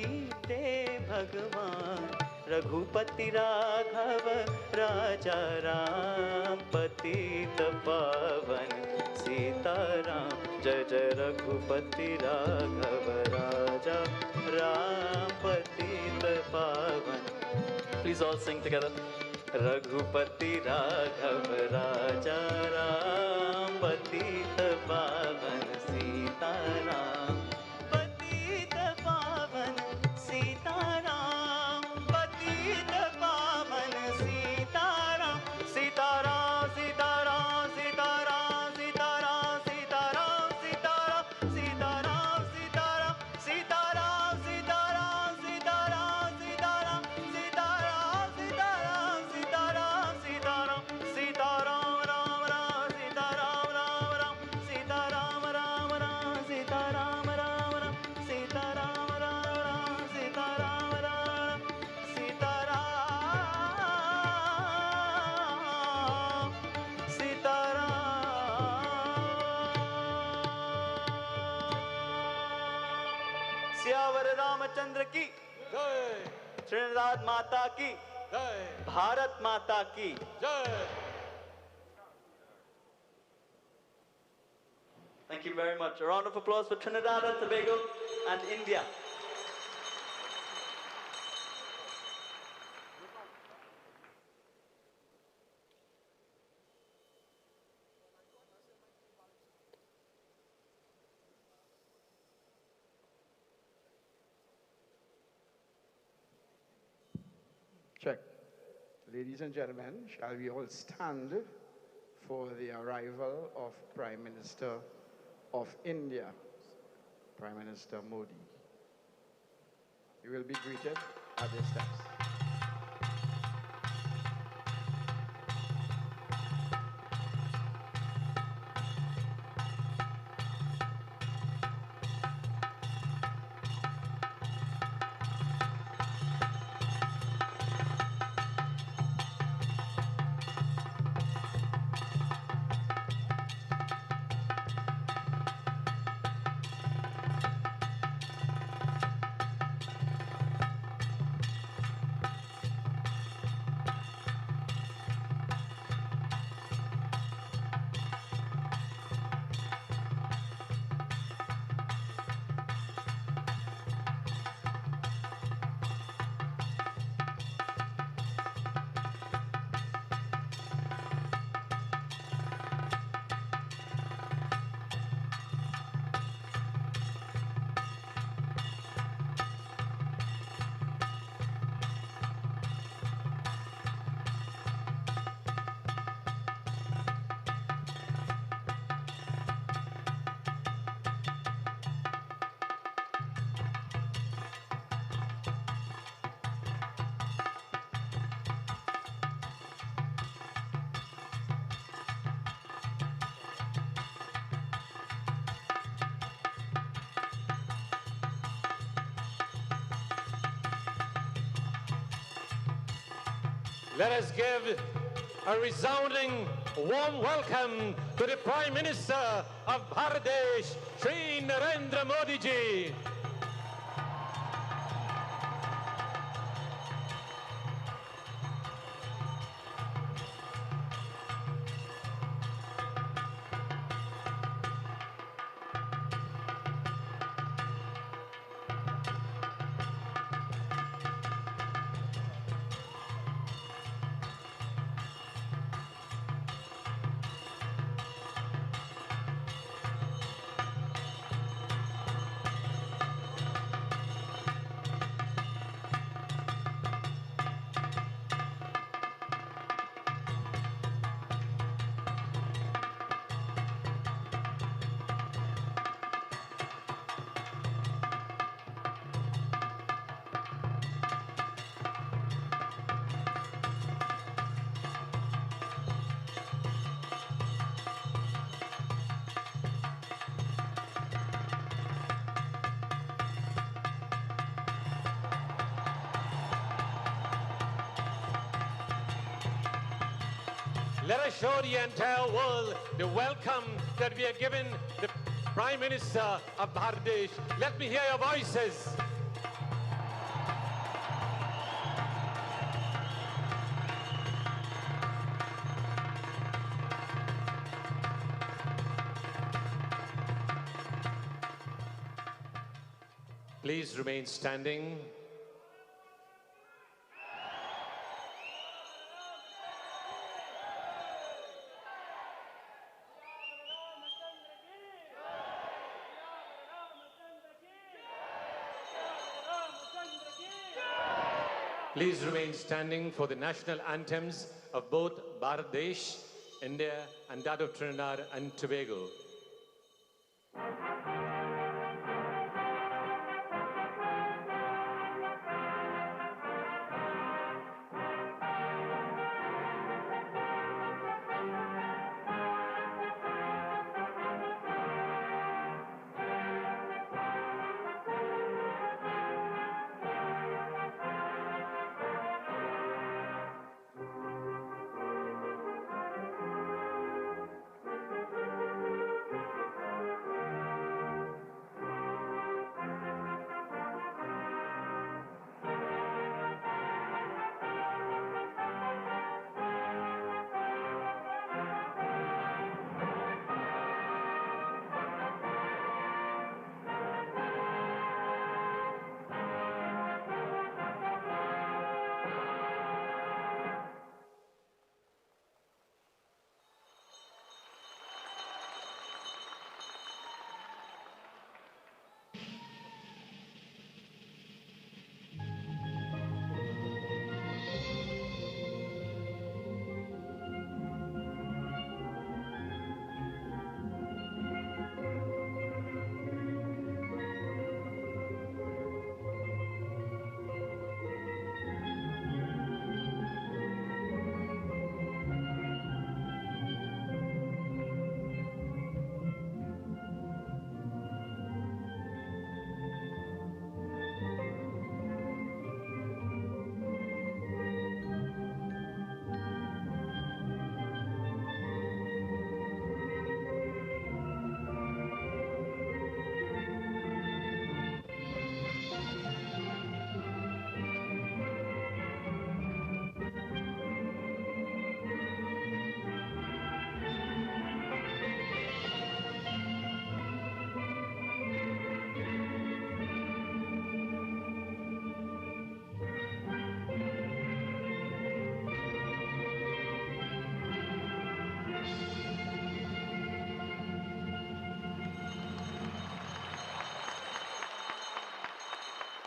दे भगवान रघुपति राघव राजा राम पतित पावन सीताराम जय जय रघुपति राघव राजा राम पतित पावन please all sing together Raghupati Raghav Raja Ram पतित पावन सीताराम पतित पावन सीताराम पतित पावन सीताराम सीताराम सीताराम सीताराम सीताराम सीताराम सीताराम सीताराम सीताराम सीताराम सीताराम सीताराम सीताराम सीताराम सीताराम सीताराम सीताराम सीताराम राम राम सीताराम राम राम सीताराम राम राम सीताराम राम राम सीताराम राम राम सीताराम राम सीताराम सियावर रामचंद्र की जय श्रीनाथ माता की जय भारत माता की जय Thank you very much. A round of applause for Trinidad and Tobago and India. Check. Ladies and gentlemen, shall we all stand for the arrival of Prime Minister of India, Prime Minister Modi. He will be greeted at the steps. Let us give a resounding warm welcome to the Prime Minister of Bangladesh, Shri Narendra Modi ji. Let us show the entire world the welcome that we are giving the Prime Minister of Bangladesh. Let me hear your voices. Please remain standing. Please remain standing for the national anthems of both Bangladesh, India, and that of Trinidad and Tobago.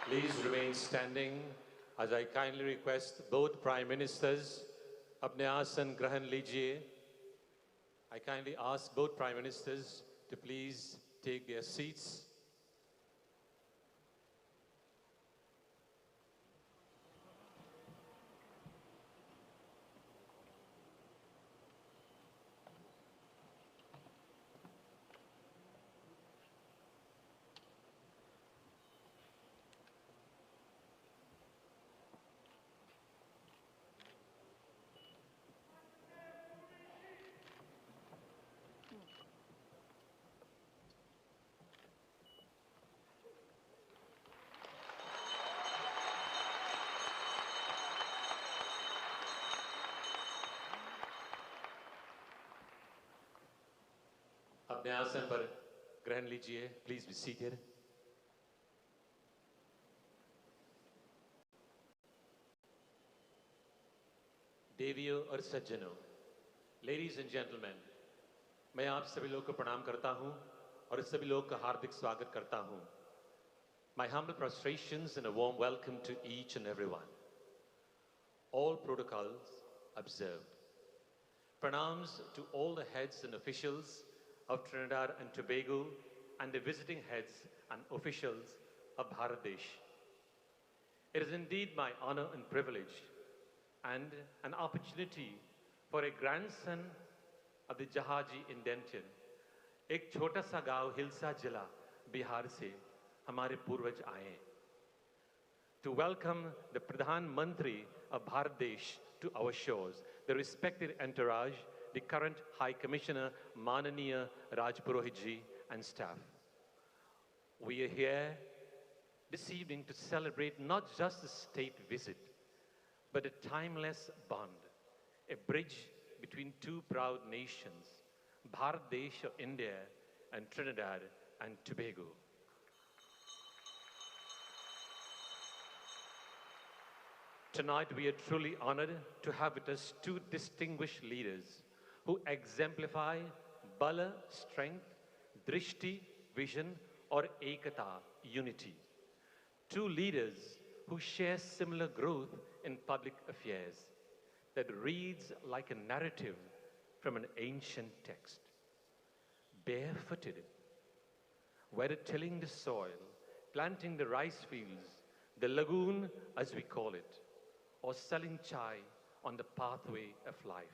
Please remain standing as I kindly request both Prime Ministers, apne aasan grahan lijiye. I kindly ask both Prime Ministers to please take their seats. अपने आसन पर ग्रहण लीजिए. Please be seated. देवियों और सज्जनों, ladies and gentlemen, मैं आप सभी लोग को प्रणाम करता हूं और सभी लोग का हार्दिक स्वागत करता हूं. My humble prostrations and a warm welcome to each and everyone. All protocols observed. Pranams to all the heads and officials of Trinidad and Tobago and the visiting heads and officials of Bangladesh. It is indeed my honor and privilege and an opportunity for a grandson of the Jahaji indention, एक छोटा सा गांव हिलसा जिला बिहार से हमारे पूर्वज आए, to welcome the Pradhan Mantri of Bangladesh to our shores, the respected entourage, the current High Commissioner Mananiya Raj Purohitji and staff. We are here this evening to celebrate not just a state visit, but a timeless bond, a bridge between two proud nations, Bangladesh of India and Trinidad and Tobago. Tonight we are truly honored to have with us two distinguished leaders who exemplify Bala, strength, Drishti, vision, or Ekata, unity. Two leaders who share similar growth in public affairs that reads like a narrative from an ancient text. Barefooted, whether tilling the soil, planting the rice fields, the lagoon as we call it, or selling chai on the pathway of life,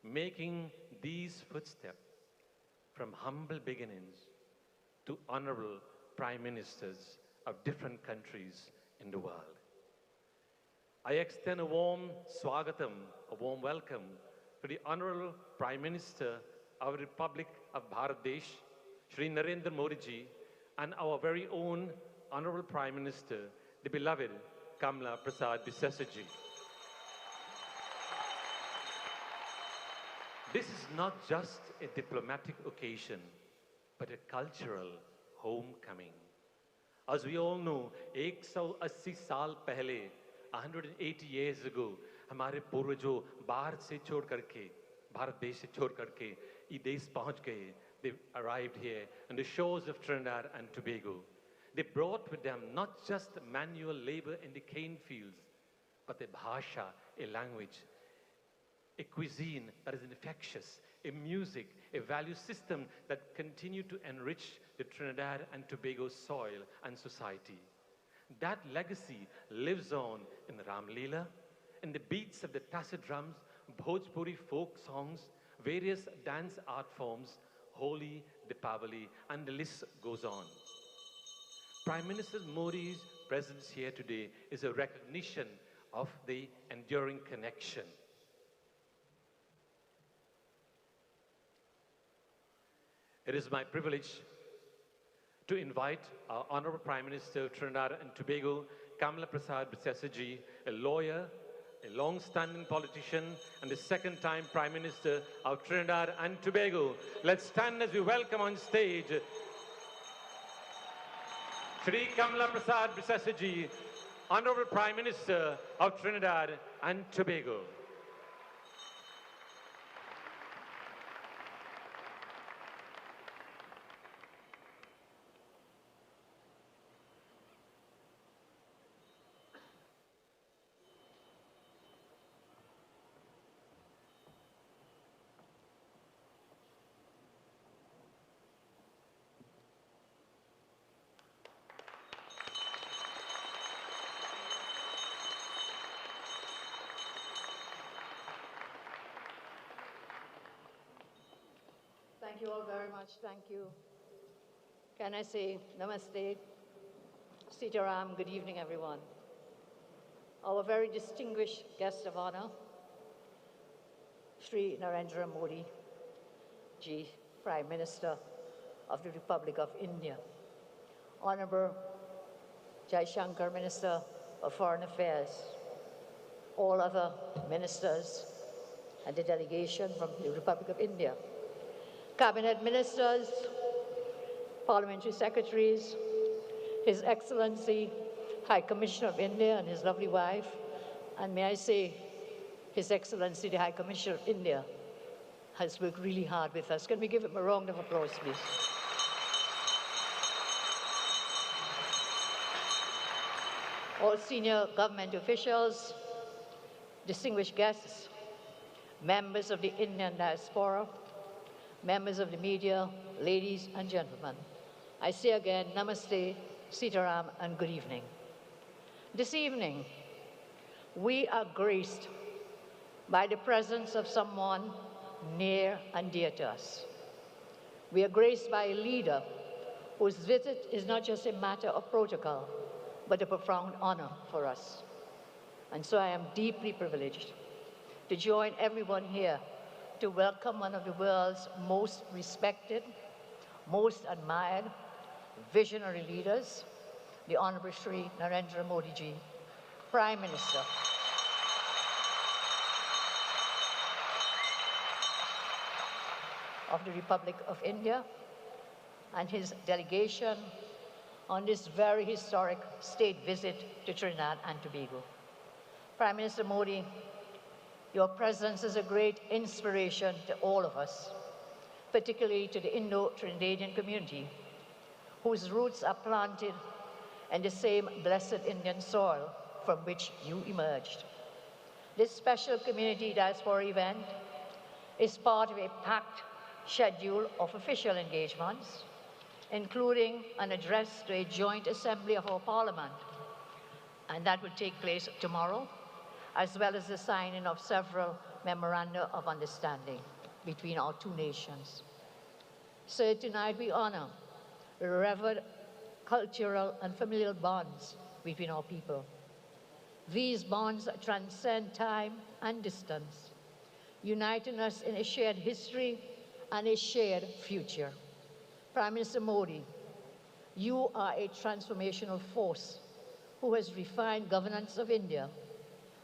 making these footsteps from humble beginnings to honorable prime ministers of different countries in the world. I extend a warm swagatam, a warm welcome to the Honourable Prime Minister of the Republic of Bangladesh, Shri Narendra Modi ji, and our very own Honourable Prime Minister, the beloved Kamla Prasad Bisesa ji. This is not just a diplomatic occasion, but a cultural homecoming. As we all know, 180 साल पहले, 180 years ago, हमारे पूर्वजों बाहर से छोड़ करके, भारत देश से छोड़ करके, ये देश पहुंच गए. They arrived here on the shores of Trinidad and Tobago. They brought with them not just manual labor in the cane fields, but a bhasha, a language, a cuisine that is infectious, a music, a value system that continue to enrich the Trinidad and Tobago soil and society. That legacy lives on in Ram Leela, in the beats of the Tasa drums, Bhojpuri folk songs, various dance art forms, Holi, Deepavali, and the list goes on. Prime Minister Modi's presence here today is a recognition of the enduring connection. It is my privilege to invite our Honourable Prime Minister of Trinidad and Tobago, Kamla Prasad Bisesa ji, a lawyer, a long-standing politician, and the second-time Prime Minister of Trinidad and Tobago. Let's stand as we welcome on stage Shri Kamla Prasad Bisesa ji, Honourable Prime Minister of Trinidad and Tobago. Thank you all very much. Thank you. Can I say namaste, Sitaram, good evening, everyone. Our very distinguished guest of honor, Shri Narendra Modi ji, Prime Minister of the Republic of India. Honorable Jai Shankar, Minister of Foreign Affairs, all other ministers and the delegation from the Republic of India, cabinet ministers, parliamentary secretaries, His Excellency, High Commissioner of India and his lovely wife, and may I say, His Excellency, the High Commissioner of India, has worked really hard with us. Can we give him a round of applause, please? All senior government officials, distinguished guests, members of the Indian diaspora, members of the media, ladies and gentlemen, I say again, Namaste, Sitaram, and good evening. This evening, we are graced by the presence of someone near and dear to us. We are graced by a leader whose visit is not just a matter of protocol, but a profound honor for us. And so I am deeply privileged to join everyone here to welcome one of the world's most respected, most admired, visionary leaders, the Honourable Shri Narendra Modi ji, Prime Minister of the Republic of India, and his delegation on this very historic state visit to Trinidad and Tobago. Prime Minister Modi, your presence is a great inspiration to all of us, particularly to the Indo-Trinidadian community, whose roots are planted in the same blessed Indian soil from which you emerged. This special community diaspora event is part of a packed schedule of official engagements, including an address to a joint assembly of our parliament, and that will take place tomorrow, as well as the signing of several memoranda of understanding between our two nations. So tonight we honor the revered cultural and familial bonds between our people. These bonds transcend time and distance, uniting us in a shared history and a shared future. Prime Minister Modi, you are a transformational force who has refined governance of India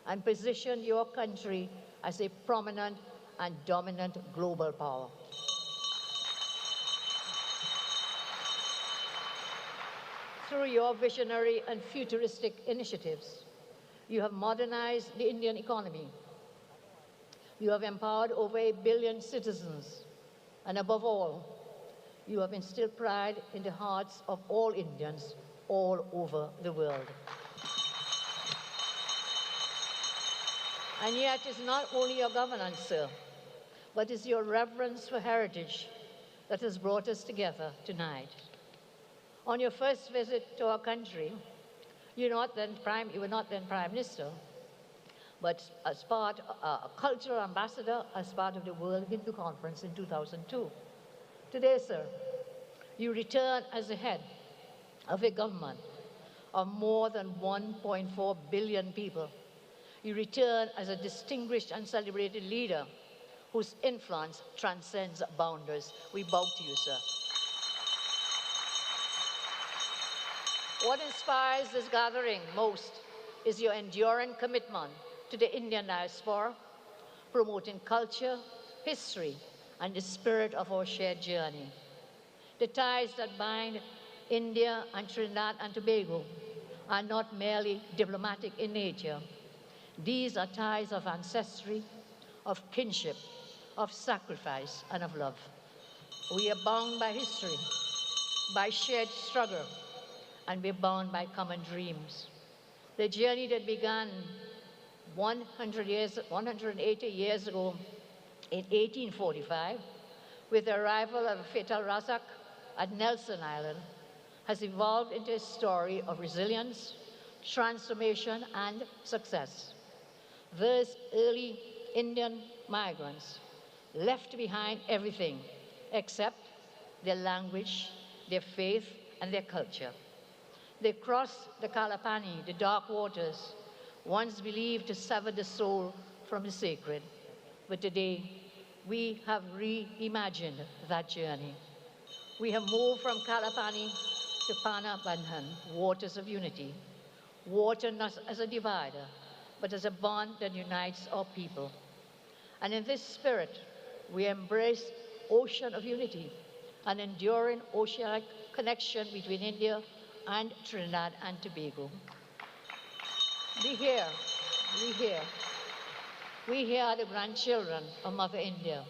and positioned your country as a prominent and dominant global power. Through your visionary and futuristic initiatives, you have modernized the Indian economy. You have empowered over 1 billion citizens, and above all, you have instilled pride in the hearts of all Indians all over the world. And yet, it's not only your governance, sir, but it's your reverence for heritage that has brought us together tonight. On your first visit to our country, you were not then Prime Minister, but as part, a cultural ambassador as part of the World Hindu Conference in 2002. Today, sir, you return as the head of a government of more than 1.4 billion people. You return as a distinguished and celebrated leader whose influence transcends boundaries. We bow to you, sir. What inspires this gathering most is your enduring commitment to the Indian diaspora, promoting culture, history, and the spirit of our shared journey. The ties that bind India and Trinidad and Tobago are not merely diplomatic in nature. These are ties of ancestry, of kinship, of sacrifice, and of love. We are bound by history, by shared struggle, and we're bound by common dreams. The journey that began 180 years ago in 1845, with the arrival of Fatal Razak at Nelson Island, has evolved into a story of resilience, transformation, and success. Those early Indian migrants left behind everything except their language, their faith, and their culture. They crossed the Kalapani, the dark waters, once believed to sever the soul from the sacred. But today, we have reimagined that journey. We have moved from Kalapani to Pana Bandhan, waters of unity. Water not as a divider, but as a bond that unites our people. And in this spirit, we embrace ocean of unity, an enduring oceanic connection between India and Trinidad and Tobago. We here are the grandchildren of Mother India,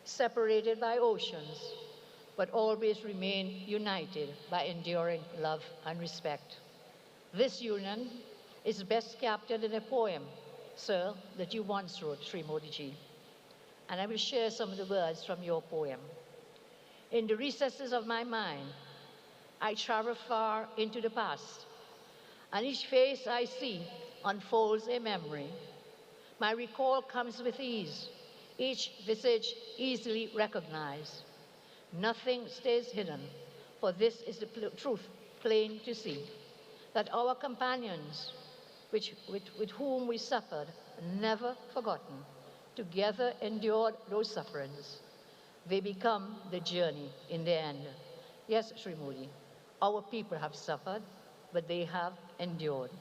separated by oceans, but always remain united by enduring love and respect. This union is best captured in a poem, sir, that you once wrote, Sri Modi ji. And I will share some of the words from your poem. In the recesses of my mind, I travel far into the past, and each face I see unfolds a memory. My recall comes with ease, each visage easily recognized. Nothing stays hidden, for this is the truth plain to see, that our companions, with whom we suffered, never forgotten, together endured those sufferings. They become the journey in the end. Yes, Sri Modi, our people have suffered, but they have endured.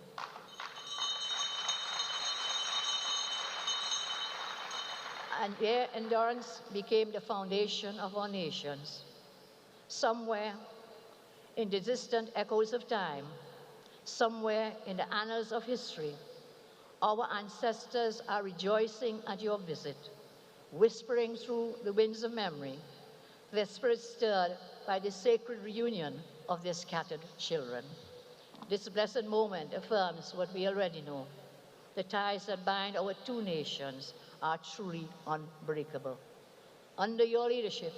And their endurance became the foundation of our nations. Somewhere in the distant echoes of time, somewhere in the annals of history, our ancestors are rejoicing at your visit, whispering through the winds of memory, their spirits stirred by the sacred reunion of their scattered children. This blessed moment affirms what we already know. The ties that bind our two nations are truly unbreakable. Under your leadership,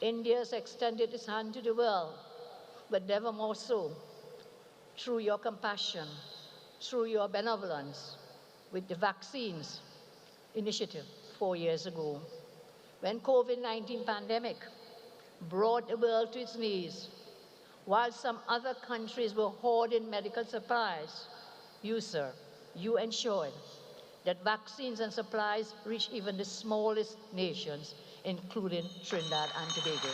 India has extended its hand to the world, but never more so. Through your compassion, through your benevolence, with the vaccines initiative 4 years ago, when COVID-19 pandemic brought the world to its knees, while some other countries were hoarding medical supplies, you, sir, you ensured that vaccines and supplies reach even the smallest nations, including Trinidad and Tobago.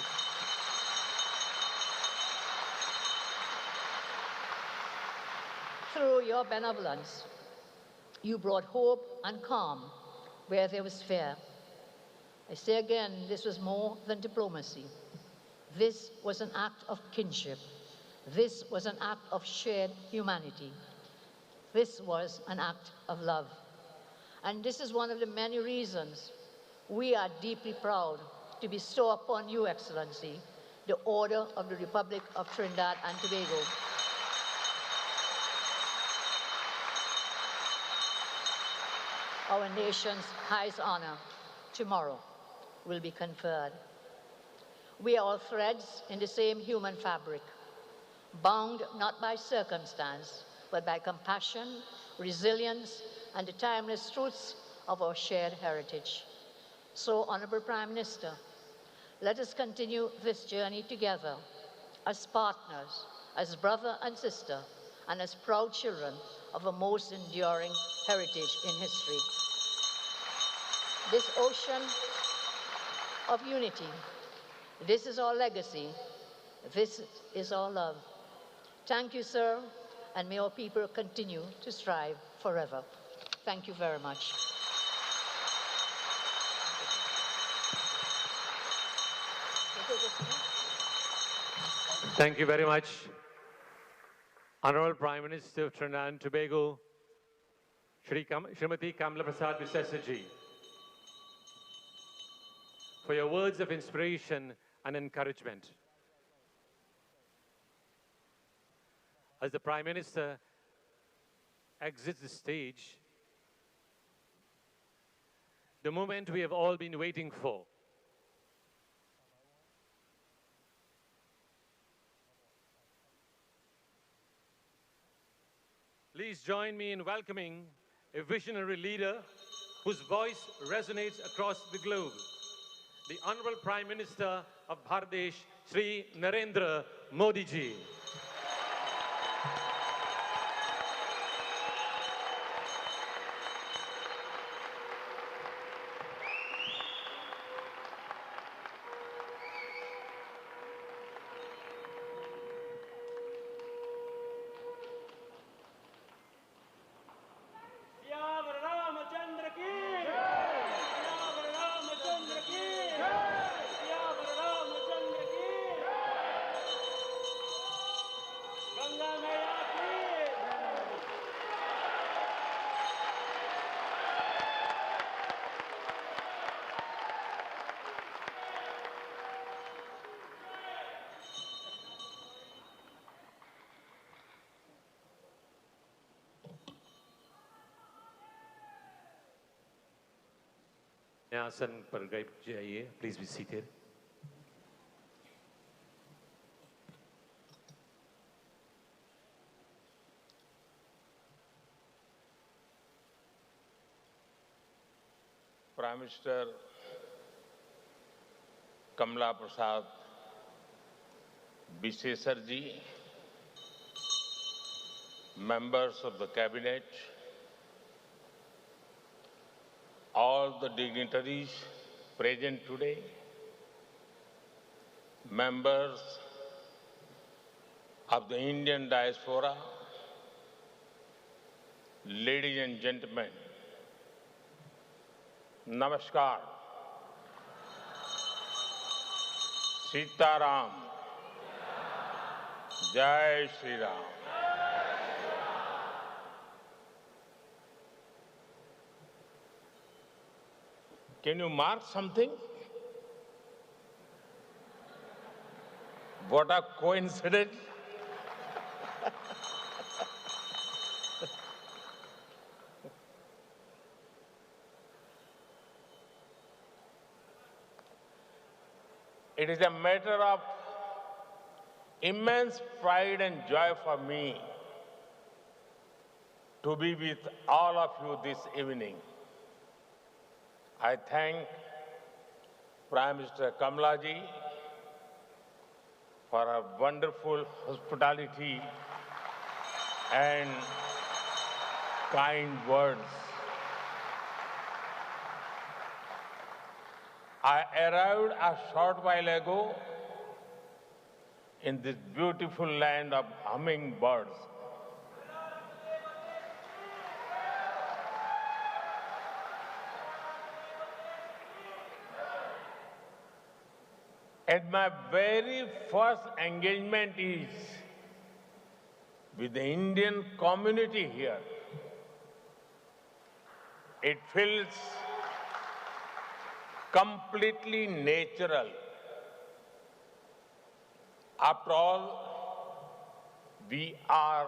Through your benevolence, you brought hope and calm where there was fear. I say again, this was more than diplomacy. This was an act of kinship. This was an act of shared humanity. This was an act of love. And this is one of the many reasons we are deeply proud to bestow upon you, Excellency, the Order of the Republic of Trinidad and Tobago. Our nation's highest honor tomorrow will be conferred. We are all threads in the same human fabric, bound not by circumstance, but by compassion, resilience, and the timeless truths of our shared heritage. So, Honourable Prime Minister, let us continue this journey together as partners, as brother and sister, and as proud children of a most enduring heritage in history. This ocean of unity, this is our legacy, this is our love. Thank you, sir, and may our people continue to strive forever. Thank you very much. Thank you very much, Honourable Prime Minister of Trinidad and Tobago, Srimati Kamala Prasad Bisesa ji, for your words of inspiration and encouragement. As the Prime Minister exits the stage, the moment we have all been waiting for. Please join me in welcoming a visionary leader whose voice resonates across the globe, the Honourable Prime Minister of Bangladesh, Shri Narendra Modi ji. आसन पर जाइए, please be seated. Prime Minister Kamala Prasad Bisesar ji, members of the cabinet, all the dignitaries present today, members of the Indian diaspora, ladies and gentlemen, Namaskar. Sitaram. Jai Shri Ram. Can you mark something? What a coincidence. It is a matter of immense pride and joy for me to be with all of you this evening. I thank Prime Minister Kamala ji for her wonderful hospitality and kind words. I arrived a short while ago in this beautiful land of hummingbirds. And my very first engagement is with the Indian community here. It feels completely natural. After all, we are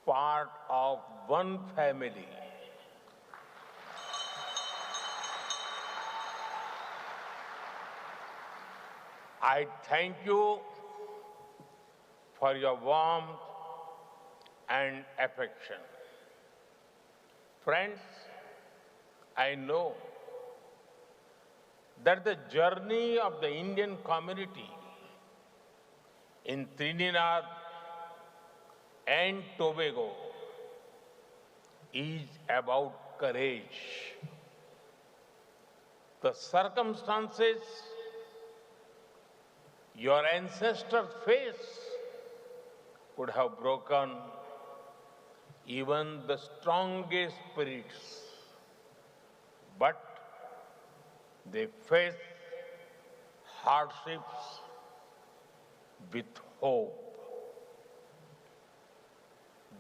part of one family. I thank you for your warmth and affection. Friends, I know that the journey of the Indian community in Trinidad and Tobago is about courage. The circumstances your ancestors faced could have broken even the strongest spirits, but they faced hardships with hope.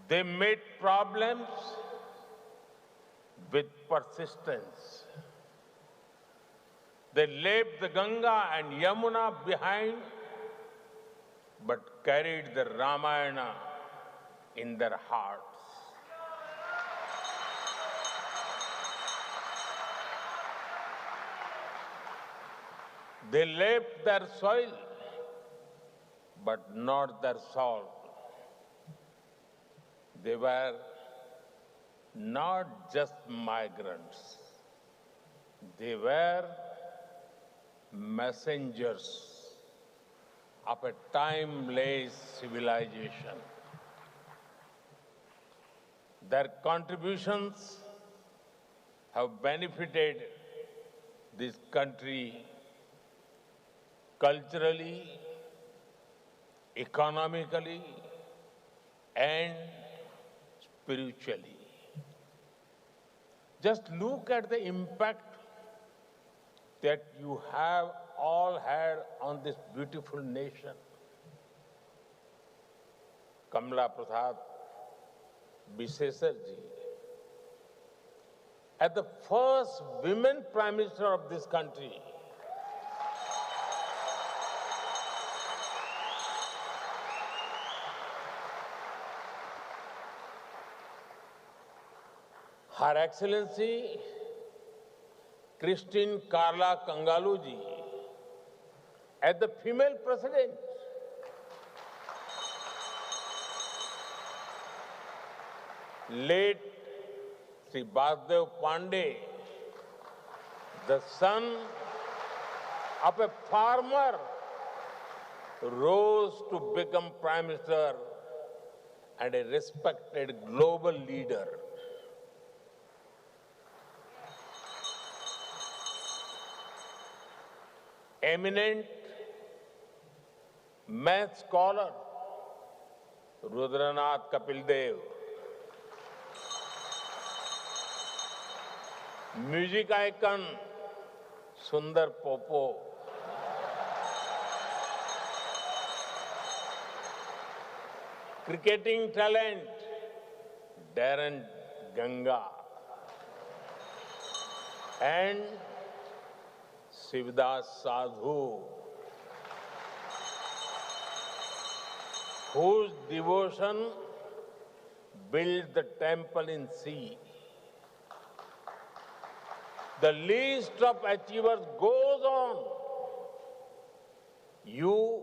They met problems with persistence. They left the Ganga and Yamuna behind, but carried the Ramayana in their hearts. They left their soil, but not their soul. They were not just migrants. They were messengers of a timeless civilization. Their contributions have benefited this country culturally, economically, and spiritually. Just look at the impact that you have all had on this beautiful nation. Kamala Prasad Bisesar ji, as the first women Prime Minister of this country, Her Excellency Christine Carla Kangaluji as the female president. Late Sri Basdev Pandey, the son of a farmer, rose to become Prime Minister and a respected global leader. Eminent math scholar Rudranath Kapildev, music icon Sundar Popo, cricketing talent Darren Ganga, and Shivdas Sadhu, whose devotion built the temple in sea. The list of achievers goes on. You,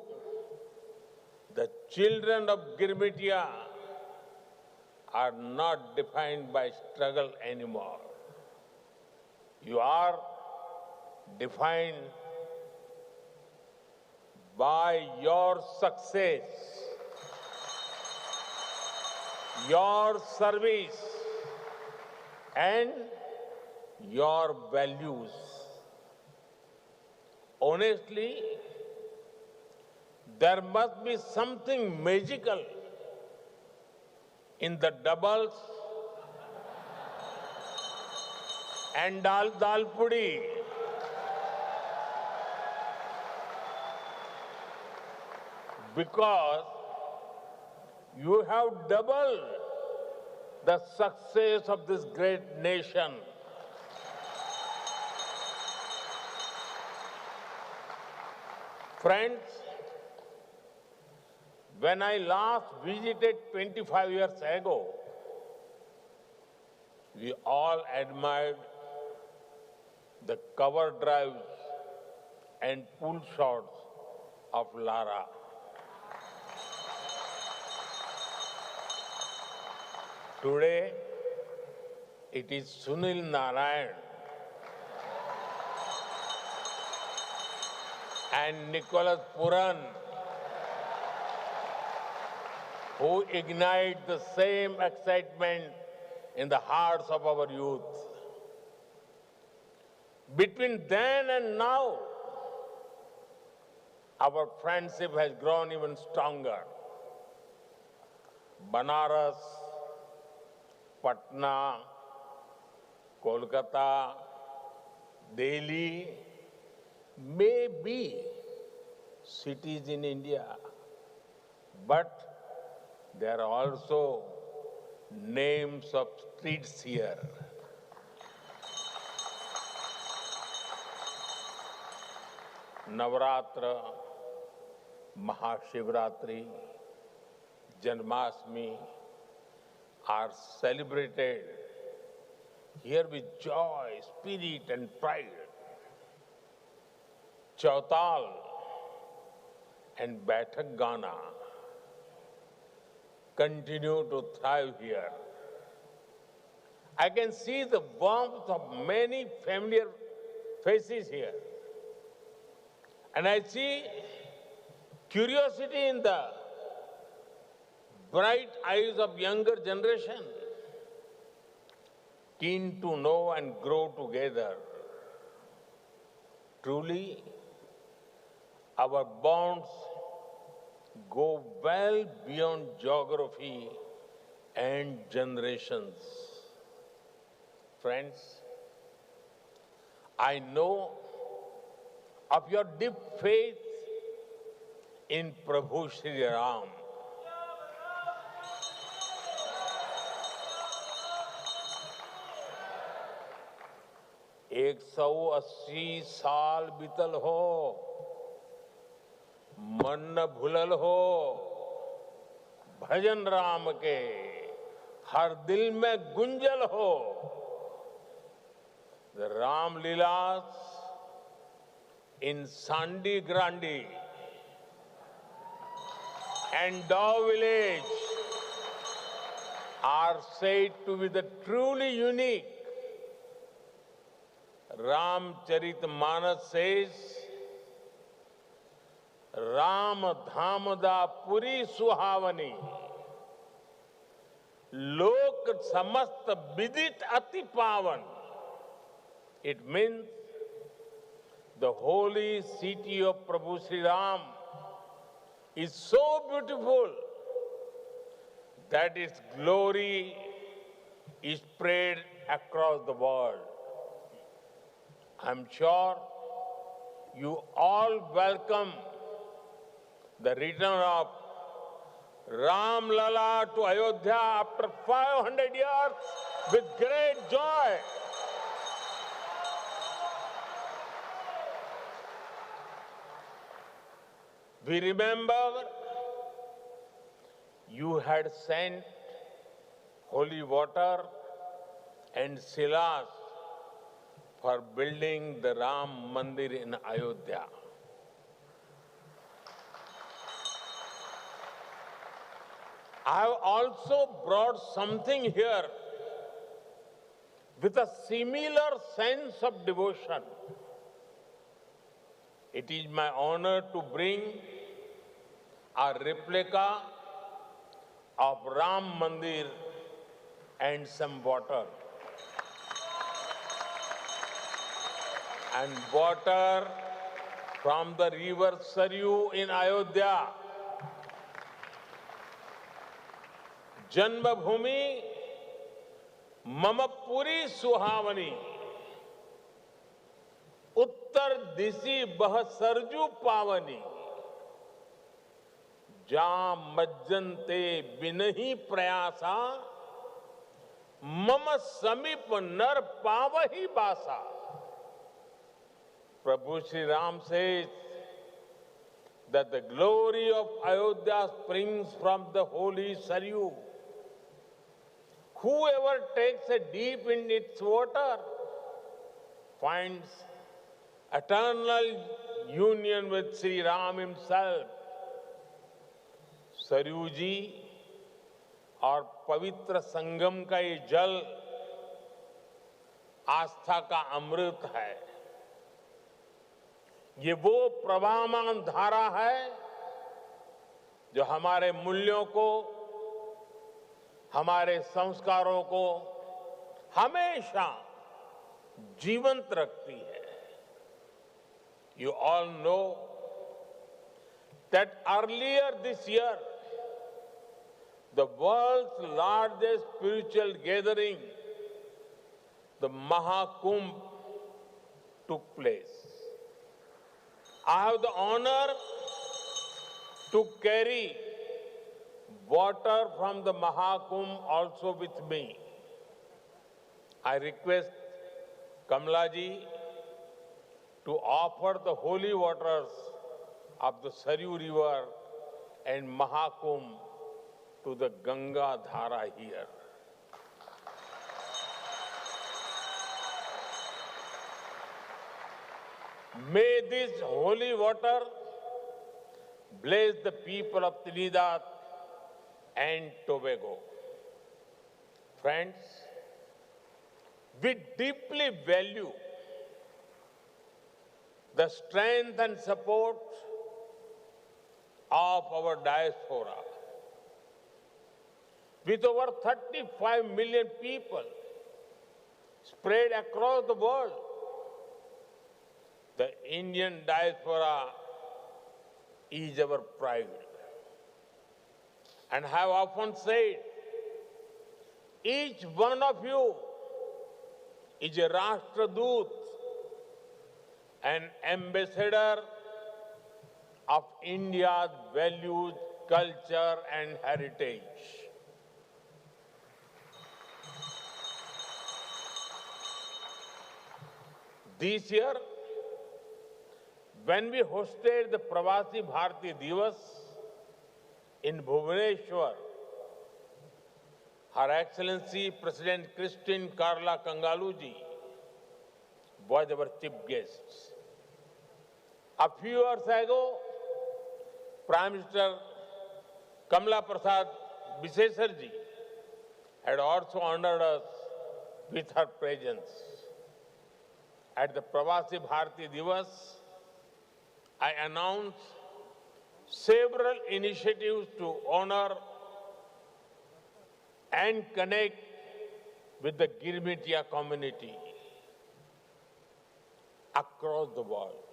the children of Girmitia, are not defined by struggle anymore. You are defined by your success, your service, and your values. Honestly, there must be something magical in the doubles and dal pudi. Because you have doubled the success of this great nation. Friends, when I last visited 25 years ago, we all admired the cover drives and pull shots of Lara. Today, it is Sunil Narayan and Nicholas Puran who ignite the same excitement in the hearts of our youth. Between then and now, our friendship has grown even stronger. Banaras, Patna, Kolkata, Delhi may be cities in India, but there are also names of streets here. Navratra, Mahashivratri, Janmashtami are celebrated here with joy, spirit and pride. Chautal and Baithak Gana continue to thrive here. I can see the warmth of many familiar faces here. And I see curiosity in the bright eyes of younger generation, keen to know and grow together. Truly, our bonds go well beyond geography and generations. Friends, I know of your deep faith in Prabhu Shri Ram. एक 180 साल बीतल हो, मन न भूलल हो, भजन राम के हर दिल में गुंजल हो। The Ram Leelas in Sandi Grandi and Dow Village are said to be the truly unique. Ramcharitmanas says, Ram Dhamada Puri Suhavani Lok Samast Vidit Ati Pavan. It means the holy city of Prabhu Sri Ram is so beautiful that its glory is spread across the world. I'm sure you all welcome the return of Ram Lala to Ayodhya after 500 years with great joy. We remember you had sent holy water and silas for building the Ram Mandir in Ayodhya. I have also brought something here with a similar sense of devotion. It is my honor to bring a replica of Ram Mandir and some water. And water from the river Saryu in Ayodhya. Janmabhumi Mama Puri Suhavani. Uttar Disi Bah Sarju Pavani. Jam Majjante Binahi Prayasa. Mama Samip Nar Pavahi Basa. Prabhu Sri Ram says that the glory of Ayodhya springs from the holy Saryu. Whoever takes a dip in its water finds eternal union with Sri Ram himself. Saryu जी और पवित्र संगम का ये जल आस्था का अमृत है। ये वो प्रवाहमान धारा है जो हमारे मूल्यों को, हमारे संस्कारों को हमेशा जीवंत रखती है। You all know that earlier this year, the world's largest spiritual gathering, the Mahakumbh, took place. I have the honor to carry water from the Mahakumbh also with me. I request Kamalaji to offer the holy waters of the Saryu River and Mahakumbh to the Ganga Dhara here. May this holy water bless the people of Trinidad and Tobago. Friends, we deeply value the strength and support of our diaspora. With over 35 million people spread across the world, the Indian diaspora is our pride. And I have often said, each one of you is a Rashtradoot, an ambassador of India's values, culture, and heritage. This year, when we hosted the Pravasi Bharati Divas in Bhubaneswar, Her Excellency President Christine Karla Kangaluji was our chief guest. A few years ago, Prime Minister Kamala Prasad Bisesarji had also honored us with her presence. At the Pravasi Bharati Divas, I announced several initiatives to honor and connect with the Girmitia community across the world.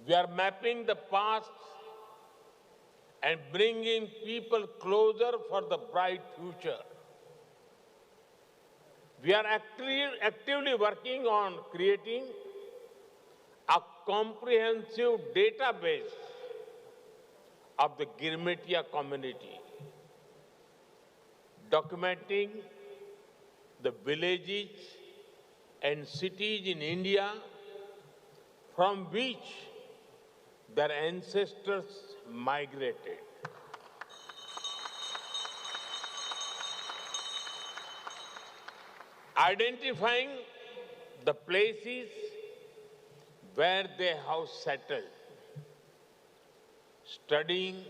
We are mapping the past and bringing people closer for the bright future. We are actively working on creating a comprehensive database of the Girmitia community, documenting the villages and cities in India from which their ancestors migrated. Identifying the places where they have settled, studying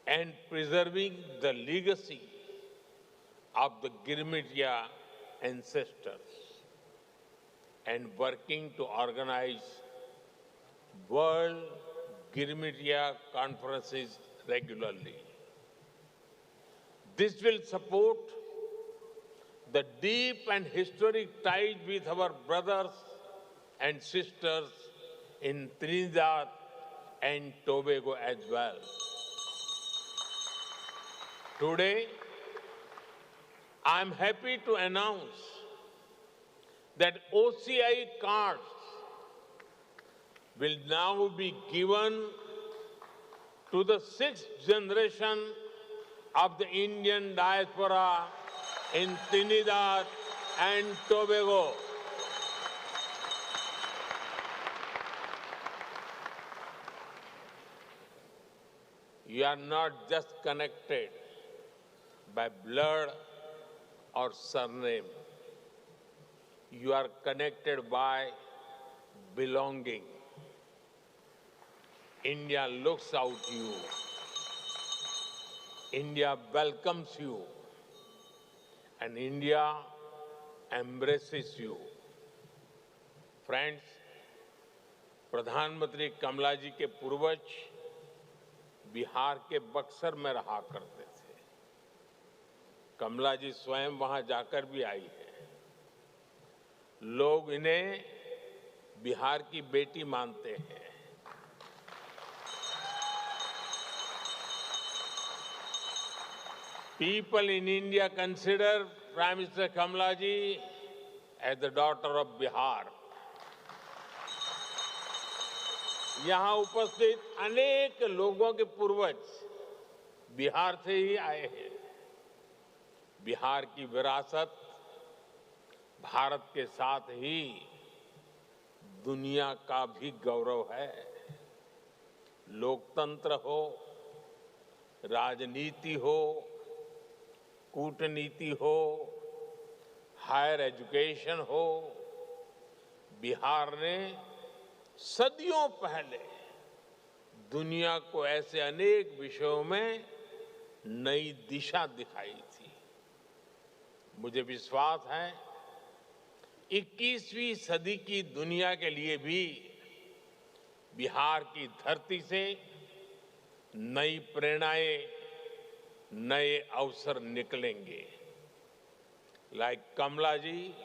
and preserving the legacy of the Girmitia ancestors, and working to organize World Girmitia conferences regularly. This will support the deep and historic ties with our brothers and sisters in Trinidad and Tobago as well. Today, I am happy to announce that OCI cards will now be given to the 6th generation of the Indian diaspora in Trinidad and Tobago. You are not just connected by blood or surname. You are connected by belonging. India looks out to you. India welcomes you. And India embraces you. Friends, प्रधानमंत्री कमला जी के पूर्वज बिहार के बक्सर में रहा करते थे। कमला जी स्वयं वहां जाकर भी आई है। लोग इन्हें बिहार की बेटी मानते हैं। People in India consider Prime Minister Kamala ji as the daughter of Bihar. यहाँ उपस्थित अनेक लोगों के पूर्वज बिहार से ही आए हैं। बिहार की विरासत भारत के साथ ही दुनिया का भी गौरव है। लोकतंत्र हो, राजनीति हो, कूटनीति हो, हायर एजुकेशन हो, बिहार ने सदियों पहले दुनिया को ऐसे अनेक विषयों में नई दिशा दिखाई थी। मुझे विश्वास है 21वीं सदी की दुनिया के लिए भी बिहार की धरती से नई प्रेरणाएं, नए अवसर निकलेंगे। Like Kamala ji,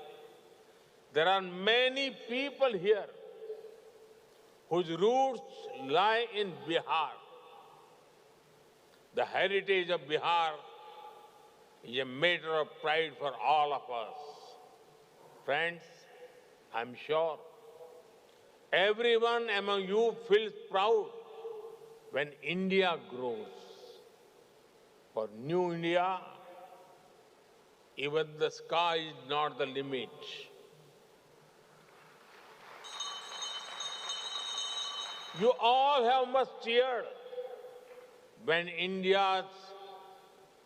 there are many people here whose roots lie in Bihar. The heritage of Bihar is a matter of pride for all of us. Friends, I'm sure everyone among you feels proud when India grows. For New India, even the sky is not the limit. You all have much cheered when India's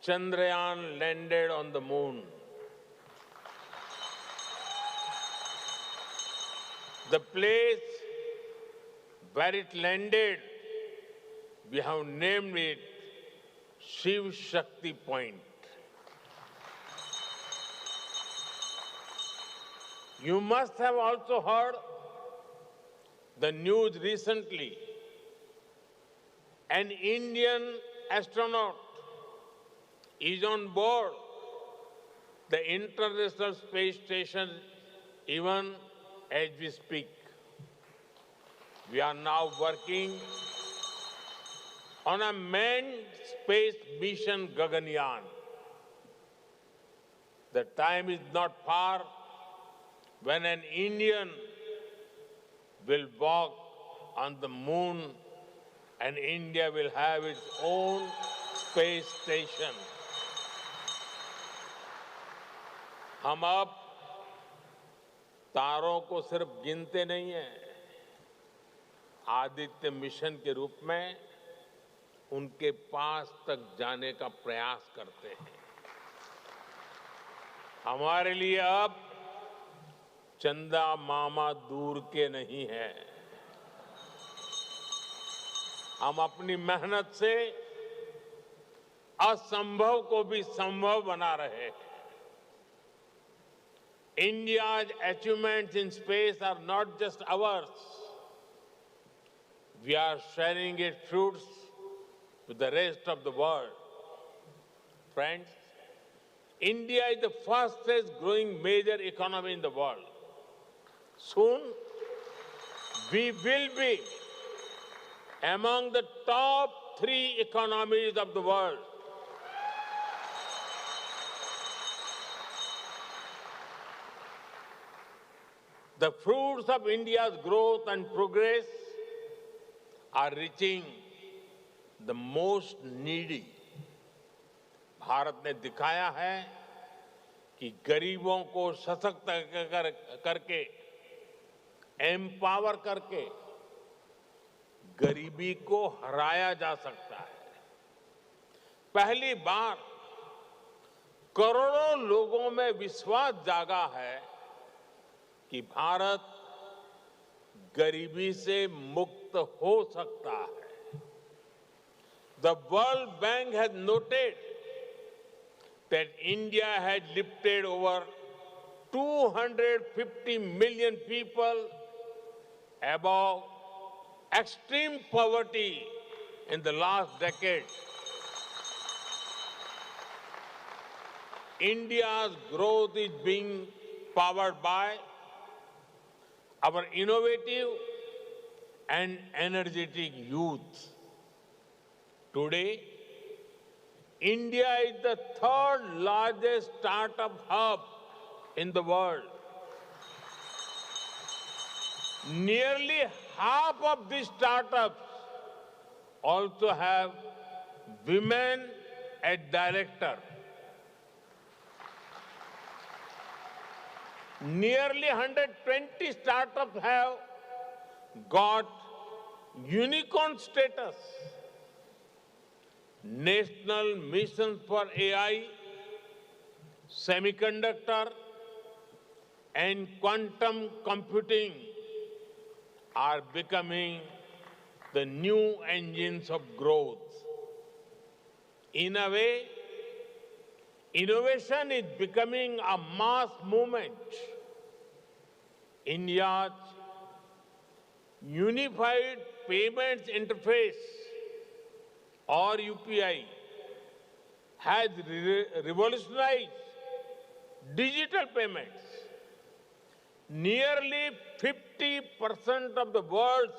Chandrayaan landed on the moon. The place where it landed, we have named it Shiv Shakti Point. You must have also heard the news recently. An Indian astronaut is on board the International Space Station even as we speak. We are now working on a manned space mission Gaganyaan. The time is not far when an Indian will walk on the moon and India will have its own space station. हम अब तारों को सिर्फ गिनते नहीं हैं, Aditya mission के रूप में उनके पास तक जाने का प्रयास करते हैं। हमारे लिए अब चंदा मामा दूर के नहीं है। हम अपनी मेहनत से असंभव को भी संभव बना रहे हैं। India's achievements in space are not just ours. We are sharing its fruits with the rest of the world. Friends, India is the fastest growing major economy in the world. Soon, we will be among the top 3 economies of the world. The fruits of India's growth and progress are reaching the most needy. Bharat ने दिखाया है कि गरीबों को सशक्त करके, empower करके गरीबी को हराया जा सकता है। पहली बार करोड़ों लोगों में विश्वास जागा है कि भारत गरीबी से मुक्त हो सकता है। The World Bank has noted that India had lifted over 250 million people above extreme poverty in the last decade. India's growth is being powered by our innovative and energetic youth. Today, India is the 3rd largest startup hub in the world. Nearly half of these startups also have women as director. Nearly 120 startups have got unicorn status. National missions for AI, semiconductor, and quantum computing are becoming the new engines of growth. In a way, innovation is becoming a mass movement. India's Unified Payments Interface, or UPI, has revolutionized digital payments. Nearly 50% of the world's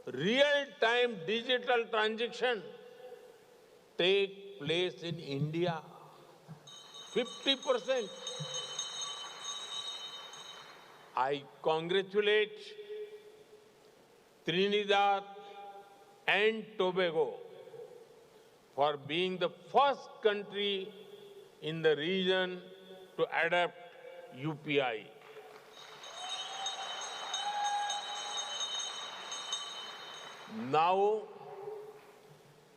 real-time digital transactions take place in India. 50%. I congratulate Trinidad and Tobago for being the first country in the region to adopt UPI. Now,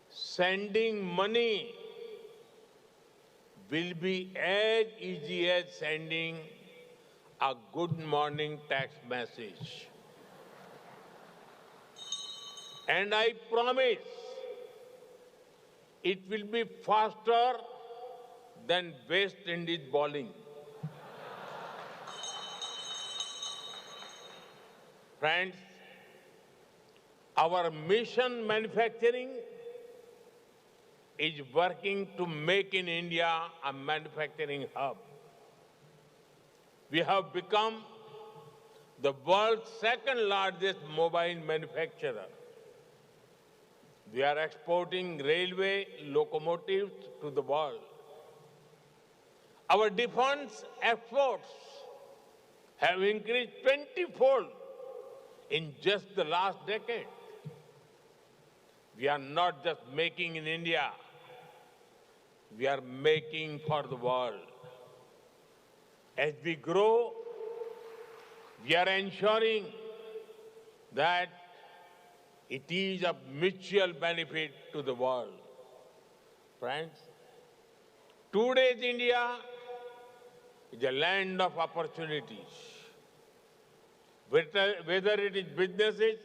sending money will be as easy as sending a good morning text message. And I promise it will be faster than West Indies bowling. Friends, our mission manufacturing is working to make in India a manufacturing hub. We have become the world's second largest mobile manufacturer. We are exporting railway locomotives to the world. Our defense efforts have increased 20-fold in just the last decade. We are not just making in India, we are making for the world. As we grow, we are ensuring that it is of mutual benefit to the world. Friends, today's India is a land of opportunities. Whether it is businesses,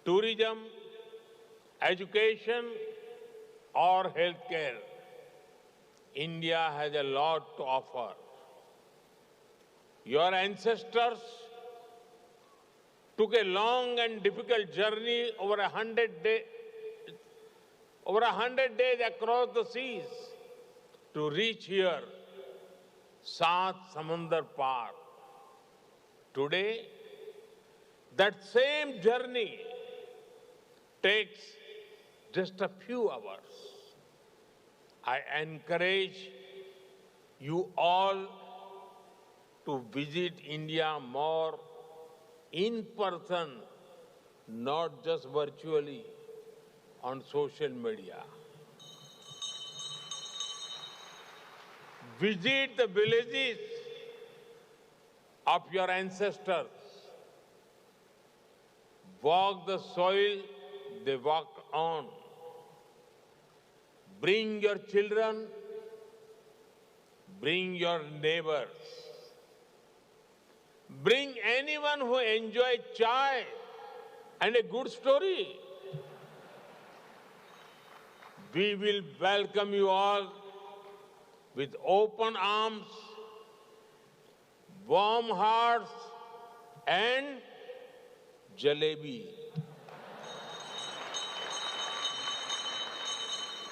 tourism, education, or healthcare, India has a lot to offer. Your ancestors took a long and difficult journey over 100 days across the seas to reach here, Saat Samandar Par. Today, that same journey takes just a few hours. I encourage you all to visit India more in person, not just virtually on social media. Visit the villages of your ancestors. Walk the soil they walked on. Bring your children, bring your neighbors. Bring anyone who enjoys chai and a good story. We will welcome you all with open arms, warm hearts, and jalebi.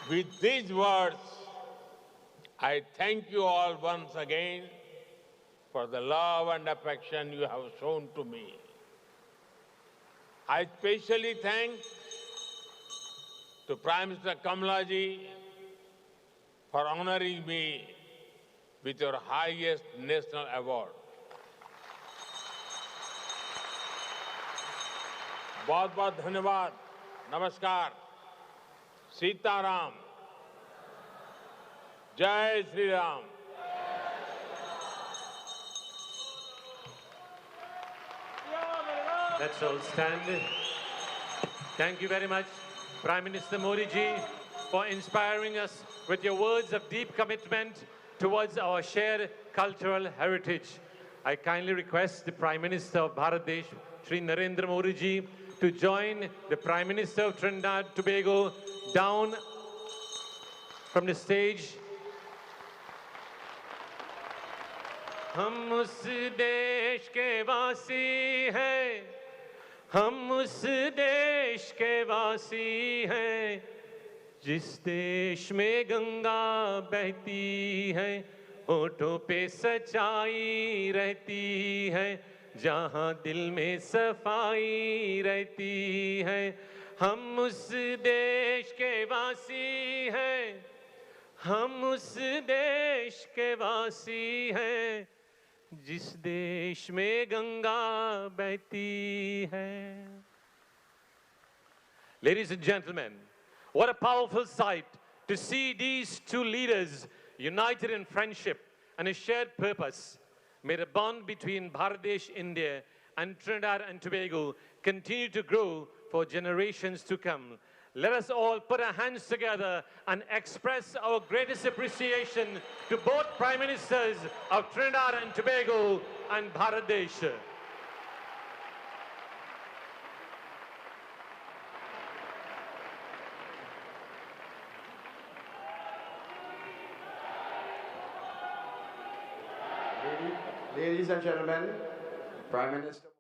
With these words, I thank you all once again for the love and affection you have shown to me. I especially thank to Prime Minister Kamalaji for honoring me with your highest national award. बहुत-बहुत धन्यवाद. नमस्कार. सीताराम. जय Shri Ram. Let's all stand. Thank you very much, Prime Minister Modi ji, for inspiring us with your words of deep commitment towards our shared cultural heritage. I kindly request the Prime Minister of Bharat Desh, Shri Narendra Modi ji, to join the Prime Minister of Trinidad and Tobago down from the stage. हम उस देश के वासी हैं, हम उस देश के वासी हैं, जिस देश में गंगा बहती है, होठों पे सच्चाई रहती है, जहाँ दिल में सफाई रहती है. हम उस देश के वासी हैं, हम उस देश के वासी हैं, जिस देश में गंगा बहती है. Ladies and gentlemen, what a powerful sight to see these two leaders united in friendship and a shared purpose. May the bond between Bangladesh, India and Trinidad and Tobago continue to grow for generations to come. Let us all put our hands together and express our greatest appreciation to both Prime Ministers of Trinidad and Tobago and Bangladesh. Ladies and gentlemen, Prime Minister.